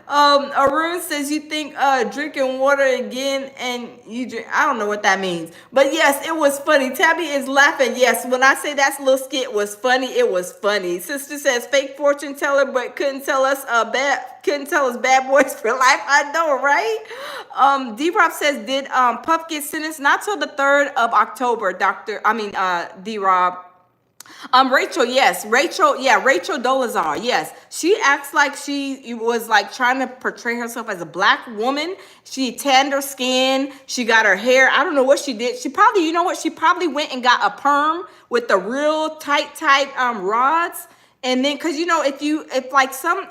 Arun says you think drinking water again and you drink. I don't know what that means, but yes, it was funny. Tabby is laughing. Yes, when I say that little skit was funny, it was funny. Sister says fake fortune teller, but couldn't tell us bad boys for life. I know, right? D-Rob says did Puff get sentenced? Not till the 3rd of October, D-Rob. Rachel, yes. Rachel Dolezal, yes. She acts like she was like trying to portray herself as a black woman. She tanned her skin. She got her hair. I don't know what she did. She probably went and got a perm with the real tight rods. And then, cause if like some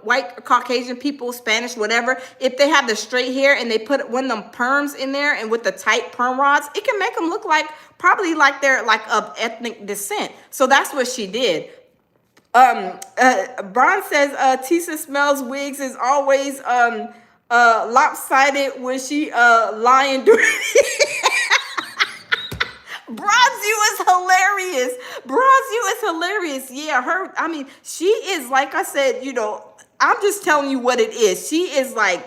white Caucasian people, Spanish, whatever, if they have the straight hair and they put one of them perms in there and with the tight perm rods, it can make them look like probably like they're like of ethnic descent. So that's what she did. Bron says Tisa smells wigs is always lopsided when she lying during. Bronzu is hilarious. Bronzu is hilarious. Yeah, I mean, she is, like I said, I'm just telling you what it is. She is like,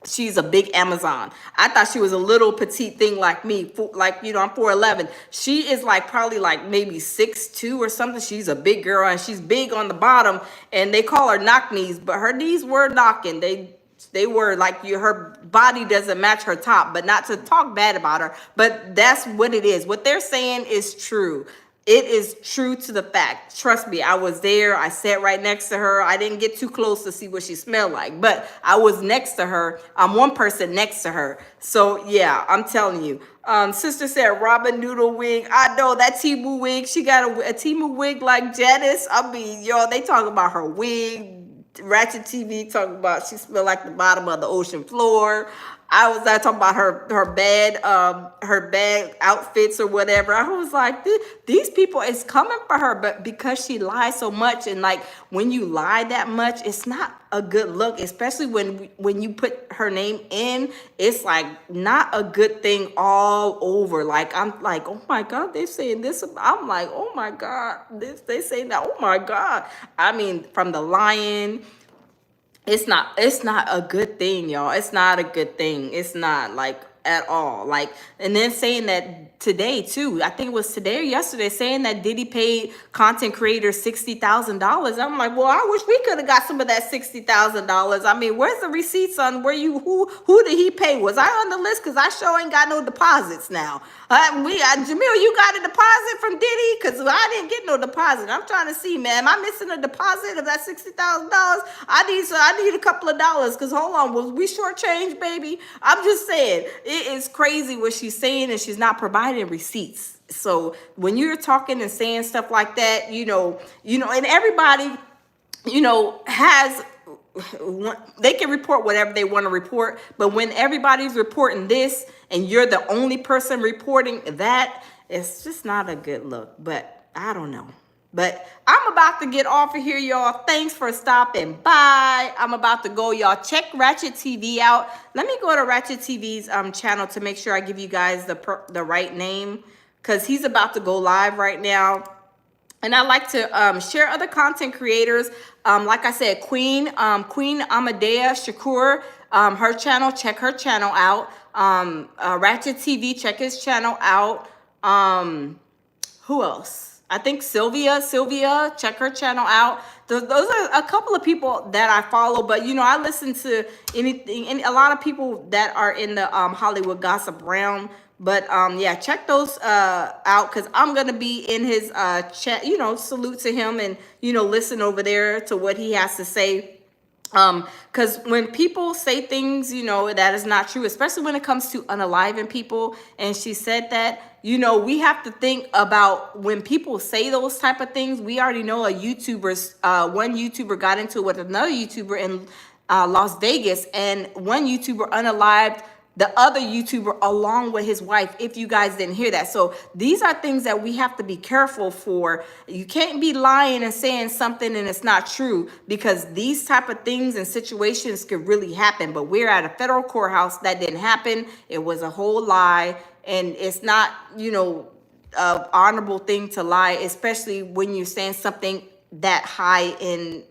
she's a big Amazon. I thought she was a little petite thing like me. Like, I'm 4'11". She is like probably like maybe 6'2" or something. She's a big girl and she's big on the bottom and they call her knock knees, but her knees were knocking. They were like her body doesn't match her top, but not to talk bad about her, but that's what it is. What they're saying is true. It is true to the fact. Trust me, I was there. I sat right next to her. I didn't get too close to see what she smelled like, but I was next to her. I'm one person next to her. So yeah, I'm telling you. Sister said Robin Noodle wig. I know that Timu wig. She got a Timu wig like Janice. I mean, they talk about her wig. Ratchet TV talking about she smelled like the bottom of the ocean floor. I was talking about her bad outfits or whatever. I was like, these people is coming for her, but because she lies so much, and like when you lie that much, it's not a good look, especially when you put her name in. It's like not a good thing all over. Like I'm like, oh my God, they're saying this. I'm like, oh my God, they saying that. Oh my God. I mean, from the lying. It's not a good thing, y'all. It's not a good thing. It's not like at all. Like, and then saying that today too, I think it was today or yesterday, saying that Diddy paid content creators $60,000. I'm like, well, I wish we could have got some of that $60,000. I mean, where's the receipts on who did he pay? Was I on the list? Cause I sure ain't got no deposits now. Jamil, you got a deposit from Diddy? Cause I didn't get no deposit. I'm trying to see, man, am I missing a deposit of that $60,000? I need a couple of dollars. Cause hold on, was we shortchanged, baby? I'm just saying, it is crazy what she's saying, and she's not providing receipts. So when you're talking and saying stuff like that, and everybody, has. They can report whatever they want to report, but when everybody's reporting this and you're the only person reporting that, it's just not a good look. But I don't know. But I'm about to get off of here, y'all. Thanks for stopping by. I'm about to go, y'all. Check Ratchet TV out. Let me go to Ratchet TV's channel to make sure I give you guys the right name, because he's about to go live right now. And I like to share other content creators. Like I said, Queen Amadea Shakur, her channel, check her channel out. Ratchet TV, check his channel out. Who else? I think Sylvia, check her channel out. Those are a couple of people that I follow, but I listen to anything, and a lot of people that are in the Hollywood gossip realm. But yeah, check those out, because I'm gonna be in his chat, salute to him, and listen over there to what he has to say. Because when people say things, that is not true, especially when it comes to unaliving people, and she said that, we have to think about when people say those type of things. We already know one YouTuber got into it with another YouTuber in Las Vegas, and one YouTuber unalived the other YouTuber along with his wife, if you guys didn't hear that. So these are things that we have to be careful for. You can't be lying and saying something and it's not true, because these type of things and situations could really happen. But we're at a federal courthouse. That didn't happen. It was a whole lie. And it's not, an honorable thing to lie, especially when you're saying something that high in,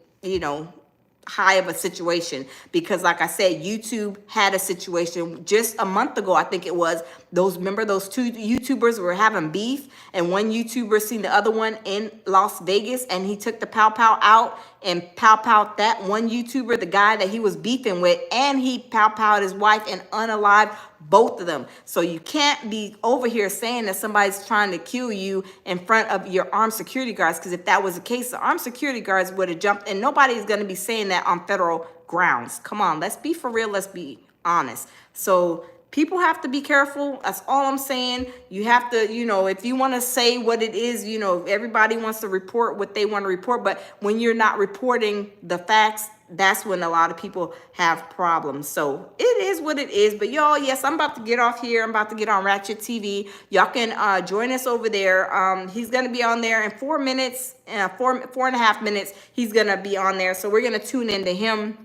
high of a situation. Because like I said, YouTube had a situation just a month ago, I think it was, remember those two YouTubers were having beef, and one YouTuber seen the other one in Las Vegas, and he took the pow out and pow that one YouTuber, the guy that he was beefing with, and he pow his wife and unalived both of them. So you can't be over here saying that somebody's trying to kill you in front of your armed security guards, because if that was the case, the armed security guards would have jumped, and nobody's going to be saying that on federal grounds. Come on, let's be for real. Let's be honest. So people have to be careful. That's all I'm saying. You have to, if you want to say what it is, everybody wants to report what they want to report. But when you're not reporting the facts, that's when a lot of people have problems. So it is what it is. But y'all, yes, I'm about to get off here. I'm about to get on Ratchet TV. Y'all can join us over there. He's going to be on there in 4 minutes, 4.5 minutes. He's going to be on there. So we're going to tune into him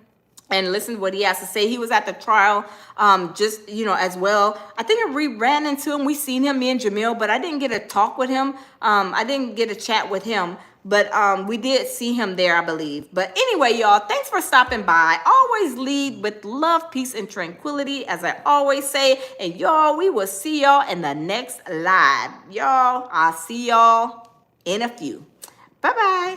and listen to what he has to say. He was at the trial, as well. I think we ran into him. We seen him, me and Jamil, but I didn't get a talk with him. I didn't get a chat with him, but we did see him there, I believe. But anyway, y'all, thanks for stopping by. Always lead with love, peace, and tranquility, as I always say. And y'all, we will see y'all in the next live. Y'all, I'll see y'all in a few. Bye-bye.